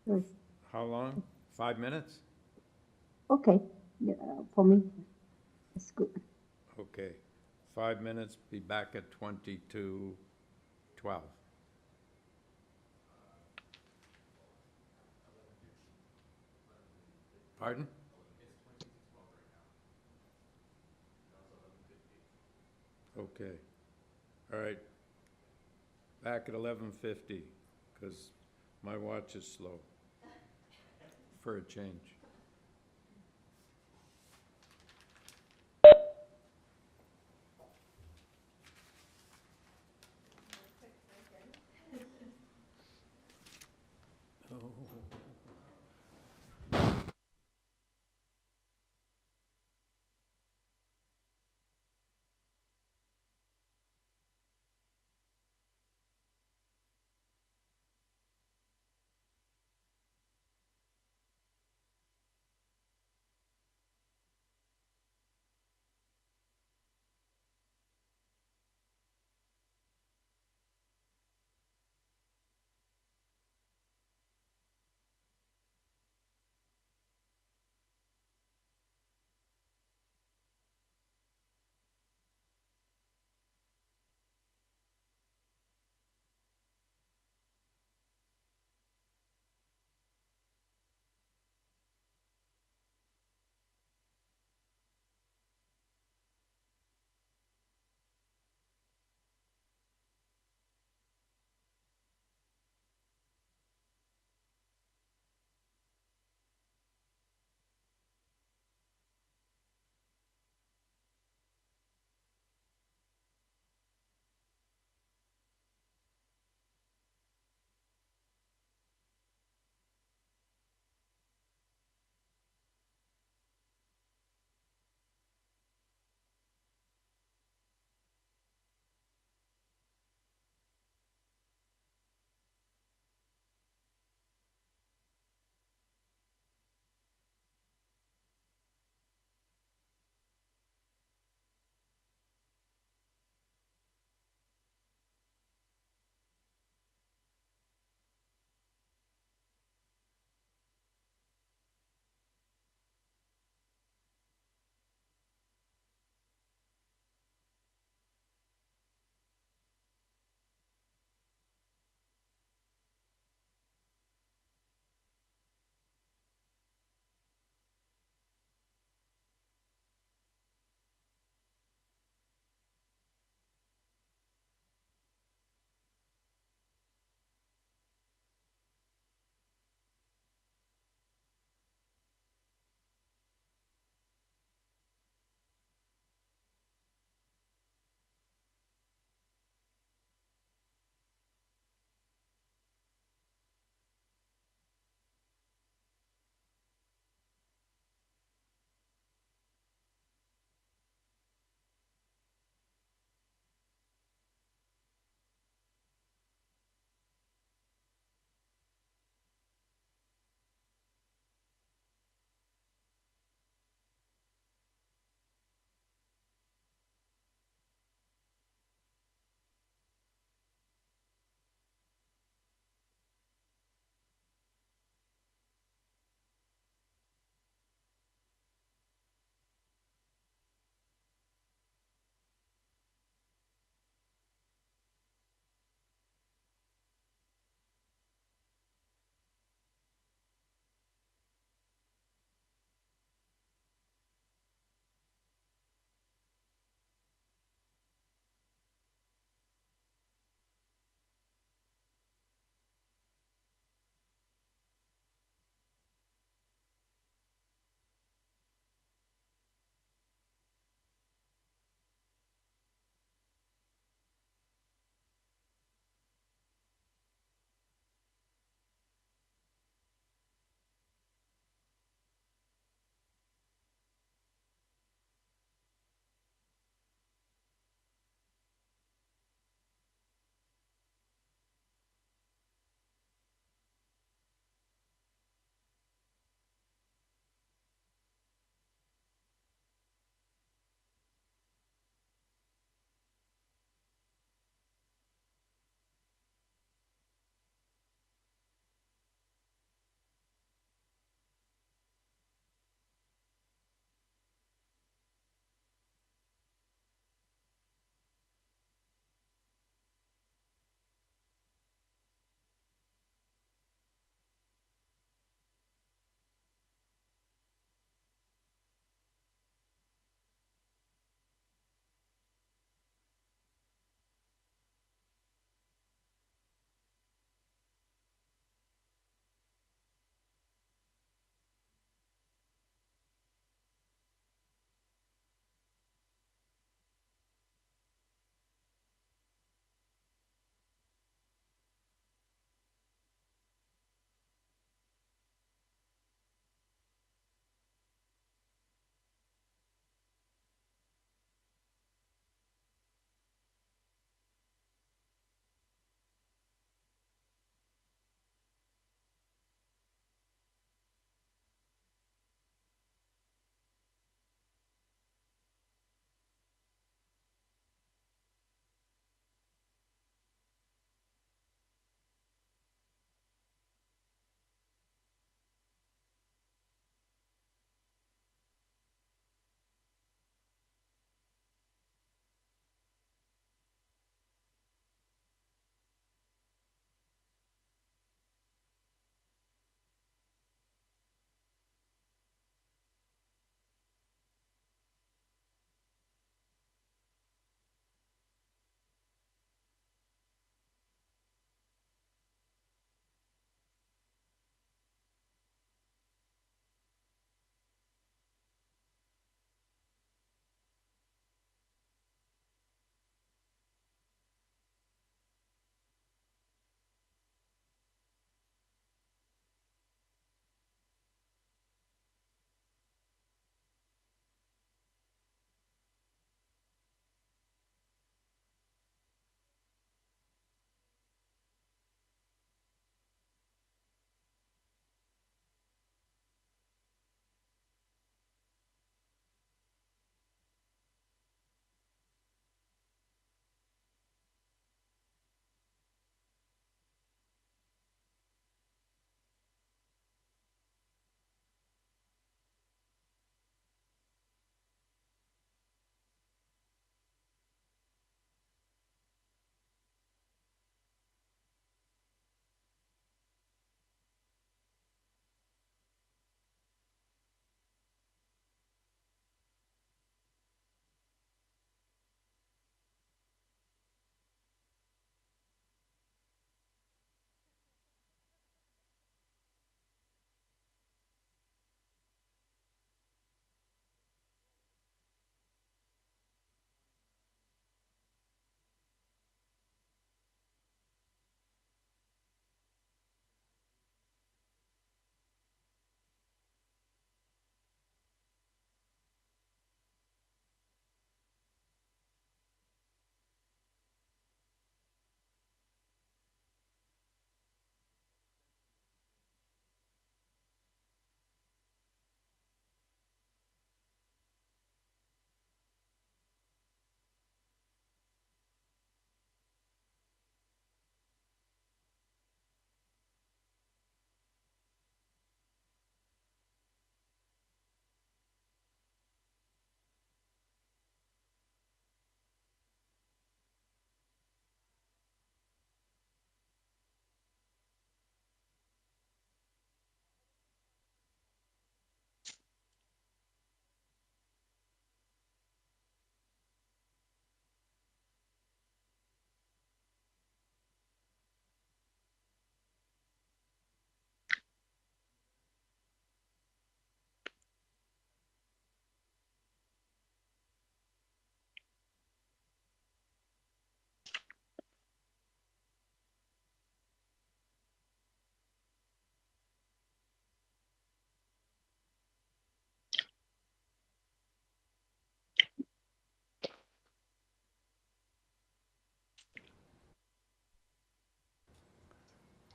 S3: Yes.
S1: How long? 5 minutes?
S3: Okay, yeah, for me, that's good.
S1: Okay. 5 minutes, be back at 22:12. Pardon? Okay. All right. Back at 11:50, because my watch is slow for a change.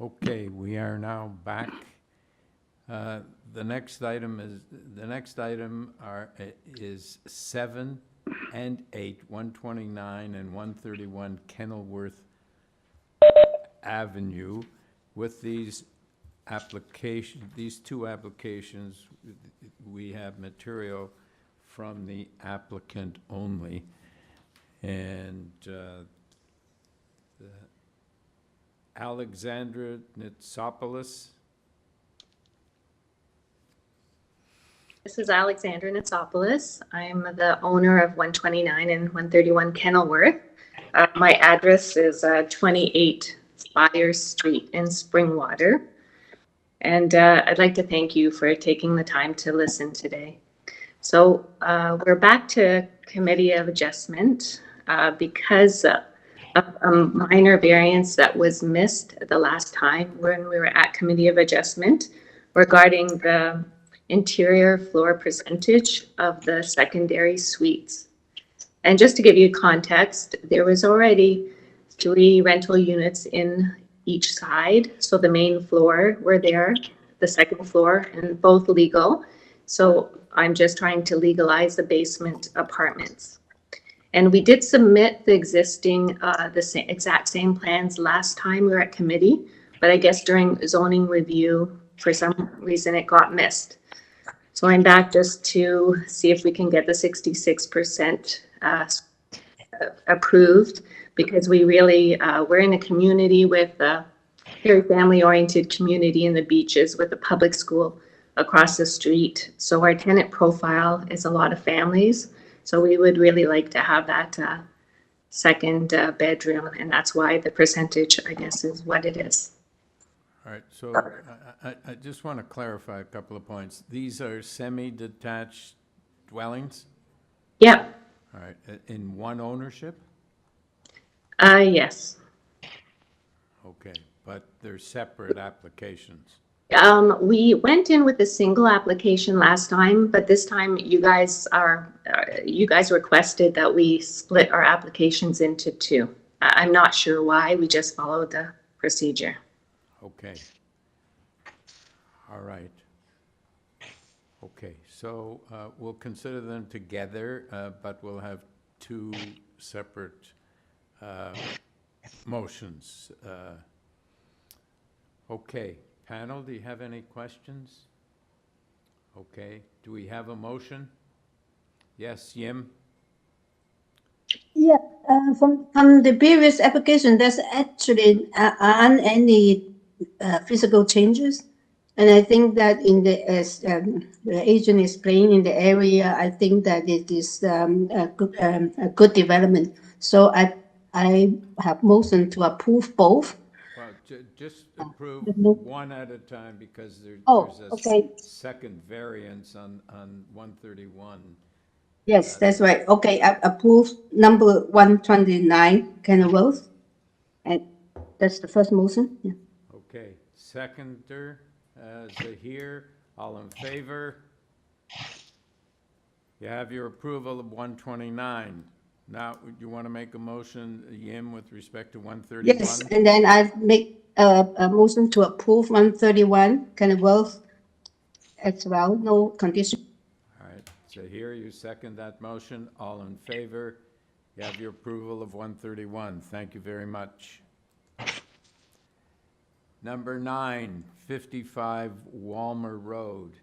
S1: Okay, we are now back. The next item is 7 and 8, 129 and 131 Kenilworth Avenue. With these two applications, we have material from the applicant only. And Alexandra Nitsopoulos.
S2: This is Alexandra Nitsopoulos. I'm the owner of 129 and 131 Kenilworth. My address is 28 Spires Street in Springwater. And I'd like to thank you for taking the time to listen today. So we're back to Committee of Adjustment because of a minor variance that was missed the last time when we were at Committee of Adjustment regarding the interior floor percentage of the secondary suites. And just to give you context, there was already 3 rental units in each side. So the main floor were there, the second floor, and both legal. So I'm just trying to legalize the basement apartments. And we did submit the existing, exact same plans last time we were at committee, but I guess during zoning review, for some reason it got missed. So I'm back just to see if we can get the 66% approved, because we really, we're in a community with a very family-oriented community in the beaches with a public school across the street. So our tenant profile is a lot of families. So we would really like to have that second bedroom, and that's why the percentage, I guess, is what it is.
S1: All right, so I just want to clarify a couple of points. These are semi-detached dwellings?
S2: Yeah.
S1: All right, in one ownership?
S2: Yes.
S1: Okay, but they're separate applications.
S2: We went in with a single application last time, but this time you guys requested that we split our applications into 2. I'm not sure why. We just followed the procedure.
S1: Okay. All right. Okay, so we'll consider them together, but we'll have 2 separate motions. Okay, panel, do you have any questions? Okay, do we have a motion? Yes, Yim?
S4: Yeah, from the previous application, there's actually aren't any physical changes. And I think that in the, as the agent explained in the area, I think that it is a good development. So I have motion to approve both.
S1: Well, just approve one at a time, because there's a second variance on 131.
S4: Yes, that's right. Okay, I approve number 129, Kenilworth. And that's the first motion. Yeah.
S1: Okay, seconder, Zahir, all in favor? You have your approval of 129. Now, you want to make a motion, Yim, with respect to 131?
S4: Yes, and then I make a motion to approve 131, Kenilworth as well, no condition.
S1: All right, so here you second that motion. All in favor? You have your approval of 131. Thank you very much. Number 9, 55 Walmer Road.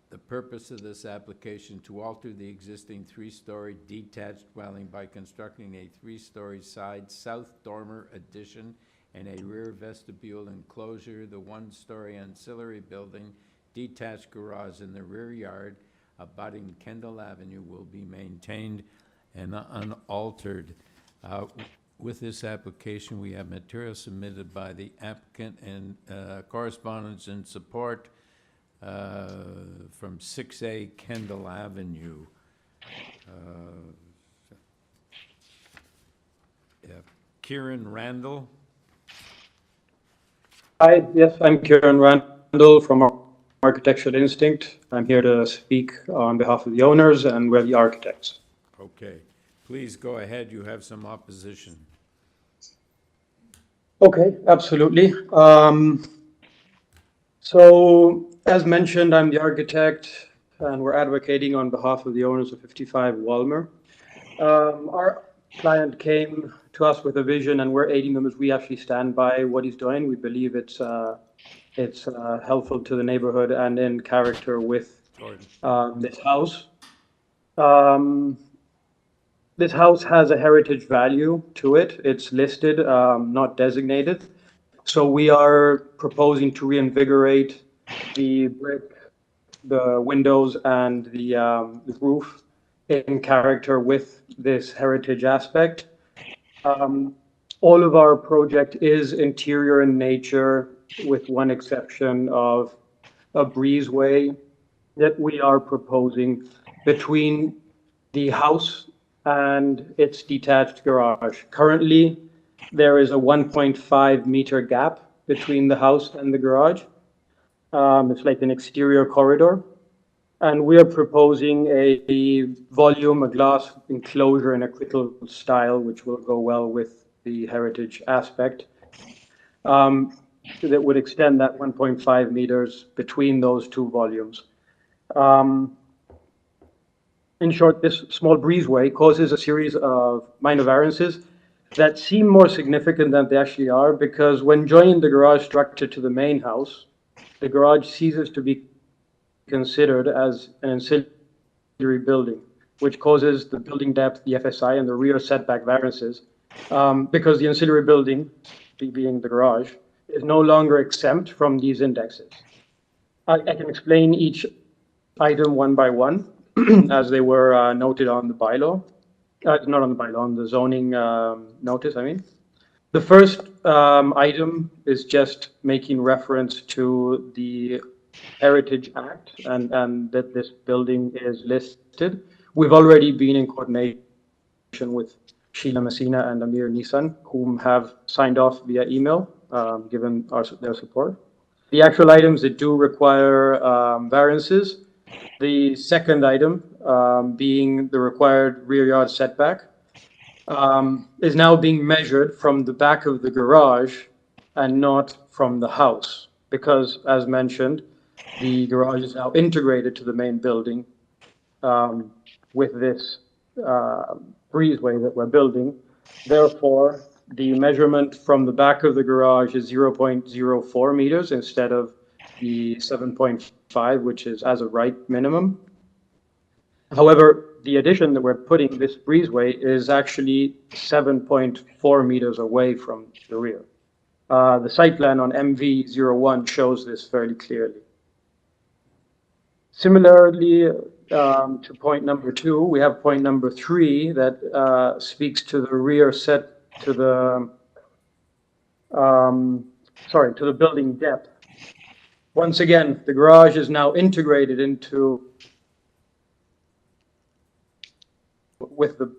S1: The purpose of this application to alter the existing 3-story detached dwelling by constructing a 3-story side south dormer addition and a rear vestibule enclosure, the 1-story ancillary building, detached garage in the rear yard abutting Kendall Avenue will be maintained and unaltered. With this application, we have material submitted by the applicant and correspondence in support from 6A Kendall Avenue. Kieran Randall.
S22: Hi, yes, I'm Kieran Randall from Architectural Instinct. I'm here to speak on behalf of the owners, and we're the architects.
S1: Okay, please go ahead. You have some opposition.
S22: Okay, absolutely. So as mentioned, I'm the architect and we're advocating on behalf of the owners of 55 WALMER. Our client came to us with a vision and we're aiding them as we actually stand by what he's doing. We believe it's helpful to the neighborhood and in character with this house. This house has a heritage value to it. It's listed, not designated. So we are proposing to reinvigorate the brick, the windows, and the roof in character with this heritage aspect. All of our project is interior in nature, with one exception of a breezeway that we are proposing between the house and its detached garage. Currently, there is a 1.5 meter gap between the house and the garage. It's like an exterior corridor. And we are proposing a volume, a glass enclosure in a crystal style, which will go well with the heritage aspect, that would extend that 1.5 meters between those two volumes. In short, this small breezeway causes a series of minor variances that seem more significant than they actually are, because when joining the garage structure to the main house, the garage ceases to be considered as an ancillary building, which causes the building depth, the FSI, and the rear setback variances, because the ancillary building, being the garage, is no longer exempt from these indexes. I can explain each item one by one, as they were noted on the bylaw. Not on the bylaw, on the zoning notice, I mean. The first item is just making reference to the Heritage Act and that this building is listed. We've already been in coordination with Sheila Messina and Amir Nissan, whom have signed off via email, given their support. The actual items that do require variances. The second item, being the required rear yard setback, is now being measured from the back of the garage and not from the house, because, as mentioned, the garage is now integrated to the main building with this breezeway that we're building. Therefore, the measurement from the back of the garage is 0.04 meters instead of the 7.5, which is as a right minimum. However, the addition that we're putting, this breezeway, is actually 7.4 meters away from the rear. The site plan on MV01 shows this fairly clearly. Similarly, to point number 2, we have point number 3 that speaks to the rear to the building depth. Once again, the garage is now integrated into with the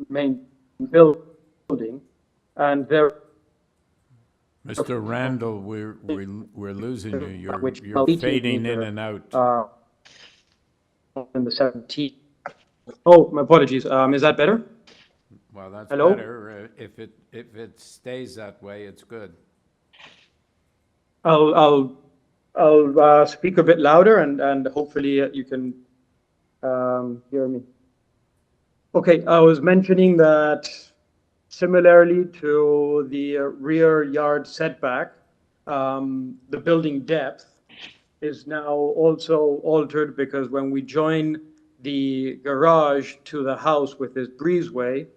S22: main building, and there.
S1: Mr. Randall, we're losing you. You're fading in and out.
S22: In the 17th. Oh, my apologies. Is that better?
S1: Well, that's
S22: Hello?
S1: better. If it stays that way, it's good.
S22: I'll speak a bit louder and hopefully you can hear me. Okay, I was mentioning that similarly to the rear yard setback, the building depth is now also altered, because when we join the garage to the house with this breezeway,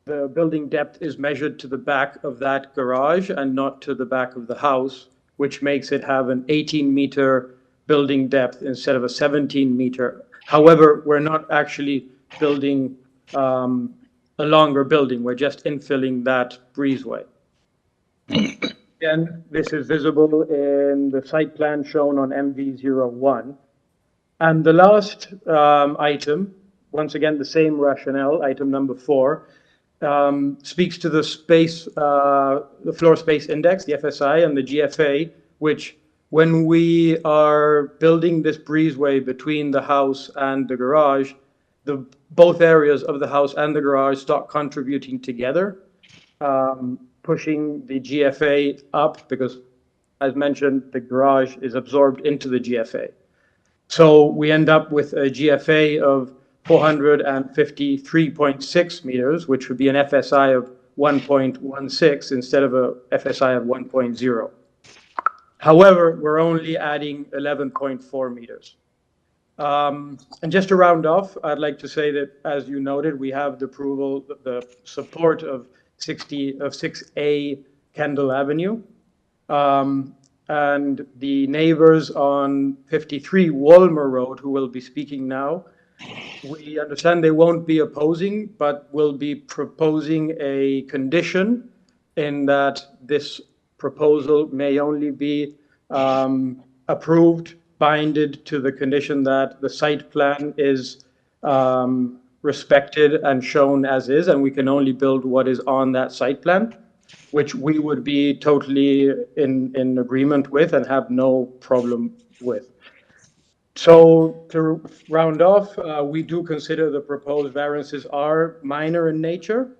S22: the building depth is measured to the back of that garage and not to the back of the house, which makes it have an 18-meter building depth instead of a 17-meter. However, we're not actually building a longer building. We're just infilling that breezeway. Again, this is visible in the site plan shown on MV01. And the last item, once again, the same rationale, item number 4, speaks to the space, the floor space index, the FSI, and the GFA, which when we are building this breezeway between the house and the garage, both areas of the house and the garage start contributing together, pushing the GFA up because, as mentioned, the garage is absorbed into the GFA. So we end up with a GFA of 453.6 meters, which would be an FSI of 1.16 instead of a FSI of 1.0. However, we're only adding 11.4 meters. And just to round off, I'd like to say that, as you noted, we have the approval, the support of 6A Kendall Avenue. And the neighbors on 53 Walmer Road, who will be speaking now, we understand they won't be opposing, but will be proposing a condition in that this proposal may only be approved, binded to the condition that the site plan is respected and shown as is, and we can only build what is on that site plan, which we would be totally in agreement with and have no problem with. So to round off, we do consider the proposed variances are minor in nature,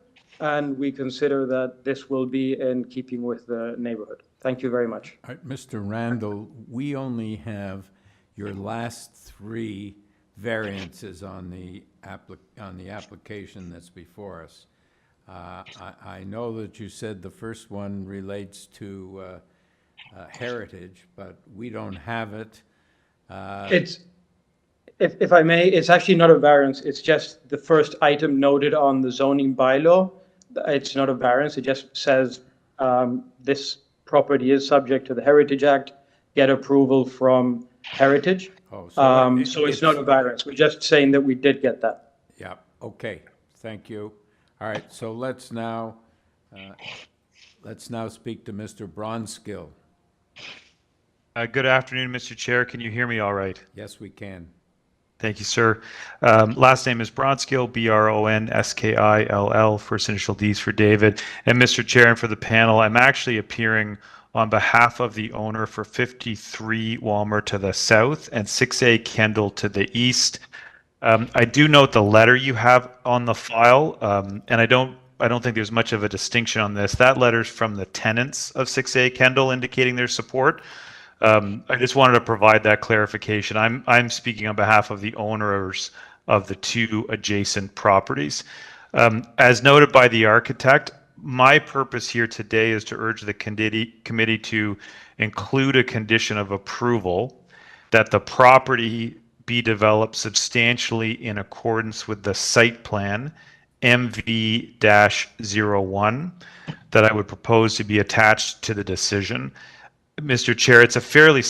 S22: and we consider that this will be in keeping with the neighborhood. Thank you very much.
S1: All right, Mr. Randall, we only have your last three variances on the application that's before us. I know that you said the first one relates to heritage, but we don't have it.
S22: It's, if I may, it's actually not a variance. It's just the first item noted on the zoning bylaw. It's not a variance. It just says this property is subject to the Heritage Act. Get approval from Heritage.
S1: Oh,
S22: so it's not a variance. We're just saying that we did get that.
S1: Yeah. Okay. Thank you. All right. So let's now speak to Mr. Bronskill.
S8: Good afternoon, Mr. Chair. Can you hear me all right?
S1: Yes, we can.
S8: Thank you, sir. Last name is Bronskill, Bronskill, first initial D's for David. And Mr. Chair, and for the panel, I'm actually appearing on behalf of the owner for 53 Walmer to the south and 6A Kendall to the east. I do note the letter you have on the file, and I don't think there's much of a distinction on this. That letter's from the tenants of 6A Kendall indicating their support. I just wanted to provide that clarification. I'm speaking on behalf of the owners of the two adjacent properties. As noted by the architect, my purpose here today is to urge the committee to include a condition of approval that the property be developed substantially in accordance with the site plan MV-01 that I would propose to be attached to the decision. Mr. Chair, it's a fairly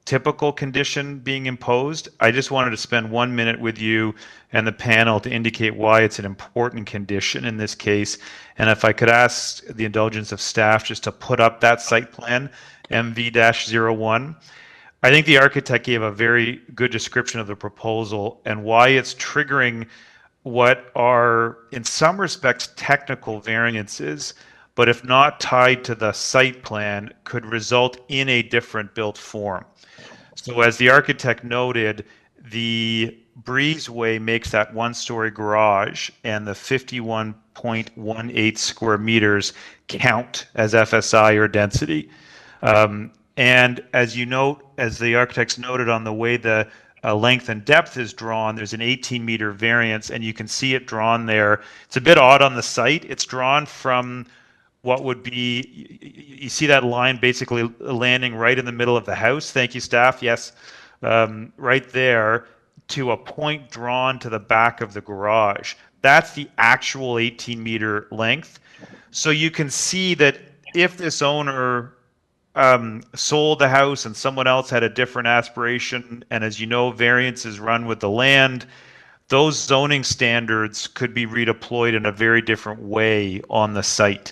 S8: typical condition being imposed. I just wanted to spend 1 minute with you and the panel to indicate why it's an important condition in this case. And if I could ask the indulgence of staff just to put up that site plan, MV-01. I think the architect gave a very good description of the proposal and why it's triggering what are, in some respects, technical variances, but if not tied to the site plan, could result in a different built form. So as the architect noted, the breezeway makes that one-story garage and the 51.18 square meters count as FSI or density. And as you note, as the architects noted on the way the length and depth is drawn, there's an 18-meter variance, and you can see it drawn there. It's a bit odd on the site. It's drawn from what would be, you see that line basically landing right in the middle of the house. Thank you, staff. Yes, right there to a point drawn to the back of the garage. That's the actual 18-meter length. So you can see that if this owner sold the house and someone else had a different aspiration, and as you know, variances run with the land, those zoning standards could be redeployed in a very different way on the site.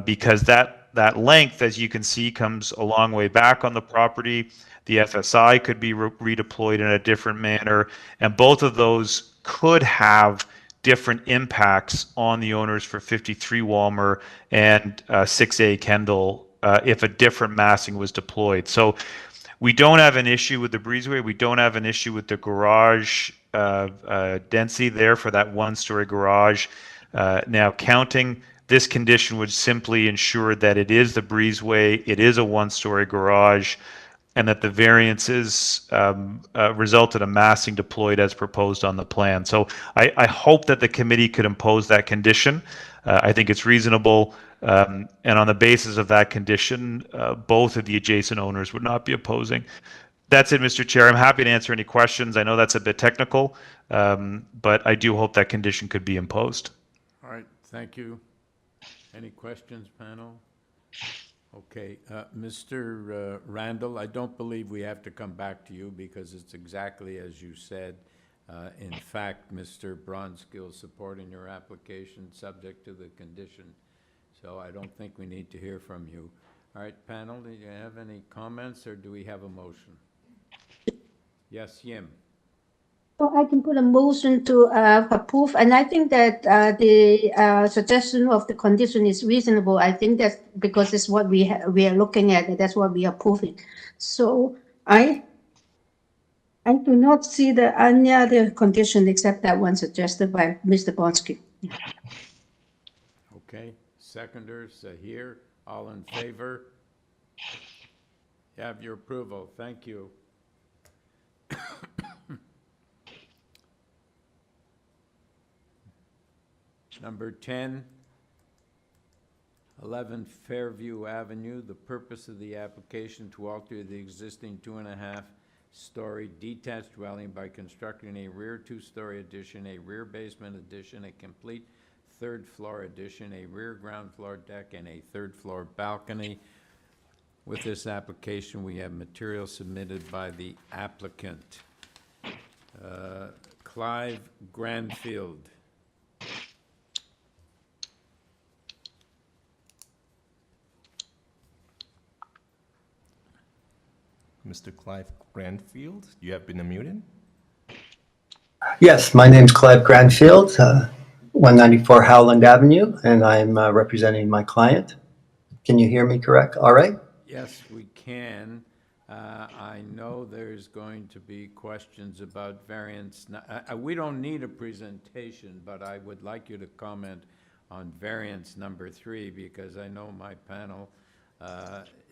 S8: Because that length, as you can see, comes a long way back on the property. The FSI could be redeployed in a different manner, and both of those could have different impacts on the owners for 53 Walmer and 6A Kendall if a different massing was deployed. So We don't have an issue with the breezeway. We don't have an issue with the garage density there for that one-story garage. Now, counting this condition would simply ensure that it is the breezeway, it is a one-story garage, and that the variances result in a massing deployed as proposed on the plan. So I hope that the committee could impose that condition. I think it's reasonable. And on the basis of that condition, both of the adjacent owners would not be opposing. That's it, Mr. Chair. I'm happy to answer any questions. I know that's a bit technical, but I do hope that condition could be imposed.
S1: All right, thank you. Any questions, panel? Okay, Mr. Randall, I don't believe we have to come back to you because it's exactly as you said. In fact, Mr. Bronskill is supporting your application subject to the condition. So I don't think we need to hear from you. All right, panel, do you have any comments or do we have a motion? Yes, Yim.
S4: So I can put a motion to approve, and I think that the suggestion of the condition is reasonable. I think that's because it's what we are looking at, and that's what we are approving. So I do not see any other condition except that one suggested by Mr. Bonsky.
S1: Okay, seconders here, all in favor? You have your approval, thank you. Number 10, 11 Fairview Avenue. The purpose of the application to alter the existing 2.5-story detached dwelling by constructing a rear 2-story addition, a rear basement addition, a complete 3rd floor addition, a rear ground floor deck, and a 3rd floor balcony. With this application, we have material submitted by the applicant. Clive Granfield.
S12: Mr. Clive Granfield, you have been unmuted.
S9: Yes, my name's Clive Granfield, 194 Howland Avenue, and I'm representing my client. Can you hear me correct? All right?
S1: Yes, we can. I know there's going to be questions about variance. We don't need a presentation, but I would like you to comment on variance number 3 because I know my panel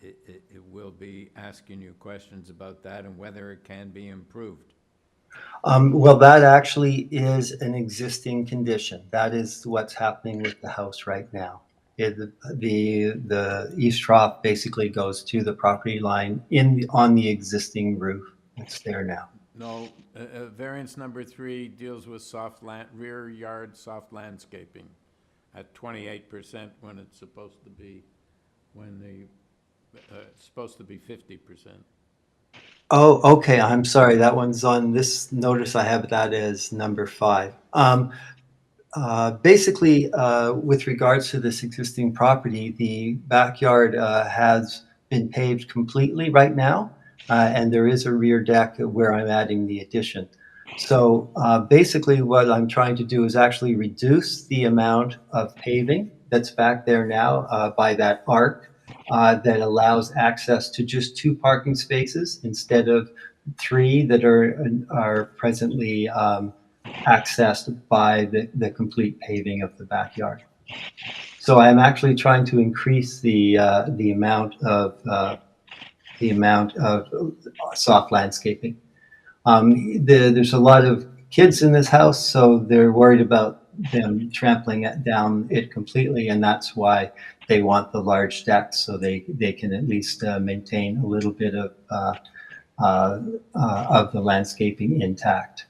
S1: it will be asking you questions about that and whether it can be improved.
S9: Well, that actually is an existing condition. That is what's happening with the house right now. The east trough basically goes to the property line on the existing roof. It's there now.
S1: No, variance number 3 deals with rear yard soft landscaping at 28% when it's supposed to be it's supposed to be 50%.
S9: Oh, okay. I'm sorry. That one's on this notice. I have that as number 5. Basically, with regards to this existing property, the backyard has been paved completely right now, and there is a rear deck where I'm adding the addition. So basically what I'm trying to do is actually reduce the amount of paving that's back there now by that arc that allows access to just 2 parking spaces instead of 3 that are presently accessed by the complete paving of the backyard. So I'm actually trying to increase the amount of soft landscaping. There's a lot of kids in this house, so they're worried about them trampling down it completely, and that's why they want the large deck so they can at least maintain a little bit of the landscaping intact.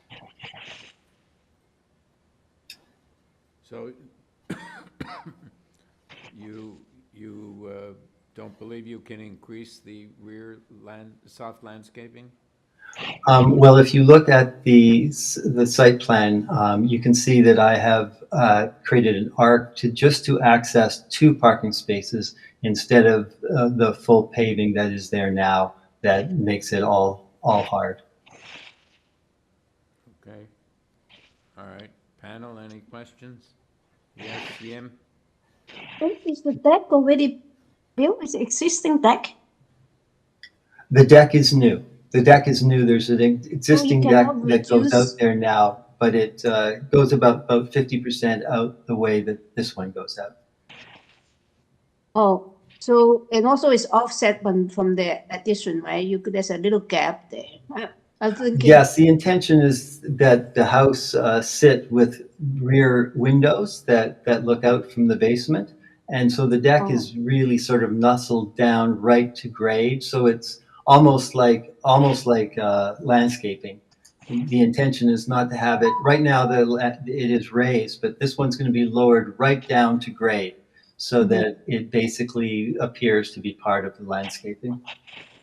S1: So you don't believe you can increase the rear soft landscaping?
S9: Well, if you look at the site plan, you can see that I have created an arc to access 2 parking spaces instead of the full paving that is there now that makes it all hard.
S1: Okay. All right. Panel, any questions? Yes, Yim?
S4: Is the deck already built? Is it existing deck?
S9: The deck is new. The deck is new. There's an existing deck
S4: cannot
S9: that goes out
S4: reduce-
S9: there now, but it goes about 50% out the way that this one goes out.
S4: Oh, so, and also it's offset from the addition, right? There's a little gap there. I was thinking.
S9: Yes, the intention is that the house sit with rear windows that look out from the basement. And so the deck is really sort of nestled down right to grade. So it's almost like landscaping. The intention is not to have it, right now it is raised, but this one's going to be lowered right down to grade so that it basically appears to be part of the landscaping.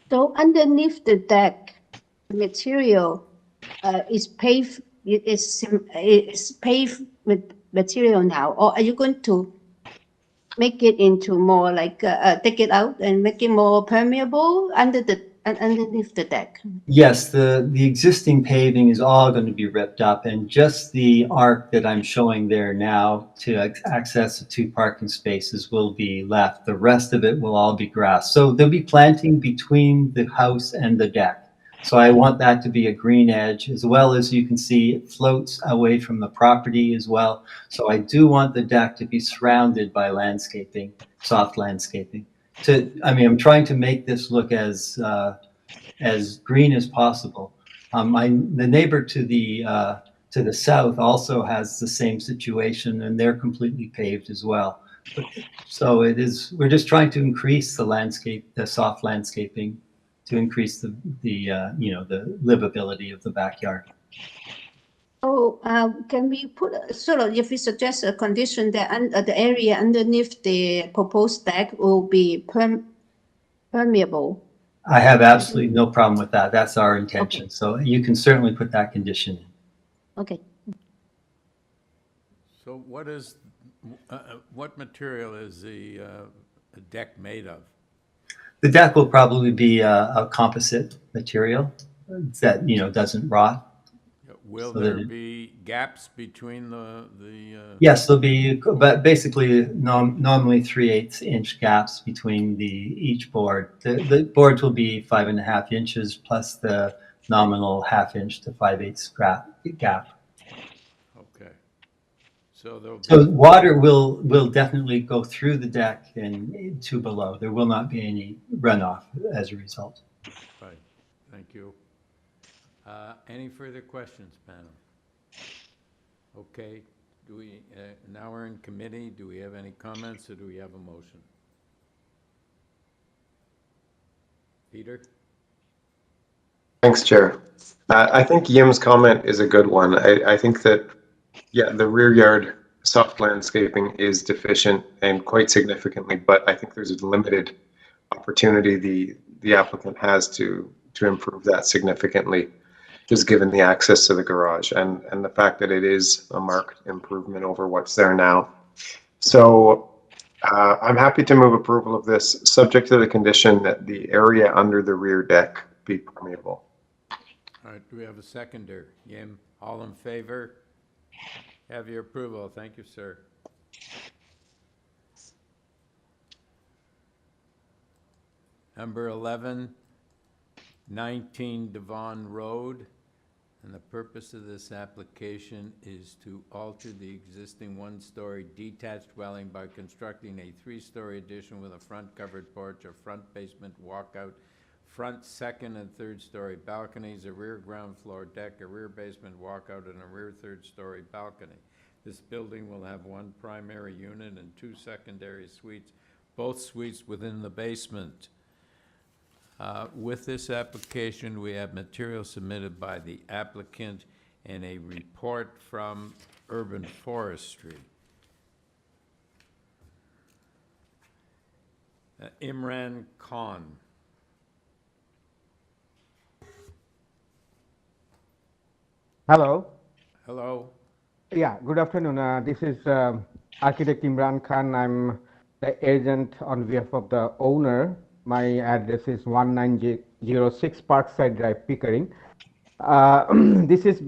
S4: So underneath the deck, material is paved. It's paved with material now, or are you going to make it into more like take it out and make it more permeable underneath the deck?
S9: Yes, the existing paving is all going to be ripped up, and just the arc that I'm showing there now to access the 2 parking spaces will be left. The rest of it will all be grass. So there'll be planting between the house and the deck. So I want that to be a green edge, as well as you can see it floats away from the property as well. So I do want the deck to be surrounded by landscaping, soft landscaping. I'm trying to make this look as green as possible. The neighbor to the south also has the same situation, and they're completely paved as well. So we're just trying to increase the soft landscaping, to increase the livability of the backyard.
S4: So can we put if we suggest a condition that the area underneath the proposed deck will be permeable?
S9: I have absolutely no problem with that. That's our intention. Okay. So you can certainly put that condition in.
S4: Okay.
S1: So what material is the deck made of?
S9: The deck will probably be a composite material that doesn't rot.
S1: Will there be gaps between the?
S9: Yes, there'll be, but basically normally 3/8 inch gaps between each board. The boards will be 5.5 inches plus the nominal 1/2 inch to 5/8 gap.
S1: Okay. So
S9: water will definitely go through the deck and to below. There will not be any runoff as a result.
S1: Right. Thank you. Any further questions, panel? Okay. Now we're in committee. Do we have any comments, or do we have a motion? Peter?
S6: Thanks, Chair. I think Yim's comment is a good one. I think that, the rear yard soft landscaping is deficient and quite significantly, but I think there's a limited opportunity the applicant has to improve that significantly, just given the access to the garage and the fact that it is a marked improvement over what's there now. So I'm happy to move approval of this, subject to the condition that the area under the rear deck be permeable.
S1: All right, do we have a seconder? Yim, all in favor? Have your approval. Thank you, sir. Number 11, 19 Devon Road. And the purpose of this application is to alter the existing 1-story detached dwelling by constructing a 3-story addition with a front covered porch, a front basement walkout, front second and third story balconies, a rear ground floor deck, a rear basement walkout, and a rear third story balcony. This building will have 1 primary unit and 2 secondary suites, both suites within the basement. With this application, we have material submitted by the applicant and a report from Urban Forestry. Imran Khan.
S11: Hello.
S1: Hello.
S11: Yeah, good afternoon. This is architect Imran Khan. I'm the agent on behalf of the owner. My address is 1906 Parkside Drive, Pickering. This is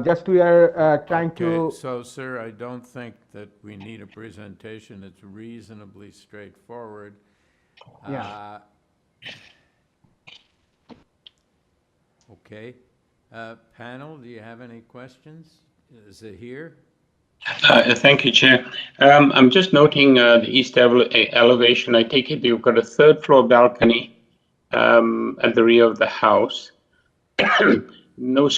S11: just we are trying to.
S1: So, sir, I don't think that we need a presentation. It's reasonably straightforward.
S11: Yeah.
S1: Okay. Panel, do you have any questions? Is it here?
S7: Thank you, Chair. I'm just noting the east elevation. I take it you've got a third floor balcony at the rear of the house. No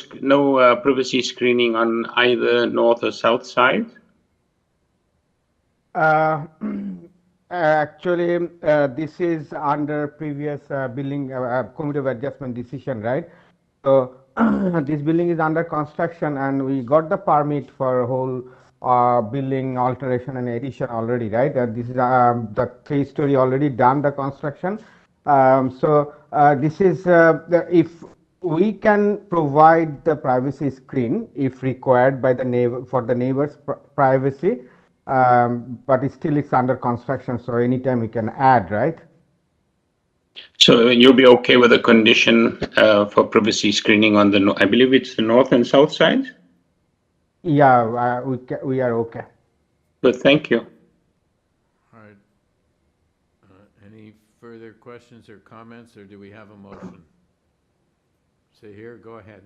S7: privacy screening on either north or south side?
S11: Actually, this is under previous building committee of adjustment decision, right? So this building is under construction, and we got the permit for whole building alteration and addition already, right? This is the 3-story already done the construction. This is if we can provide the privacy screen if required by the neighbor for the neighbors' privacy. But it's under construction, so anytime we can add, right?
S7: So you'll be okay with the condition for privacy screening on the, I believe it's the north and south side?
S11: Yeah, we are okay.
S7: Good, thank you.
S1: All right. Any further questions or comments, or do we have a motion? So here, go ahead.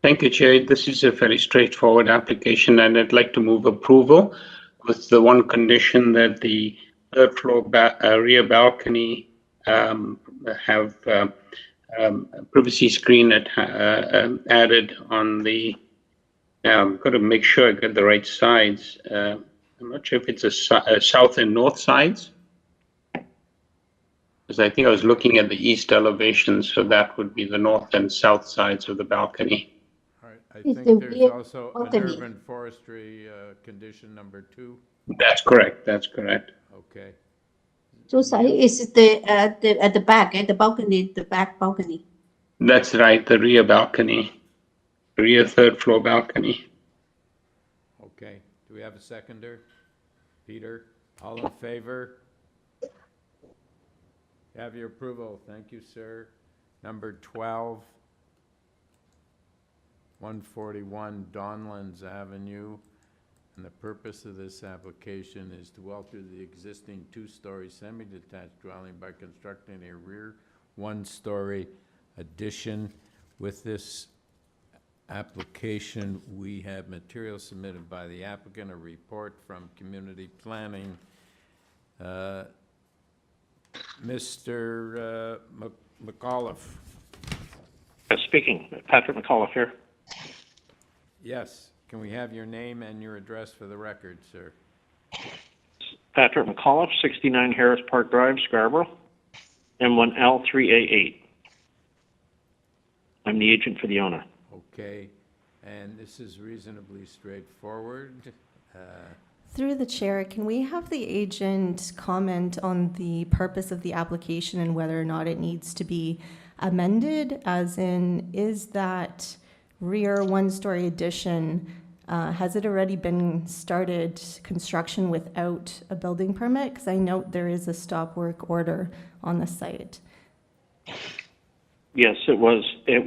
S7: Thank you, Chair. This is a very straightforward application, and I'd like to move approval with the one condition that the third floor rear balcony have privacy screen added on the. I've got to make sure I get the right sides. I'm not sure if it's a south and north sides, because I think I was looking at the east elevation, so that would be the north and south sides of the balcony.
S1: I think there's also an urban forestry condition number 2.
S7: That's correct. That's correct.
S1: Okay.
S4: So sorry, is it at the back, at the balcony, the back balcony?
S7: That's right. The rear balcony, rear third floor balcony.
S1: Okay. Do we have a seconder? Peter, all in favor? Have your approval. Thank you, sir. Number 12. 141 Donlands Avenue, and the purpose of this application is to alter the existing 2-story semi-detached dwelling by constructing a rear 1-story addition. With this application, we have material submitted by the applicant, a report from community planning. Mr. McAuliffe.
S13: Speaking, Patrick McAuliffe here.
S1: Yes. Can we have your name and your address for the record, sir?
S13: Patrick McAuliffe, 69 Harris Park Drive, Scarborough, M1L3A8. I'm the agent for the owner.
S1: Okay. And this is reasonably straightforward.
S14: Through the chair, can we have the agent comment on the purpose of the application and whether or not it needs to be amended? As in, is that rear 1-story addition, has it already been started construction without a building permit? Because I note there is a stop work order on the site.
S13: Yes, it was, today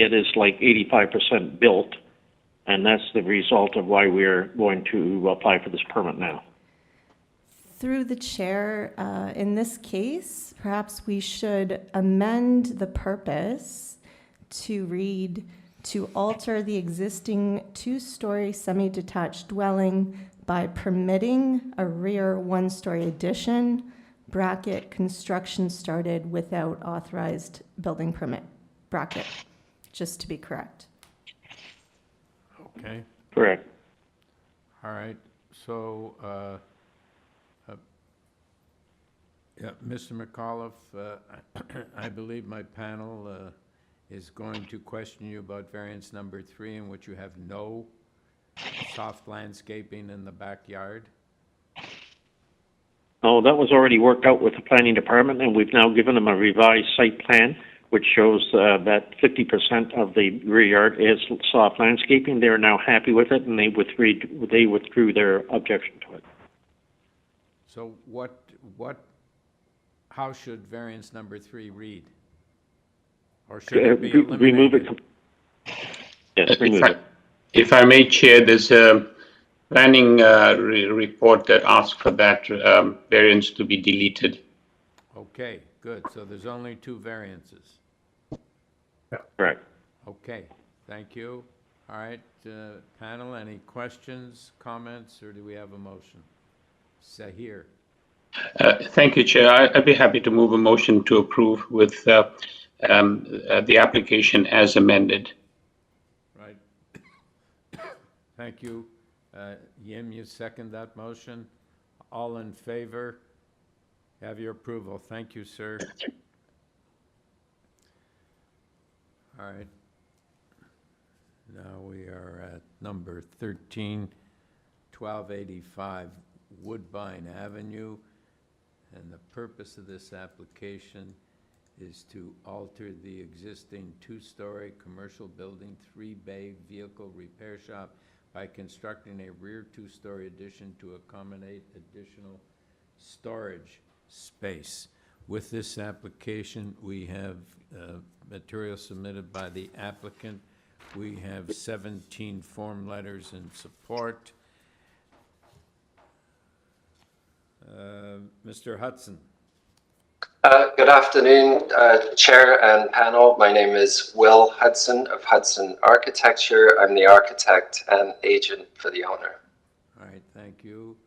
S13: it is like 85% built, and that's the result of why we're going to apply for this permit now.
S14: Through the chair, in this case, perhaps we should amend the purpose to read, to alter the existing 2-story semi-detached dwelling by permitting a rear 1-story addition, bracket, construction started without authorized building permit, bracket, just to be correct.
S1: Okay.
S13: Correct.
S1: All right. So, yeah, Mr. McAuliffe, I believe my panel is going to question you about variance number 3, in which you have no soft landscaping in the backyard.
S13: Oh, that was already worked out with the planning department, and we've now given them a revised site plan, which shows that 50% of the rear yard is soft landscaping. They're now happy with it, and they withdrew their objection to it.
S1: So how should variance number 3 read? Or should it be eliminated?
S13: Remove it. Yes, remove it.
S7: If I may, Chair, there's a planning report that asks for that variance to be deleted.
S1: Okay, good. So there's only 2 variances.
S13: Correct.
S1: Okay, thank you. All right, panel, any questions, comments, or do we have a motion? Sahir.
S7: Thank you, Chair. I'd be happy to move a motion to approve with the application as amended.
S1: Right. Thank you. Yim, you second that motion? All in favor? Have your approval. Thank you, sir. All right. Now we are at number 13, 1285 Woodbine Avenue. And the purpose of this application is to alter the existing two-story commercial building, three-bay vehicle repair shop by constructing a rear two-story addition to accommodate additional storage space. With this application, we have material submitted by the applicant. We have 17 form letters in support. Mr. Hudson.
S10: Good afternoon, Chair and panel. My name is Will Hudson of Hudson Architecture. I'm the architect and agent for the owner.
S1: All right, thank you.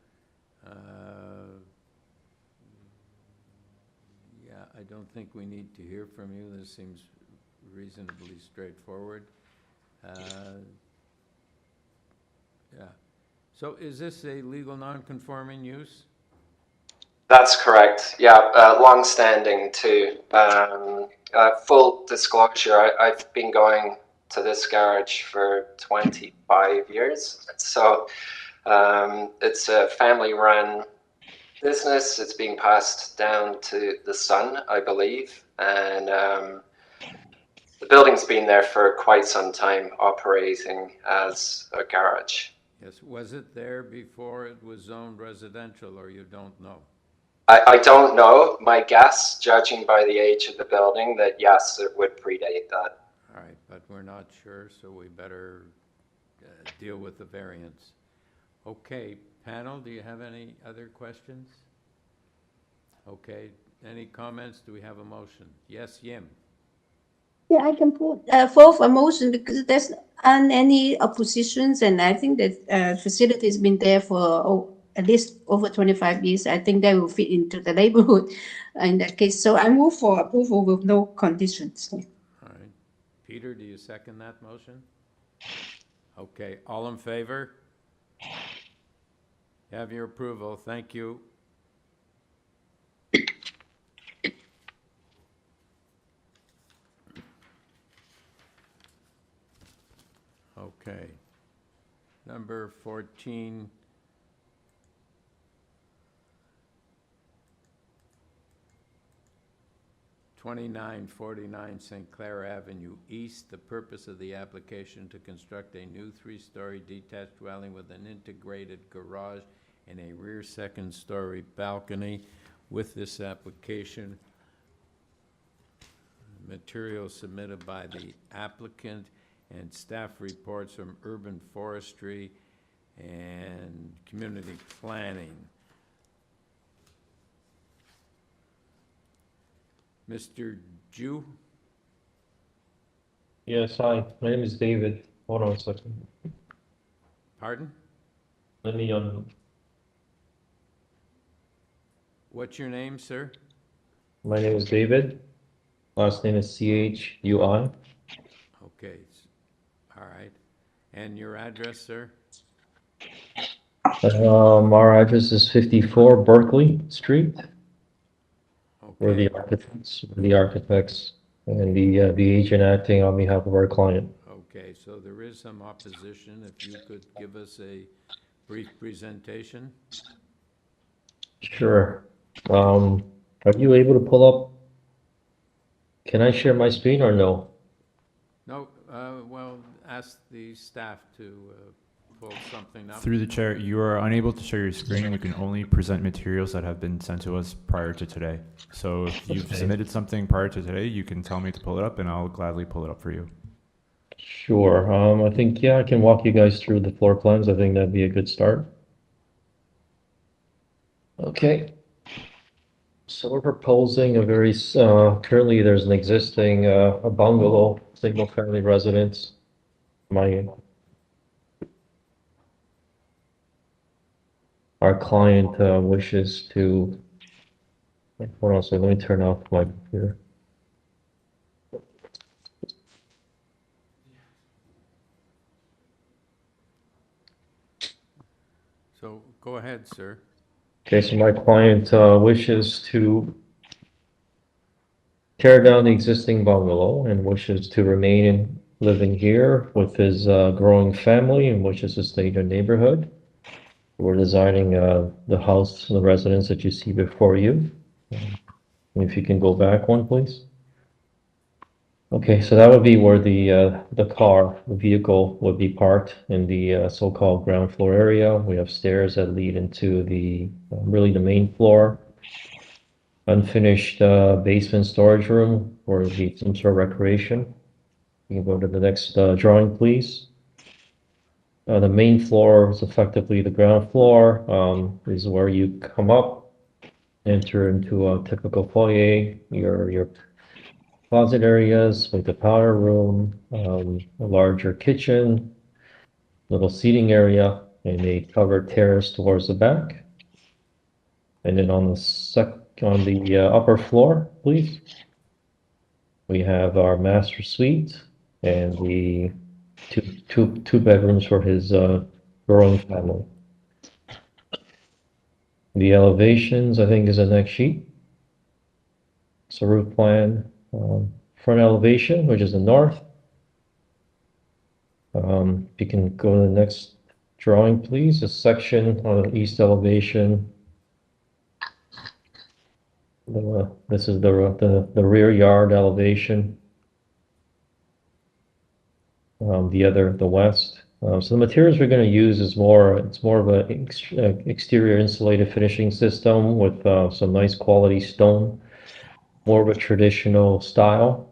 S1: Yeah, I don't think we need to hear from you. This seems reasonably straightforward. Yeah. So is this a legal non-conforming use?
S10: That's correct. Yeah, long-standing too. Full disclosure, I've been going to this garage for 25 years. So it's a family-run business. It's being passed down to the son, I believe. And the building's been there for quite some time, operating as a garage.
S1: Yes. Was it there before it was zoned residential, or you don't know?
S10: I don't know. My guess, judging by the age of the building, that yes, it would predate that.
S1: All right, but we're not sure, so we better deal with the variance. Okay, panel, do you have any other questions? Okay, any comments? Do we have a motion? Yes, Yim.
S4: Yeah, I can put forth a motion because there's any oppositions, and I think that facility has been there for at least over 25 years. I think they will fit into the neighborhood in that case. So I move for approval with no conditions.
S1: All right. Peter, do you second that motion? Okay, all in favor? Have your approval. Thank you. Okay. Number 14. $2949 St. Clair Avenue East. The purpose of the application to construct a new three-story detached dwelling with an integrated garage and a rear second-story balcony. With this application, material submitted by the applicant and staff reports from urban forestry and community planning. Mr. Ju?
S15: Yes, hi. My name is David. Hold on a second.
S1: Pardon?
S15: Let me
S1: What's your name, sir?
S15: My name is David. Last name is CHUI.
S1: Okay. All right. And your address, sir?
S15: Our address is 54 Berkeley Street. We're the architects and the agent acting on behalf of our client.
S1: Okay, so there is some opposition. If you could give us a brief presentation.
S15: Sure. Are you able to pull up? Can I share my screen or no?
S1: No, well, ask the staff to pull something up.
S23: Through the chair, you are unable to share your screen. You can only present materials that have been sent to us prior to today. So if you've submitted something prior to today, you can tell me to pull it up and I'll gladly pull it up for you.
S15: Sure. I think, yeah, I can walk you guys through the floor plans. I think that'd be a good start. Okay. So we're proposing a very, currently there's an existing a bungalow single-family residence. Our client wishes to, hold on a second, let me turn off my computer.
S1: So go ahead, sir.
S15: Okay, so my client wishes to tear down the existing bungalow and wishes to remain living here with his growing family and wishes to stay in the neighborhood. We're designing the house, the residence that you see before you. If you can go back one, please. Okay, so that would be where the vehicle would be parked in the so-called ground floor area. We have stairs that lead into the really the main floor. Unfinished basement storage room or some sort of recreation. You can go to the next drawing, please. The main floor is effectively the ground floor. Is where you come up, enter into a typical foyer, your closet areas like the powder room, a larger kitchen, little seating area, and a covered terrace towards the back. And then on the upper floor, please, we have our master suite and the two bedrooms for his growing family. The elevations, I think, is the next sheet. So roof plan, front elevation, which is the north. You can go to the next drawing, please. A section on the east elevation. This is the rear yard elevation. The west. So the materials we're going to use is more of an exterior insulated finishing system with some nice quality stone, more of a traditional style.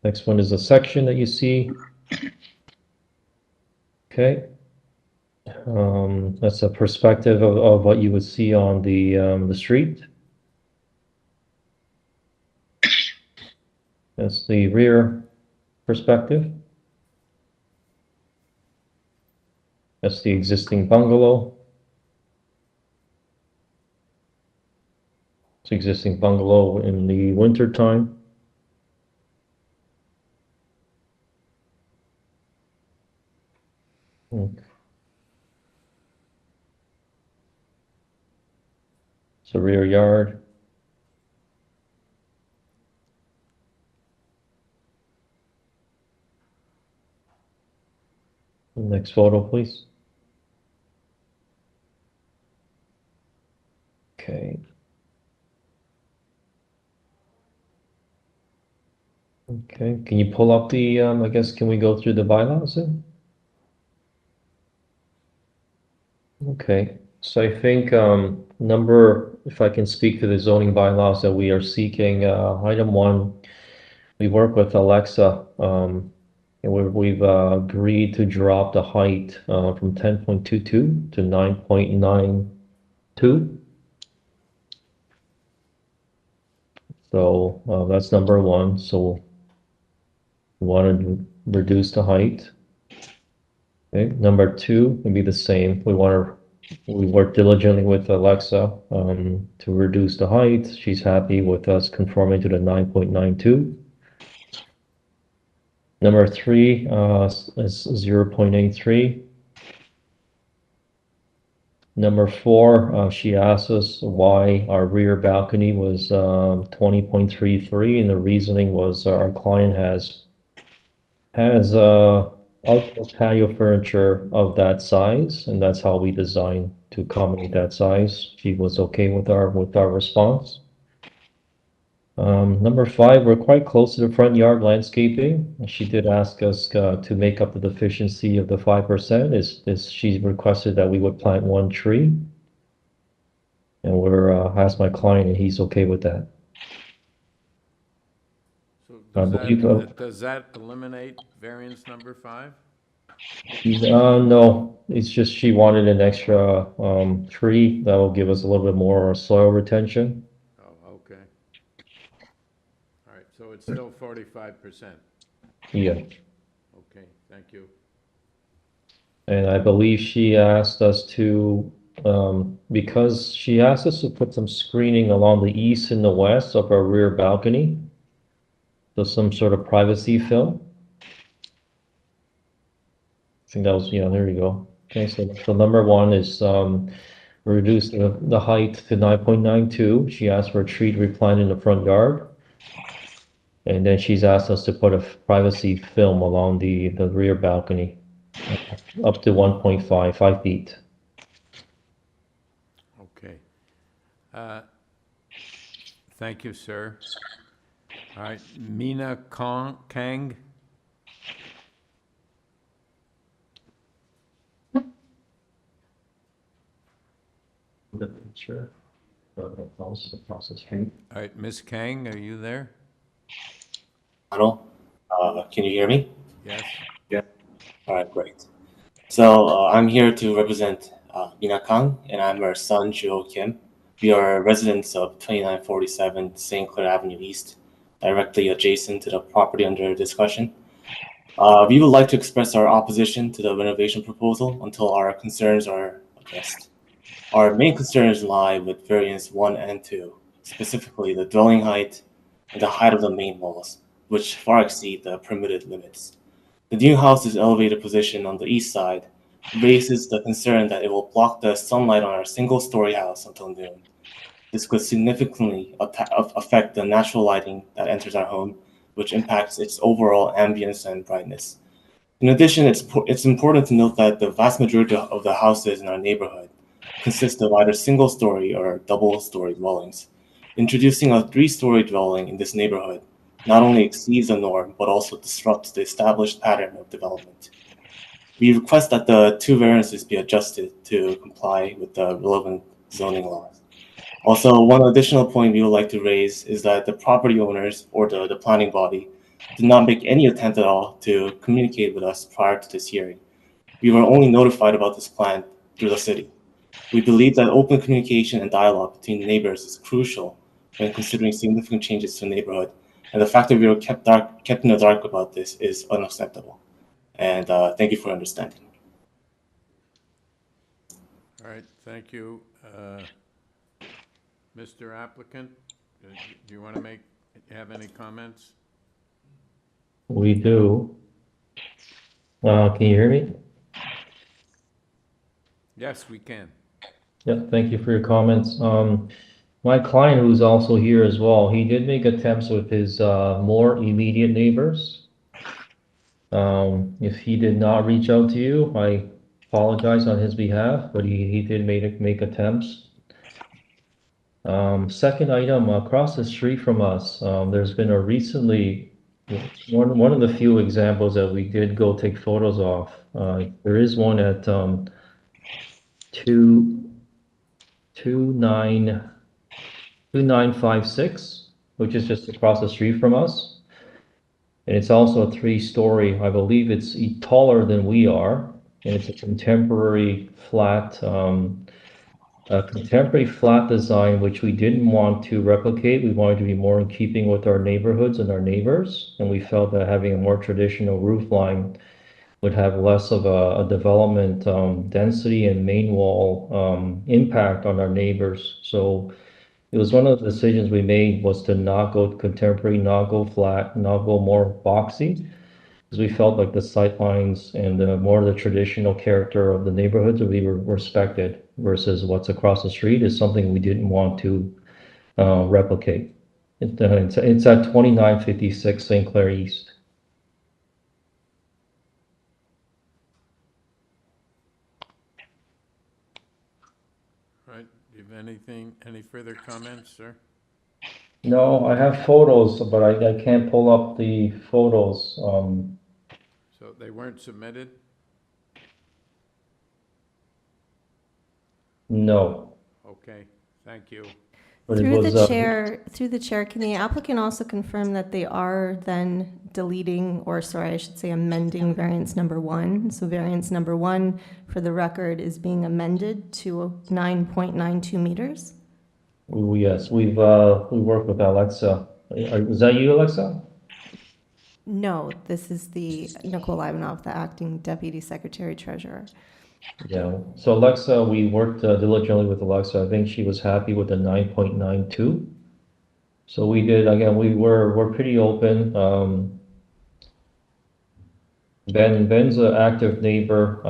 S15: Next one is a section that you see. Okay. That's a perspective of what you would see on the street. That's the rear perspective. That's the existing bungalow. It's existing bungalow in the winter time. Okay. It's a rear yard. Next photo, please. Okay. Okay, can you pull up the, I guess, can we go through the bylaws then? Okay, so I think if I can speak to the zoning bylaws that we are seeking, item 1, we work with Alexa, and we've agreed to drop the height from 10.22 to 9.92. So that's number 1. So we want to reduce the height. Okay, number 2 would be the same. We work diligently with Alexa to reduce the height. She's happy with us conforming to the 9.92. Number 3 is 0.83. Number 4, she asked us why our rear balcony was 20.33, and the reasoning was our client has outdoor patio furniture of that size, and that's how we designed to accommodate that size. She was okay with our response. Number 5, we're quite close to the front yard landscaping. She did ask us to make up the deficiency of the 5%. She requested that we would plant 1 tree, and we're asked my client, and he's okay with that.
S1: So does that eliminate variance number 5?
S15: No, it's just she wanted an extra tree that will give us a little bit more soil retention.
S1: Oh, okay. All right, so it's still 45%.
S15: Yeah.
S1: Okay, thank you.
S15: And I believe she asked us to, because she asked us to put some screening along the east and the west of our rear balcony. So some sort of privacy film. I think that was, yeah, there you go. Okay, so number one is reduce the height to 9.92. She asked for a tree to be planted in the front yard. And then she's asked us to put a privacy film along the rear balcony, up to 5 feet.
S1: Okay. Thank you, sir. All right, Mina Kang.
S15: Sure.
S1: All right, Ms. Kang, are you there?
S16: Hello, can you hear me?
S1: Yes.
S16: Yeah. All right, great. So I'm here to represent Mina Kang, and I'm her son, Jo Kim. We are residents of 2947 St. Clair Avenue East, directly adjacent to the property under discussion. We would like to express our opposition to the renovation proposal until our concerns are addressed. Our main concerns lie with variants 1 and 2, specifically the dwelling height and the height of the main walls, which far exceed the permitted limits. The new house's elevated position on the east side raises the concern that it will block the sunlight on our single-story house until noon. This could significantly affect the natural lighting that enters our home, which impacts its overall ambience and brightness. In addition, it's important to note that the vast majority of the houses in our neighborhood consist of either single-story or double-story dwellings. Introducing a 3-story dwelling in this neighborhood not only exceeds the norm, but also disrupts the established pattern of development. We request that the 2 variances be adjusted to comply with the relevant zoning laws. Also, one additional point we would like to raise is that the property owners or the planning body did not make any attempt at all to communicate with us prior to this hearing. We were only notified about this plan through the city. We believe that open communication and dialogue between neighbors is crucial when considering significant changes to the neighborhood, and the fact that we were kept in the dark about this is unacceptable. And thank you for understanding.
S1: All right, thank you. Mr. Applicant, do you want to have any comments?
S15: We do. Can you hear me?
S1: Yes, we can.
S15: Yeah, thank you for your comments. My client, who's also here as well, he did make attempts with his more immediate neighbors. If he did not reach out to you, I apologize on his behalf, but he did make attempts. Second item, across the street from us, there's been a recently, one of the few examples that we did go take photos of. There is one at 2956, which is just across the street from us. And it's also a 3-story. I believe it's taller than we are. And it's a contemporary flat design, which we didn't want to replicate. We wanted to be more in keeping with our neighborhoods and our neighbors. And we felt that having a more traditional roof line would have less of a development density and main wall impact on our neighbors. So it was one of the decisions we made was to not go contemporary, not go flat, not go more boxy, because we felt like the sight lines and more the traditional character of the neighborhoods that we were respected versus what's across the street is something we didn't want to replicate. It's at 2956 St. Clair East.
S1: All right, do you have any further comments, sir?
S15: No, I have photos, but I can't pull up the photos.
S1: So they weren't submitted?
S15: No.
S1: Okay, thank you.
S15: But
S14: Through the chair, can the applicant also confirm that they are then deleting, or sorry, I should say amending variance number 1? So variance number 1, for the record, is being amended to 9.92 meters?
S15: Yes, we worked with Alexa. Is that you, Alexa?
S14: No, this is the Nicole Ivanov, the acting deputy secretary treasurer.
S15: Yeah, so Alexa, we worked diligently with Alexa. I think she was happy with the 9.92. So we did, again, we're pretty open. Ben's an active neighbor.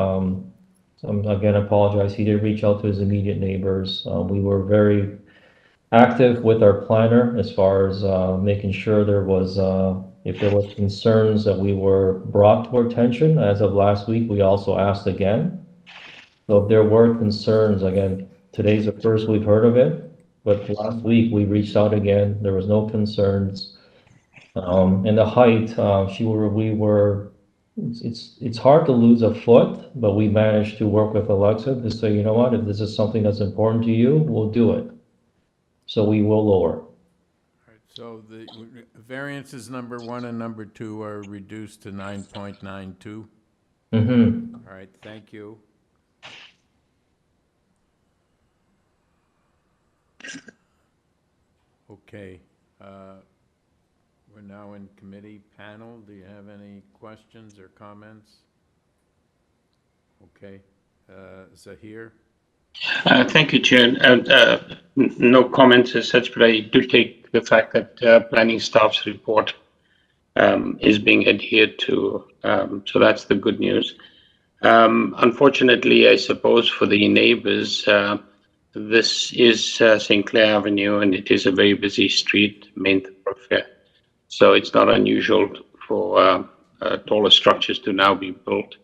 S15: Again, I apologize. He did reach out to his immediate neighbors. We were very active with our planner as far as making sure there was, if there was concerns that we were brought to our attention. As of last week, we also asked again. So if there were concerns, again, today's the first we've heard of it, but last week we reached out again. There was no concerns. And the height, it's hard to lose a foot, but we managed to work with Alexa to say, you know what, if this is something that's important to you, we'll do it. So we will lower.
S1: So the variances number 1 and number 2 are reduced to 9.92.
S15: Mm-hmm.
S1: All right, thank you. Okay, we're now in committee panel. Do you have any questions or comments? Okay, Zahir?
S7: Thank you, Chair. No comments as such, but I do take the fact that planning staff's report is being adhered to, so that's the good news. Unfortunately, I suppose for the neighbors, this is St. Clair Avenue, and it is a very busy street, main thoroughfare. So it's not unusual for taller structures to now be built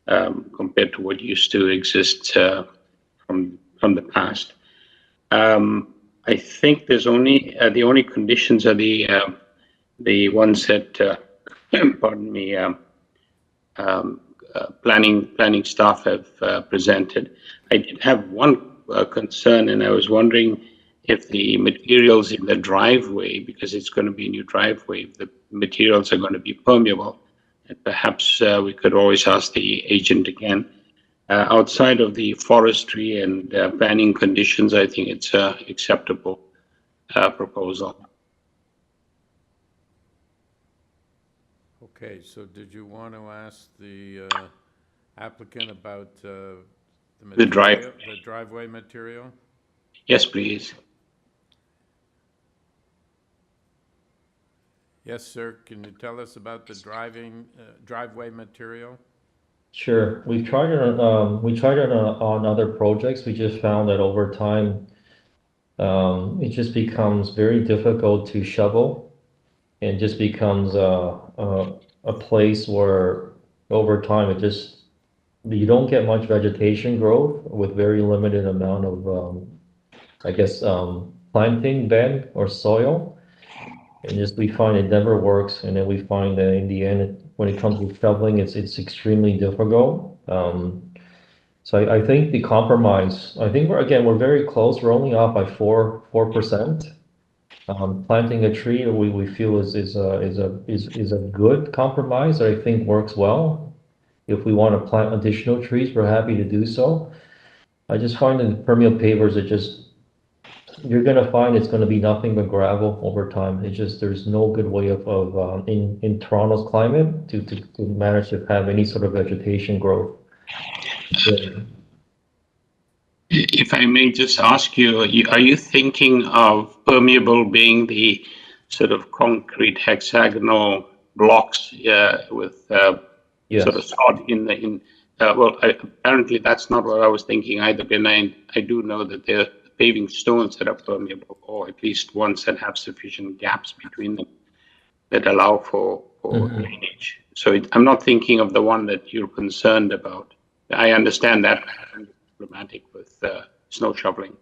S7: compared to what used to exist from the past. I think there's only the only conditions are the ones that pardon me, planning staff have presented. I did have one concern, and I was wondering if the materials in the driveway, because it's going to be a new driveway, if the materials are going to be permeable. And perhaps we could always ask the agent again. Outside of the forestry and planning conditions, I think it's an acceptable proposal.
S1: Okay, so did you want to ask the applicant about the driveway material?
S7: Yes, please.
S1: Yes, sir. Can you tell us about the driveway material?
S15: Sure. We've tried it on other projects. We just found that over time, it just becomes very difficult to shovel, and just becomes a place where over time you don't get much vegetation growth with very limited amount of planting bed or soil. And just we find it never works, and then we find that in the end, when it comes to shoveling, it's extremely difficult. So I think the compromise, I think we're very close. We're only off by 4%. Planting a tree, we feel is a good compromise that I think works well. If we want to plant additional trees, we're happy to do so. I just find that the permeable pavers are just, you're going to find it's going to be nothing but gravel over time. It's just, there's no good way of in Toronto's climate to manage to have any sort of vegetation growth.
S7: If I may just ask you, are you thinking of permeable being the sort of concrete hexagonal blocks with sort of sod in well, apparently that's not what I was thinking either, and I do know that there are paving stones that are permeable, or at least ones that have sufficient gaps between them that allow for drainage. So I'm not thinking of the one that you're concerned about. I understand that it's problematic with snow shoveling.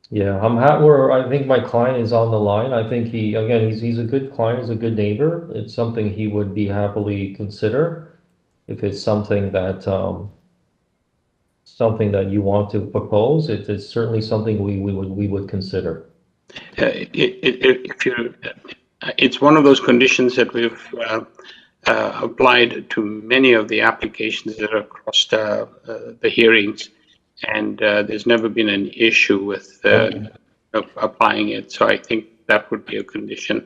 S15: Yeah, I think my client is on the line. I think he's a good client, he's a good neighbor. It's something he would be happily consider if it's something that you want to propose. It's certainly something we would consider.
S7: It's one of those conditions that we've applied to many of the applications that are across the hearings, and there's never been an issue with applying it. So I think that would be a condition.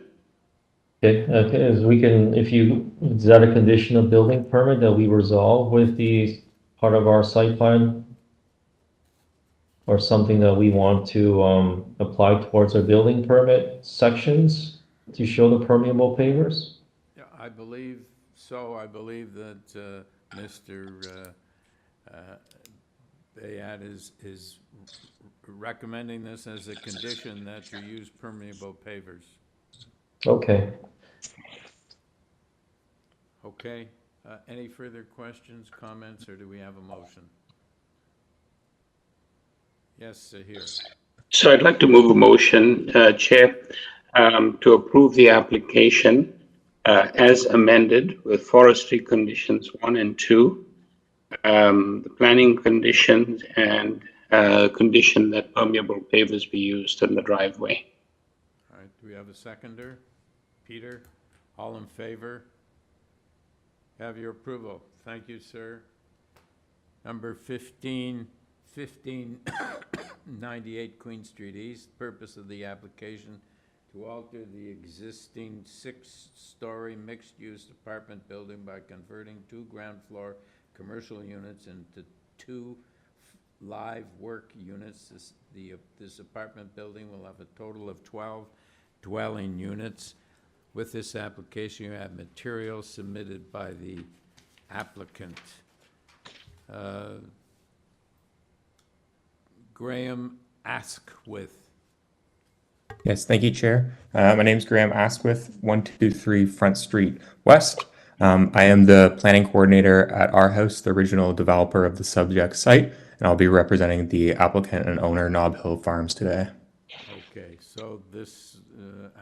S15: Okay, as we can, is that a condition of building permit that we resolve with the part of our site plan? Or something that we want to apply towards our building permit sections to show the permeable pavers?
S1: Yeah, I believe so. I believe that Mr. Bayat is recommending this as a condition that you use permeable pavers.
S15: Okay.
S1: Okay. Any further questions, comments, or do we have a motion? Yes, here.
S7: So I'd like to move a motion, Chair, to approve the application as amended with forestry conditions 1 and 2, the planning conditions, and condition that permeable pavers be used in the driveway.
S1: All right, do we have a seconder? Peter, all in favor? Have your approval. Thank you, sir. Number 1598 Queen Street East, purpose of the application to alter the existing 6-story mixed-use apartment building by converting 2 ground floor commercial units into 2 live work units. This apartment building will have a total of 12 dwelling units. With this application, you have materials submitted by the applicant. Graham Asquith.
S17: Yes, thank you, Chair. My name is Graham Asquith, 123 Front Street West. I am the planning coordinator at our house, the original developer of the subject site, and I'll be representing the applicant and owner, Nob Hill Farms, today.
S1: Okay, so this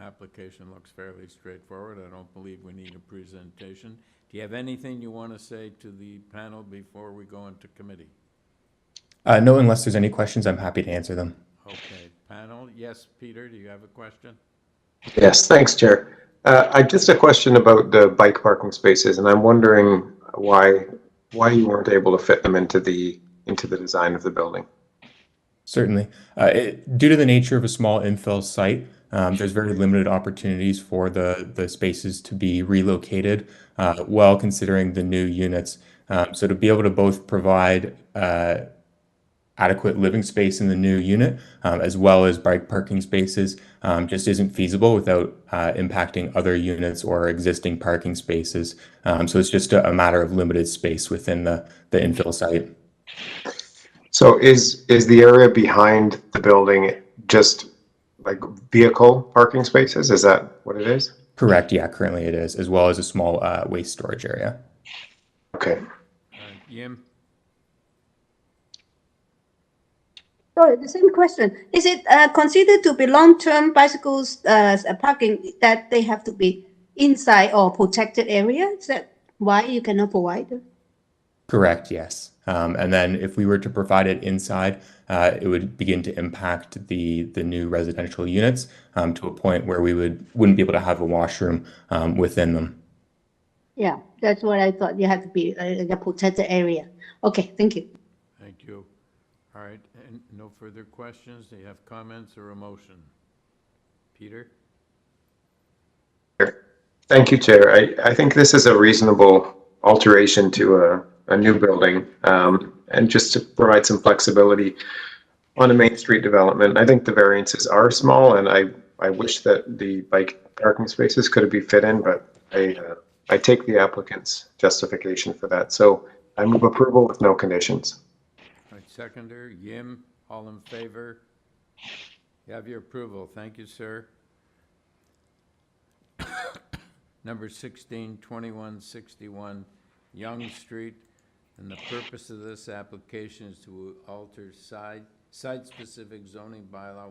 S1: application looks fairly straightforward. I don't believe we need a presentation. Do you have anything you want to say to the panel before we go into committee?
S17: No, unless there's any questions, I'm happy to answer them.
S1: Okay, panel. Yes, Peter, do you have a question?
S6: Yes, thanks, Chair. I just a question about the bike parking spaces, and I'm wondering why you weren't able to fit them into the design of the building.
S17: Certainly. Due to the nature of a small infill site, there's very limited opportunities for the spaces to be relocated while considering the new units. So to be able to both provide adequate living space in the new unit as well as bike parking spaces just isn't feasible without impacting other units or existing parking spaces. So it's just a matter of limited space within the infill site.
S6: So is the area behind the building just like vehicle parking spaces? Is that what it is?
S17: Correct. Yeah, currently it is, as well as a small waste storage area.
S6: Okay.
S1: Yim?
S4: Sorry, the same question. Is it considered to be long-term bicycles parking that they have to be inside or protected area? Is that why you cannot provide it?
S17: Correct, yes. And then if we were to provide it inside, it would begin to impact the new residential units to a point where we wouldn't be able to have a washroom within them.
S4: Yeah, that's what I thought. You have to be in a protected area. Okay, thank you.
S1: Thank you. All right, and no further questions? Do you have comments or a motion? Peter?
S6: Thank you, Chair. I think this is a reasonable alteration to a new building, and just to provide some flexibility on a Main Street development. I think the variances are small, and I wish that the bike parking spaces could be fit in, but I take the applicant's justification for that. So I move approval with no conditions.
S1: All right, seconder, Yim, all in favor? You have your approval. Thank you, sir. Number 162161 Yonge Street, and the purpose of this application is to alter site-specific zoning bylaw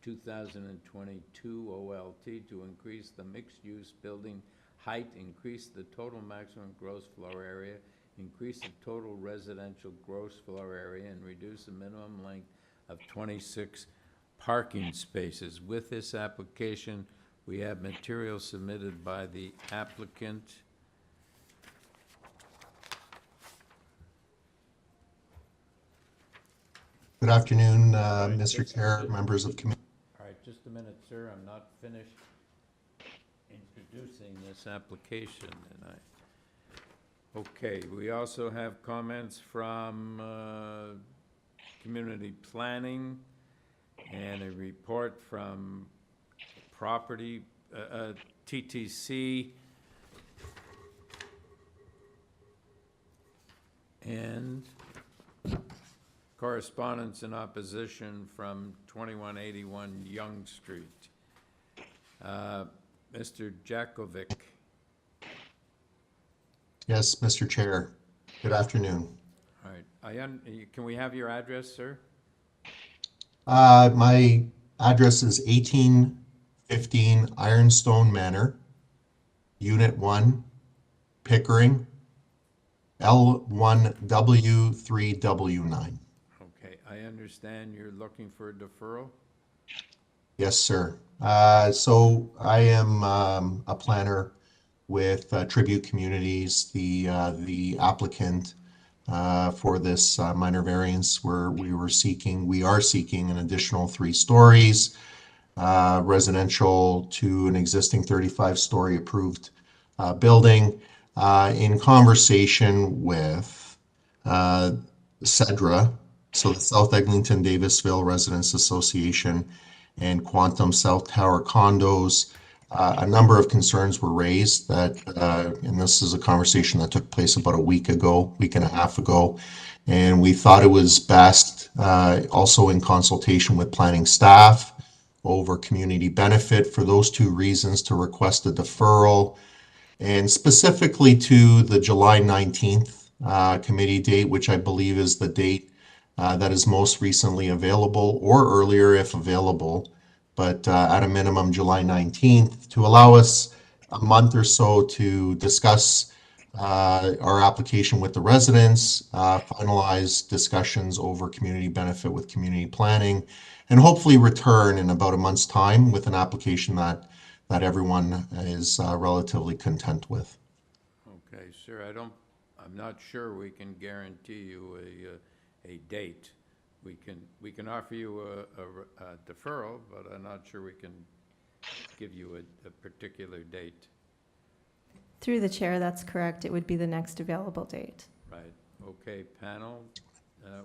S1: 153/2022 OLT to increase the mixed-use building height, increase the total maximum gross floor area, increase the total residential gross floor area, and reduce the minimum length of 26 parking spaces. With this application, we have materials submitted by the applicant.
S18: Good afternoon, Mr. Chair, members of committee.
S1: All right, just a minute, sir. I'm not finished. introducing this application, and okay, we also have comments from community planning and a report from property, TTC, and correspondence in opposition from 2181 Young Street. Mr. Jakovic.
S18: Yes, Mr. Chair. Good afternoon.
S1: All right. Can we have your address, sir?
S18: My address is 1815 Ironstone Manor, Unit 1, Pickering, L1W3W9.
S1: Okay, I understand you're looking for a deferral?
S18: Yes, sir. So I am a planner with Tribute Communities, the applicant for this minor variance where we are seeking an additional 3 stories, residential to an existing 35-story approved building. In conversation with CEDRA, so the South Eglinton Davisville Residents Association, and Quantum South Tower Condos, a number of concerns were raised that, and this is a conversation that took place about a week and a half ago, and we thought it was best, also in consultation with planning staff over community benefit, for those 2 reasons to request a deferral, and specifically to the July 19th committee date, which I believe is the date that is most recently available, or earlier if available, but at a minimum July 19th, to allow us a month or so to discuss our application with the residents, finalize discussions over community benefit with community planning, and hopefully return in about a month's time with an application that everyone is relatively content with.
S1: Okay, sir, I'm not sure we can guarantee you a date. We can offer you a deferral, but I'm not sure we can give you a particular date.
S14: Through the chair, that's correct. It would be the next available date.
S1: Right. Okay, panel,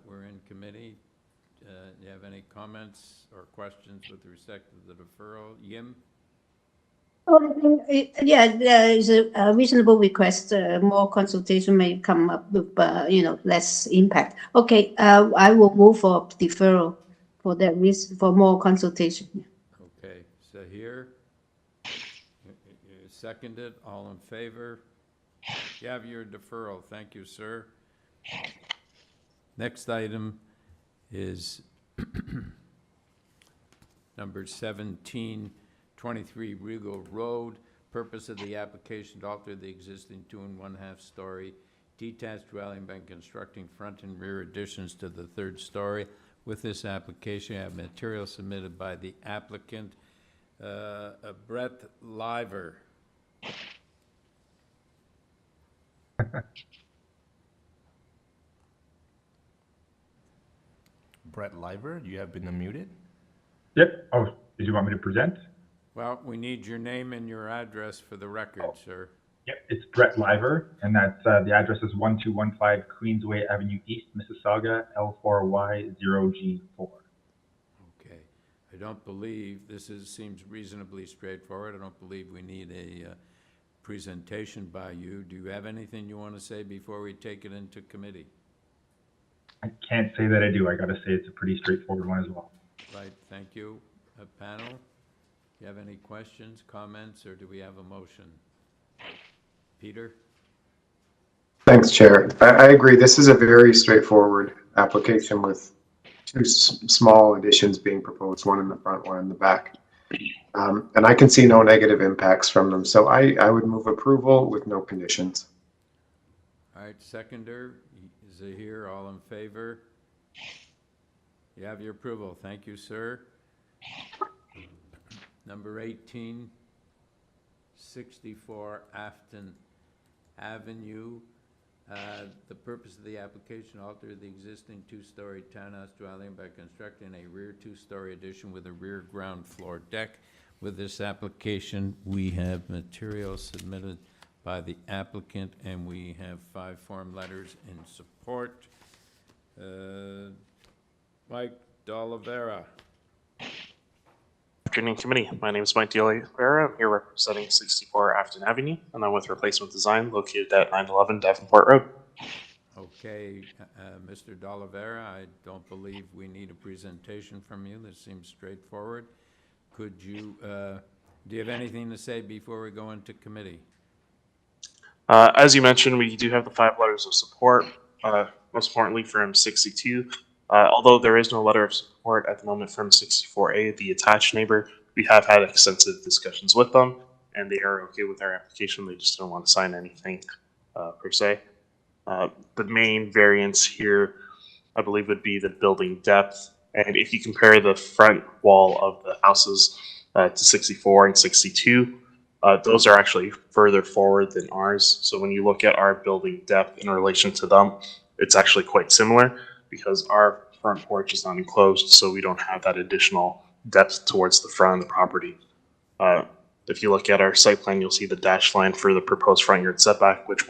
S1: we're in committee. Do you have any comments or questions with respect to the deferral? Yim?
S4: Oh, I think, yeah, there is a reasonable request. More consultation may come up with, less impact. Okay, I will move for deferral for that reason, for more consultation.
S1: Okay, so here, you seconded, all in favor? You have your deferral. Thank you, sir. Next item is number 1723 Regal Road. Purpose of the application to alter the existing 2 1/2 story detached dwelling by constructing front and rear additions to the 3rd story. With this application, I have material submitted by the applicant, Brett Liver.
S12: Brett Liver, you have been unmuted.
S20: Yep. Oh, did you want me to present?
S1: Well, we need your name and your address for the record, sir.
S20: Yep, it's Brett Liver, and that's the address is 1215 Queensway Avenue East, Mississauga, L4Y0G4.
S1: Okay. I don't believe, seems reasonably straightforward. I don't believe we need a presentation by you. Do you have anything you want to say before we take it into committee?
S20: I can't say that I do. I got to say it's a pretty straightforward one as well.
S1: Right, thank you. Panel, do you have any questions, comments, or do we have a motion? Peter?
S6: Thanks, Chair. I agree. This is a very straightforward application with 2 small additions being proposed, one in the front, one in the back. And I can see no negative impacts from them. So I would move approval with no conditions.
S1: All right, seconder, is it here? All in favor? You have your approval. Thank you, sir. Number 1864 Afton Avenue. The purpose of the application, alter the existing 2-story townhouse dwelling by constructing a rear 2-story addition with a rear ground floor deck With this application, we have material submitted by the applicant, and we have 5 form letters in support. Mike D'Oliveira.
S5: Afternoon, committee. My name is Mike D'Oliveira. I'm here representing 64 Afton Avenue, and I'm with Replacement Design located at 911 Davenport Road.
S1: Okay, Mr. D'Oliveira, I don't believe we need a presentation from you. This seems straightforward. Could you, do you have anything to say before we go into committee?
S5: As you mentioned, we do have the 5 letters of support, most importantly from 62. Although there is no letter of support at the moment from 64A, the attached neighbor, we have had extensive discussions with them, and they are okay with our application. They just don't want to sign anything per se. The main variance here, I believe, would be the building depth. And if you compare the front wall of the houses to 64 and 62, those are actually further forward than ours. So when you look at our building depth in relation to them, it's actually quite similar because our front porch is not enclosed, so we don't have that additional depth towards the front of the property. If you look at our site plan, you'll see the dashed line for the proposed front yard setback, which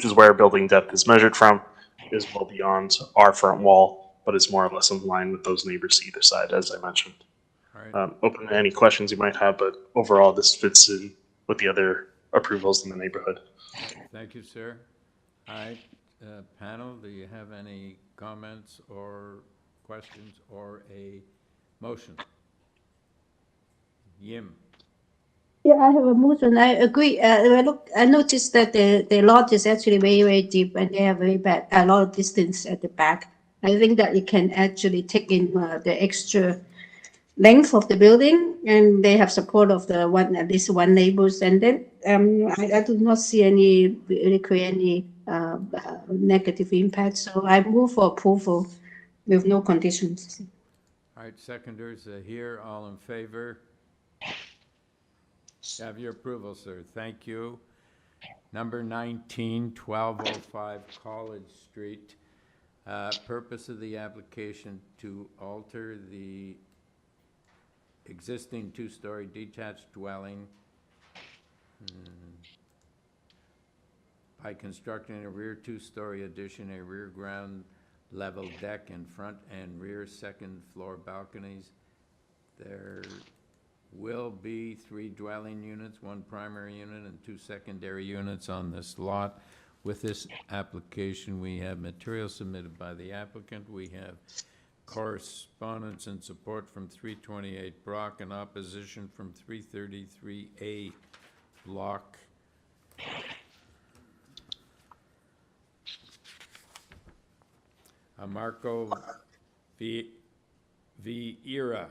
S5: is where building depth is measured from, is well beyond our front wall, but is more or less in line with those neighbors to either side, as I mentioned. Open to any questions you might have, but overall, this fits in with the other approvals in the neighborhood.
S1: Thank you, sir. All right, panel, do you have any comments or questions or a motion? Yim.
S4: Yeah, I have a motion. I agree. I noticed that the lot is actually very, very deep, and they have a lot of distance at the back. I think that it can actually take in the extra length of the building, and they have support of at least one neighbors. And then I do not see any negative impact. So I move for approval with no conditions.
S1: All right, seconders are here. All in favor? Have your approval, sir. Thank you. Number 19, 1205 College Street. Purpose of the application to alter the existing 2-story detached dwelling by constructing a rear 2-story addition, a rear ground level deck, and front and rear second floor balconies. There will be 3 dwelling units, 1 primary unit and 2 secondary units on this lot. With this application, we have material submitted by the applicant. We have correspondence and support from 328 Brock and opposition from 333A Block. Marco Vieira.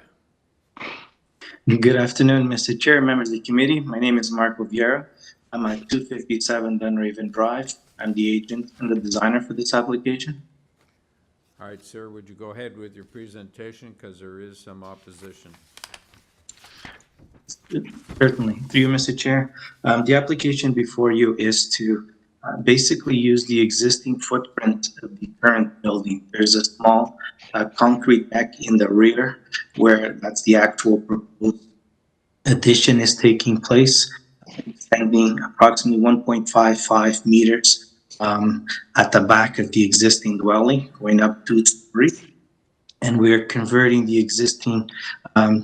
S19: Good afternoon, Mr. Chair, members of the committee. My name is Marco Vieira. I'm at 257 Dunraven Drive. I'm the agent and the designer for this application.
S1: All right, sir, would you go ahead with your presentation because there is some opposition?
S19: Certainly. Through you, Mr. Chair. The application before you is to basically use the existing footprint of the current building. There's a small concrete deck in the rear where that's the actual proposed addition is taking place, extending approximately 1.55 meters at the back of the existing dwelling, going up 2 stories. And we're converting the existing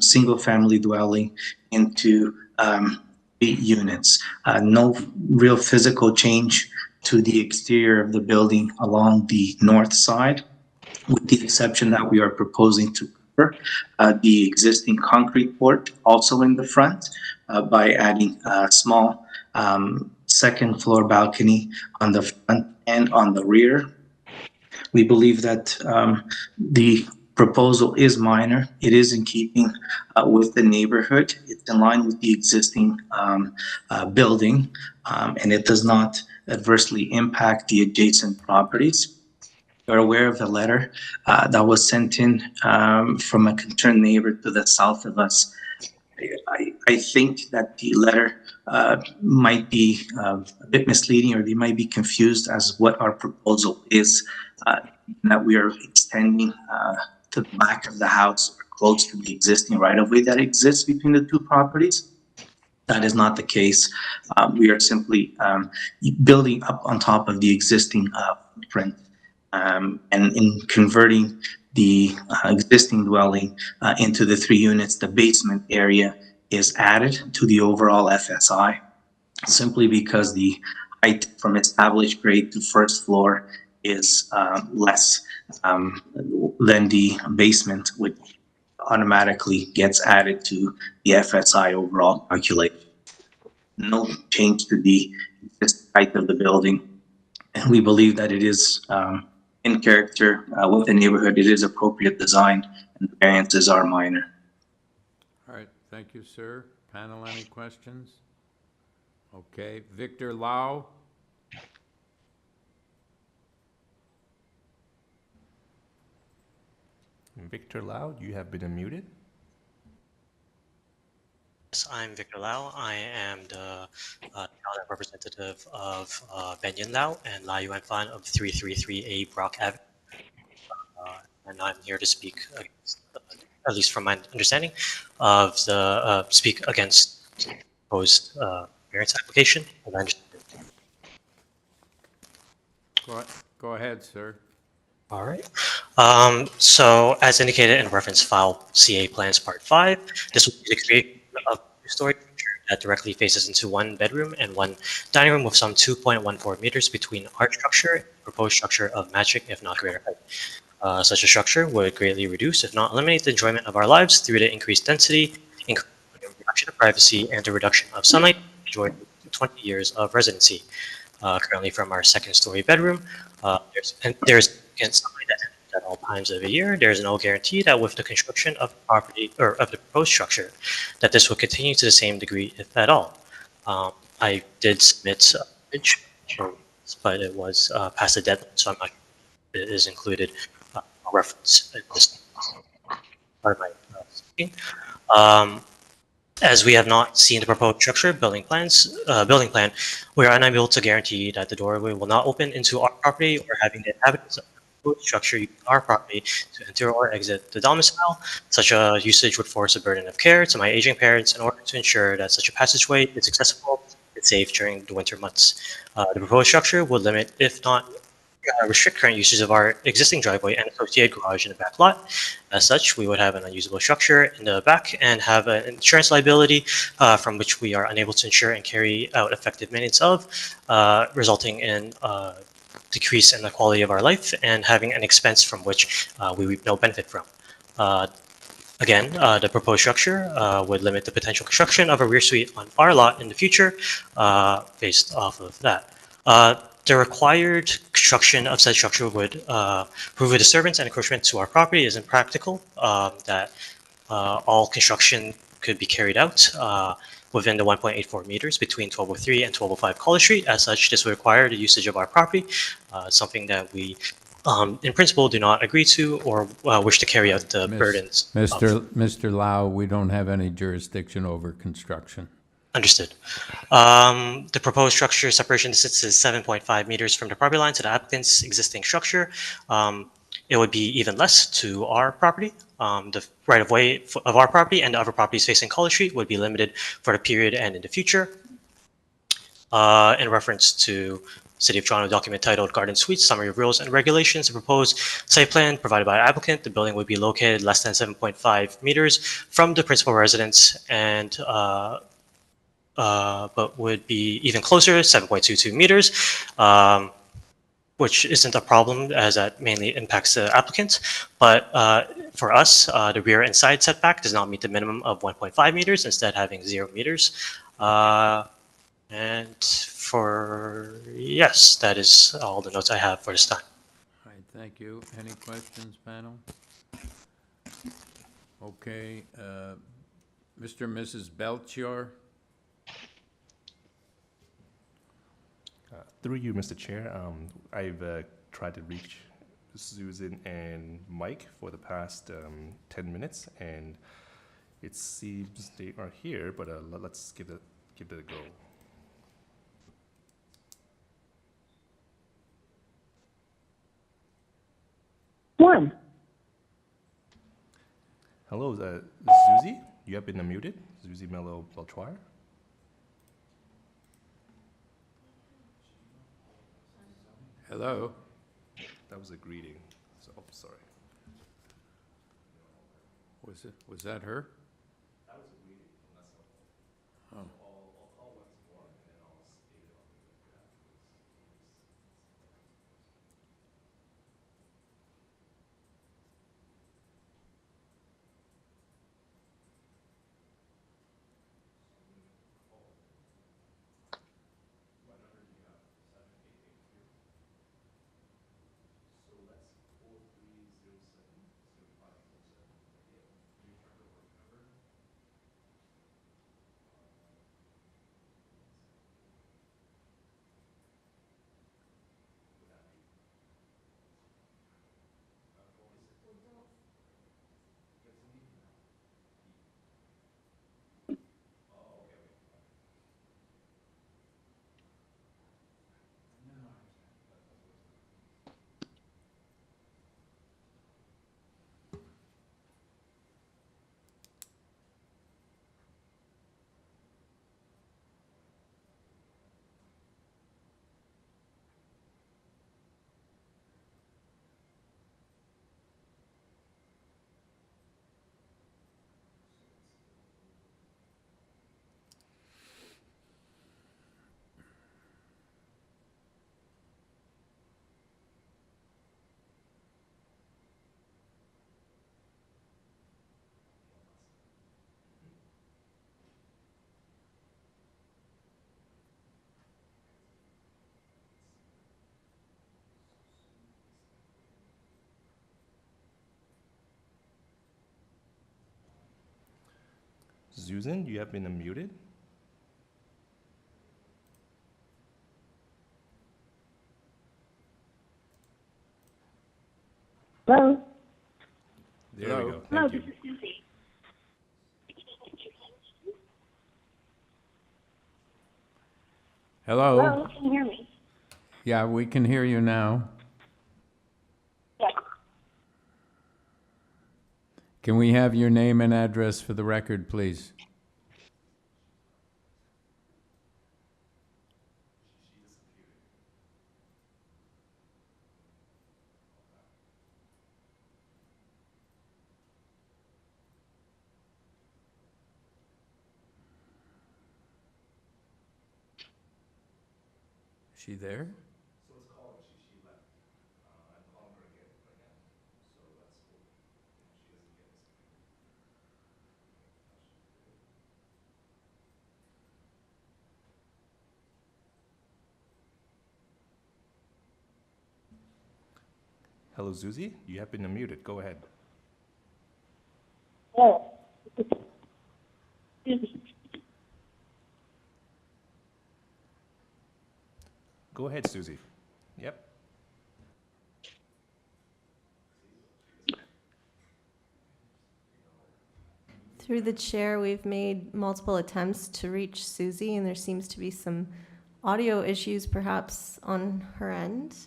S19: single-family dwelling into 8 units. No real physical change to the exterior of the building along the north side, with the exception that we are proposing to cover the existing concrete porch also in the front by adding a small second floor balcony on the front and on the rear. We believe that the proposal is minor. It is in keeping with the neighborhood. It's in line with the existing building, and it does not adversely impact the adjacent properties. You're aware of the letter that was sent in from a concerned neighbor to the south of us. I think that the letter might be a bit misleading, or they might be confused as what our proposal is, that we are extending to the back of the house or close to the existing right-of-way that exists between the two properties. That is not the case. We are simply building up on top of the existing footprint, and in converting the existing dwelling into the 3 units, the basement area is added to the overall FSI, simply because the height from established grade to first floor is less than the basement, which automatically gets added to the FSI overall calculation. No change to the height of the building. And we believe that it is in character with the neighborhood. It is appropriate design, and the variances are minor.
S1: All right, thank you, sir. Panel, any questions? Okay, Victor Lau?
S12: Victor Lau, you have been unmuted.
S2: Yes, I'm Victor Lau. I am the representative of Benyon Lau and La Yuan Fan of 333A Brock Avenue. And I'm here to speak against, at least from my understanding, of the speak against the proposed variance application.
S1: Go ahead, sir.
S2: All right. So as indicated in reference file CA Plans Part 5, this will be the creation of a two-story structure that directly faces into 1 bedroom and 1 dining room with some 2.14 meters between our structure and the proposed structure of matching, if not greater height. Such a structure would greatly reduce, if not eliminate, the enjoyment of our lives through the increased density, reduction of privacy, and the reduction of sunlight enjoyed 20 years of residency. Currently from our 2nd-story bedroom, there's against sunlight at all times of the year. There is no guarantee that with the construction of the property or of the proposed structure, that this will continue to the same degree, if at all. I did submit a image, but it was past the deadline, so I'm not sure if it is included a reference in this part of my speaking. As we have not seen the proposed structure building plan, we are unable to guarantee that the doorway will not open into our property or having the inhabitants of the proposed structure use our property to enter or exit the domicile. Such a usage would force a burden of care to my aging parents in order to ensure that such a passageway is accessible and safe during the winter months. The proposed structure would limit, if not restrict, current uses of our existing driveway and associated garage in the back lot. As such, we would have an unusable structure in the back and have an insurance liability from which we are unable to insure and carry out effective maintenance of, resulting in decrease in the quality of our life and having an expense from which we reap no benefit from. Again, the proposed structure would limit the potential construction of a rear suite on our lot in the future based off of that. The required construction of said structure would prove a disturbance and encroachment to our property isn't practical, that all construction could be carried out within the 1.84 meters between 1203 and 1205 College Street. As such, this would require the usage of our property, something that we in principle do not agree to or wish to carry out the burdens.
S1: Mr. Lau, we don't have any jurisdiction over construction.
S2: Understood. The proposed structure separation distance is 7.5 meters from the property line to the applicant's existing structure. It would be even less to our property. The right-of-way of our property and the other properties facing College Street would be limited for the period and in the future. In reference to City of Toronto document titled Garden Suites, Summary of Rules and Regulations, the proposed site plan provided by the applicant, the building would be located less than 7.5 meters from the principal residence and but would be even closer, 7.22 meters, which isn't a problem as that mainly impacts the applicant. But for us, the rear and side setback does not meet the minimum of 1.5 meters, instead having 0 meters. And for, yes, that is all the notes I have for this time.
S1: All right, thank you. Any questions, panel? Okay, Mr. and Mrs. Belchior?
S12: Through you, Mr. Chair, I've tried to reach Susan and Mike for the past 10 minutes, and it seems they are here, but let's give it a go. Hello, Susie? You have been unmuted. Susie Mello Belchoir.
S1: Hello?
S12: That was a greeting. So, oh, sorry.
S1: Was that her?
S12: That was a greeting from that cell phone.
S1: Oh.
S12: So I'll call once more, and then I'll state it on the record afterwards. What number do you have? 7882? So that's 4307-0547. Yeah. Do you remember what number? Susan, you have been unmuted.
S3: Hello.
S12: There we go.
S3: Hello,
S12: Thank you.
S3: this is Susie.
S1: Hello?
S3: Hello, can you hear me?
S1: Yeah, we can hear you now.
S3: Yes.
S1: Can we have your name and address for the record, please? Is she there?
S12: So it's calling. She left. I'm calling her again right now. So let's hope she doesn't get disconnected. Hello, Susie. You have been unmuted. Go ahead.
S3: Hello. Susie.
S12: Go ahead, Susie. Yep.
S14: Through the chair, we've made multiple attempts to reach Susie, and there seems to be some audio issues perhaps on her end.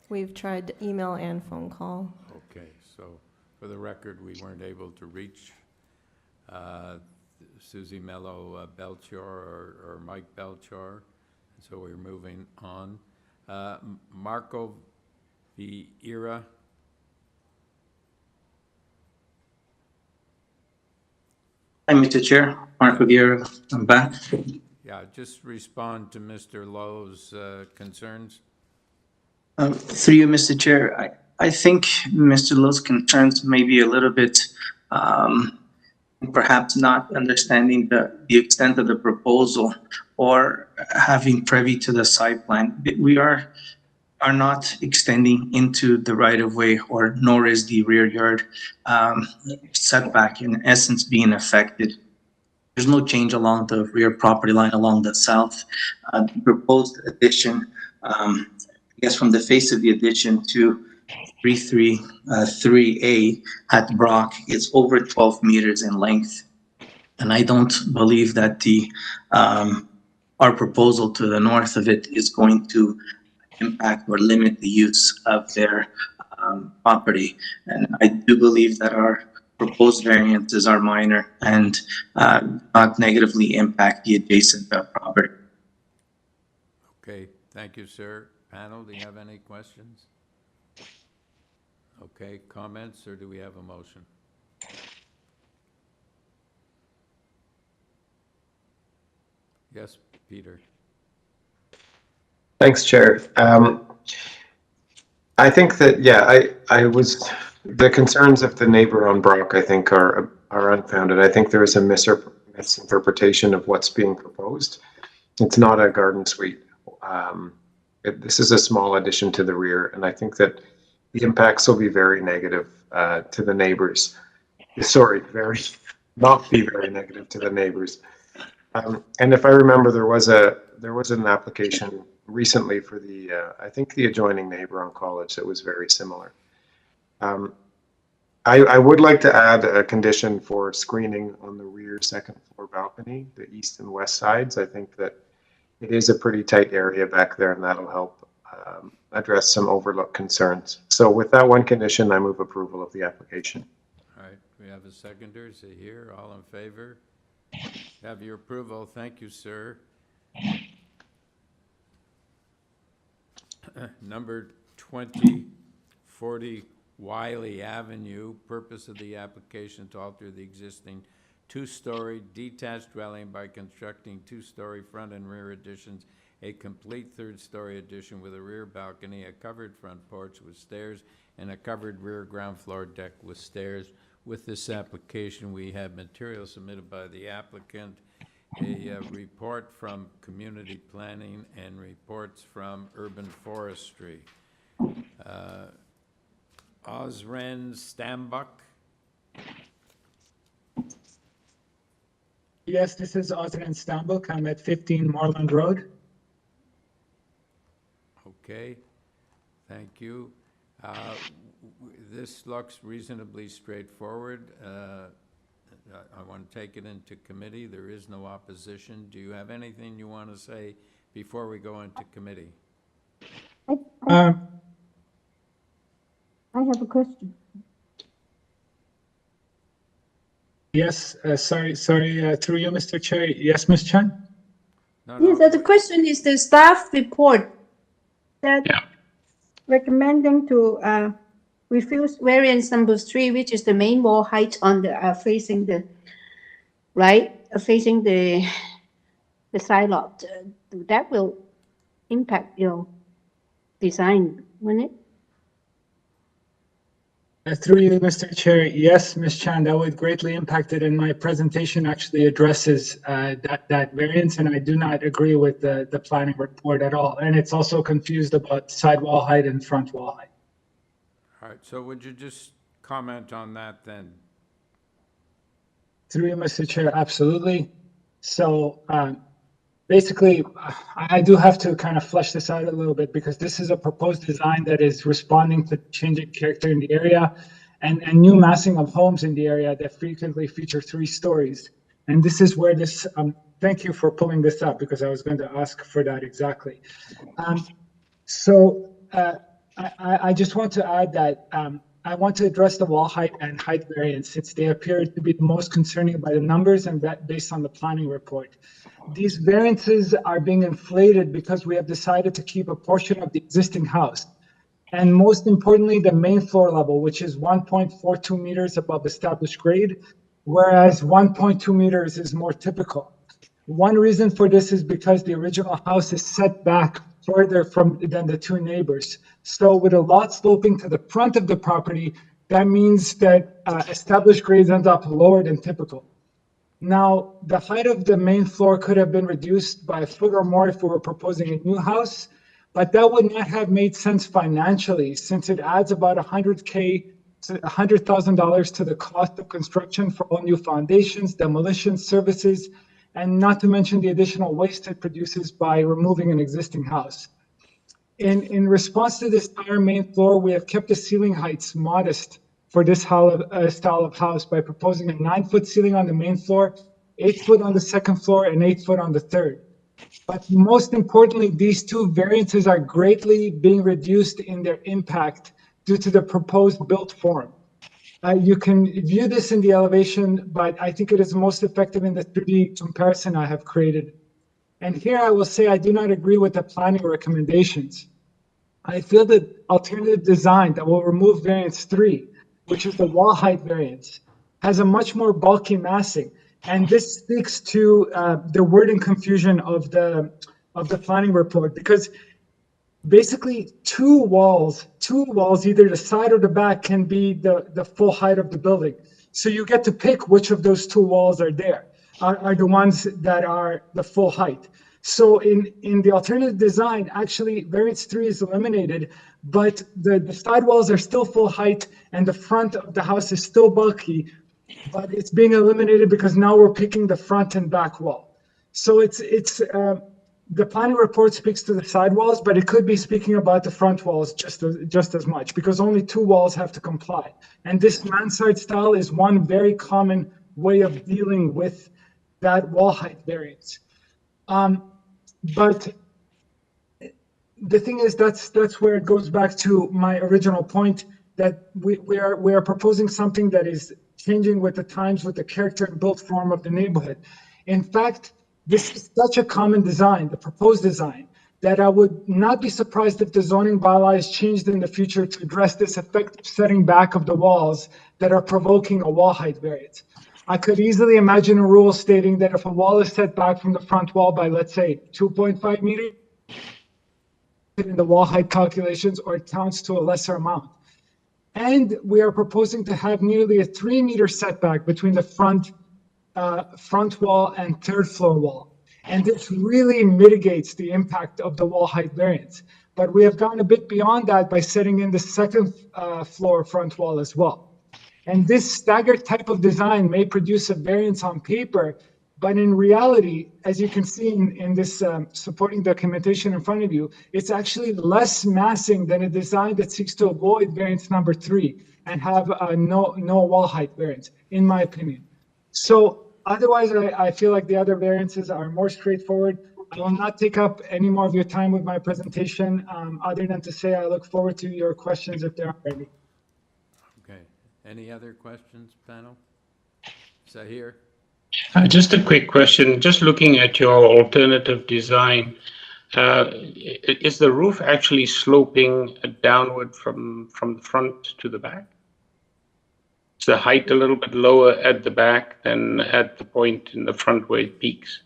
S14: We've tried email and phone call.
S1: Okay, so for the record, we weren't able to reach Susie Mello Belchior or Mike Belchior, so we're moving on. Marco Vieira.
S19: Hi, Mr. Chair. Marco Vieira. I'm back.
S1: Yeah, just respond to Mr. Lowe's concerns.
S19: Through you, Mr. Chair, I think Mr. Lowe's concerns may be a little bit perhaps not understanding the extent of the proposal or having privy to the site plan. We are not extending into the right of way, or nor is the rear yard setback in essence being affected. There's no change along the rear property line along the south. The proposed addition, I guess from the face of the addition to 333A at Brock, is over 12 meters in length. And I don't believe that our proposal to the north of it is going to impact or limit the use of their property. And I do believe that our proposed variances are minor and not negatively impact the adjacent property.
S1: Okay, thank you, sir. Panel, do you have any questions? Okay, comments, or do we have a motion? Yes, Peter.
S6: Thanks, Chair. I think that, yeah, the concerns of the neighbor on Brock, I think, are unfounded. I think there is a misinterpretation of what's being proposed. It's not a garden suite. This is a small addition to the rear, and I think that the impacts will be very negative to the neighbors. Sorry, not be very negative to the neighbors. And if I remember, there was an application recently for I think the adjoining neighbor on College that was very similar. I would like to add a condition for screening on the rear second floor balcony, the east and west sides. I think that it is a pretty tight area back there, and that'll help address some overlooked concerns. So with that one condition, I move approval of the application.
S1: All right, we have a seconder. Is he here? All in favor? Have your approval. Thank you, sir. Number 2040 Wiley Avenue. Purpose of the application to alter the existing two-story detached dwelling by constructing two-story front and rear additions, a complete third-story addition with a rear balcony, a covered front porch with stairs, and a covered rear ground floor deck with stairs. With this application, we have material submitted by the applicant, a report from community planning, and reports from urban forestry. Osren Stambuk.
S8: Yes, this is Osren Stambuk. I'm at 15 Moreland Road.
S1: Okay, thank you. This looks reasonably straightforward. I want to take it into committee. There is no opposition. Do you have anything you want to say before we go into committee?
S4: I have a question.
S8: Yes, sorry, through you, Mr. Chair. Yes, Ms. Chan?
S4: Yes, the question is the staff report that recommending to refuse variance number 3, which is the main wall height on the facing the facing the side lot. That will impact your design, won't it?
S8: Through you, Mr. Chair. Yes, Ms. Chan, that would greatly impact it, and my presentation actually addresses that variance, and I do not agree with the planning report at all. And it's also confused about side wall height and front wall height.
S1: All right, so would you just comment on that then?
S8: Through you, Mr. Chair, absolutely. So basically, I do have to kind of flesh this out a little bit because this is a proposed design that is responding to changing character in the area and new massing of homes in the area that frequently feature 3 stories. And this is where this, thank you for pulling this up because I was going to ask for that exactly. I just want to add that I want to address the wall height and height variance since they appear to be the most concerning by the numbers and that based on the planning report. These variances are being inflated because we have decided to keep a portion of the existing house. And most importantly, the main floor level, which is 1.42 meters above established grade, whereas 1.2 meters is more typical. One reason for this is because the original house is set back further than the 2 neighbors. So with a lot sloping to the front of the property, that means that established grades end up lower than typical. Now, the height of the main floor could have been reduced by a foot or more if we were proposing a new house, but that would not have made sense financially since it adds about $100,000 to the cost of construction for all new foundations, demolition services, and not to mention the additional waste it produces by removing an existing house. In response to this higher main floor, we have kept the ceiling heights modest for this style of house by proposing a 9-foot ceiling on the main floor, 8 foot on the second floor, and 8 foot on the third. But most importantly, these 2 variances are greatly being reduced in their impact due to the proposed built form. You can view this in the elevation, but I think it is most effective in the 3D comparison I have created. And here I will say I do not agree with the planning recommendations. I feel that alternative design that will remove variance 3, which is the wall height variance, has a much more bulky massing. And this speaks to the wording confusion of the planning report, because basically two walls, either the side or the back, can be the full height of the building. So you get to pick which of those two walls are there, are the ones that are the full height. So in the alternative design, actually variance 3 is eliminated, but the side walls are still full height and the front of the house is still bulky, but it's being eliminated because now we're picking the front and back wall. So the planning report speaks to the side walls, but it could be speaking about the front walls just as much, because only two walls have to comply. And this mansard style is one very common way of dealing with that wall height variance. But the thing is, that's where it goes back to my original point, that we are proposing something that is changing with the times, with the character and built form of the neighborhood. In fact, this is such a common design, the proposed design, that I would not be surprised if the zoning bylaw is changed in the future to address this effective setting back of the walls that are provoking a wall height variance. I could easily imagine a rule stating that if a wall is set back from the front wall by, let's say, 2.5 meters in the wall height calculations, or it counts to a lesser amount. And we are proposing to have nearly a 3-meter setback between the front wall and third floor wall. And this really mitigates the impact of the wall height variance. But we have gone a bit beyond that by setting in the second floor front wall as well. And this staggered type of design may produce a variance on paper, but in reality, as you can see in this supporting documentation in front of you, it's actually less massing than a design that seeks to avoid variance number 3 and have no wall height variance, in my opinion. So otherwise, I feel like the other variances are more straightforward. I will not take up any more of your time with my presentation, other than to say I look forward to your questions if there are any.
S1: Okay. Any other questions, panel? Zahir?
S7: Just a quick question. Just looking at your alternative design, is the roof actually sloping downward from the front to the back? Is the height a little bit lower at the back than at the point in the front where it peaks?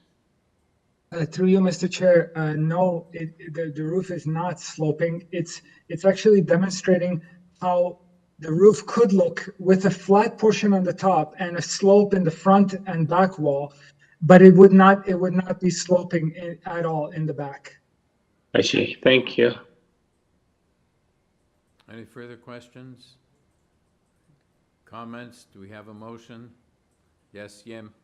S8: Through you, Mr. Chair, no, the roof is not sloping. It's actually demonstrating how the roof could look with a flat portion on the top and a slope in the front and back wall, but it would not be sloping at all in the back.
S7: I see. Thank you.
S1: Any further questions? Comments? Do we have a motion? Yes, Yim?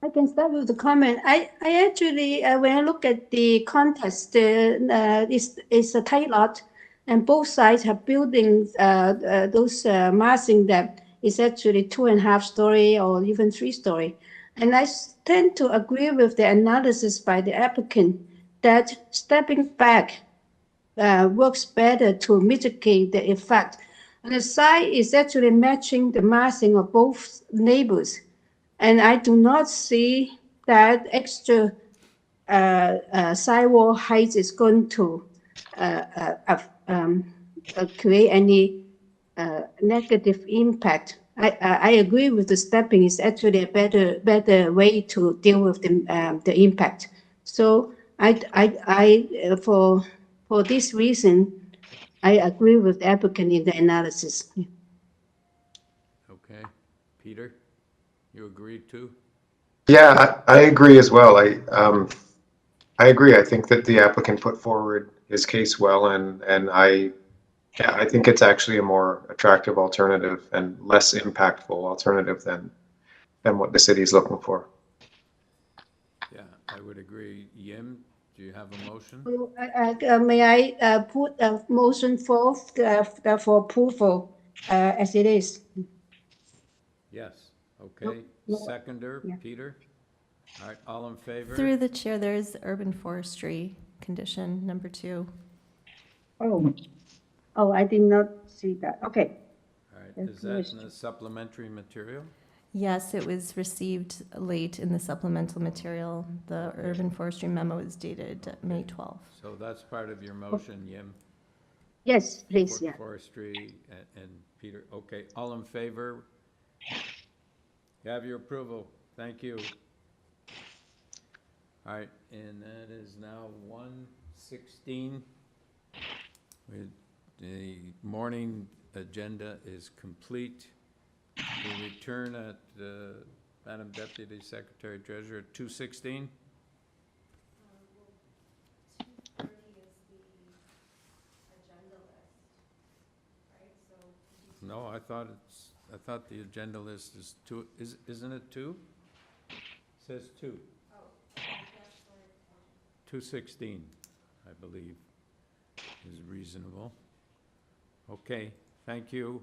S4: I can start with the comment. I actually, when I look at the context, it's a tight lot, and both sides have buildings, those massing that is actually 2.5 story or even 3 story. And I tend to agree with the analysis by the applicant that stepping back works better to mitigate the effect. And the side is actually matching the massing of both neighbors. And I do not see that extra sidewall height is going to create any negative impact. I agree with the stepping is actually a better way to deal with the impact. So for this reason, I agree with the applicant in the analysis.
S1: Okay. Peter, you agree too?
S6: Yeah, I agree as well. I agree. I think that the applicant put forward his case well, and I think it's actually a more attractive alternative and less impactful alternative than what the city is looking for.
S1: Yeah, I would agree. Yim, do you have a motion?
S4: May I put a motion forth for approval as it is?
S1: Yes. Okay. Seconder,
S4: Yeah.
S1: Peter? All right, all in favor?
S14: Through the chair, there's urban forestry condition number 2.
S4: Oh, Oh, I did not see that. Okay.
S1: All right,
S4: That's
S1: is that in the supplementary material?
S14: Yes, it was received late in the supplemental material. The urban forestry memo is dated May 12th.
S1: So that's part of your motion, Yim?
S4: Yes, please, yeah.
S1: Forestry and Peter, okay, all in favor? You have your approval, thank you. All right, and that is now 1:16. The morning agenda is complete. We return at, Madam Deputy Secretary Treasurer, 2:16? No, I thought the agenda list is two, isn't it two? Says two. 2:16, I believe, is reasonable. Okay, thank you.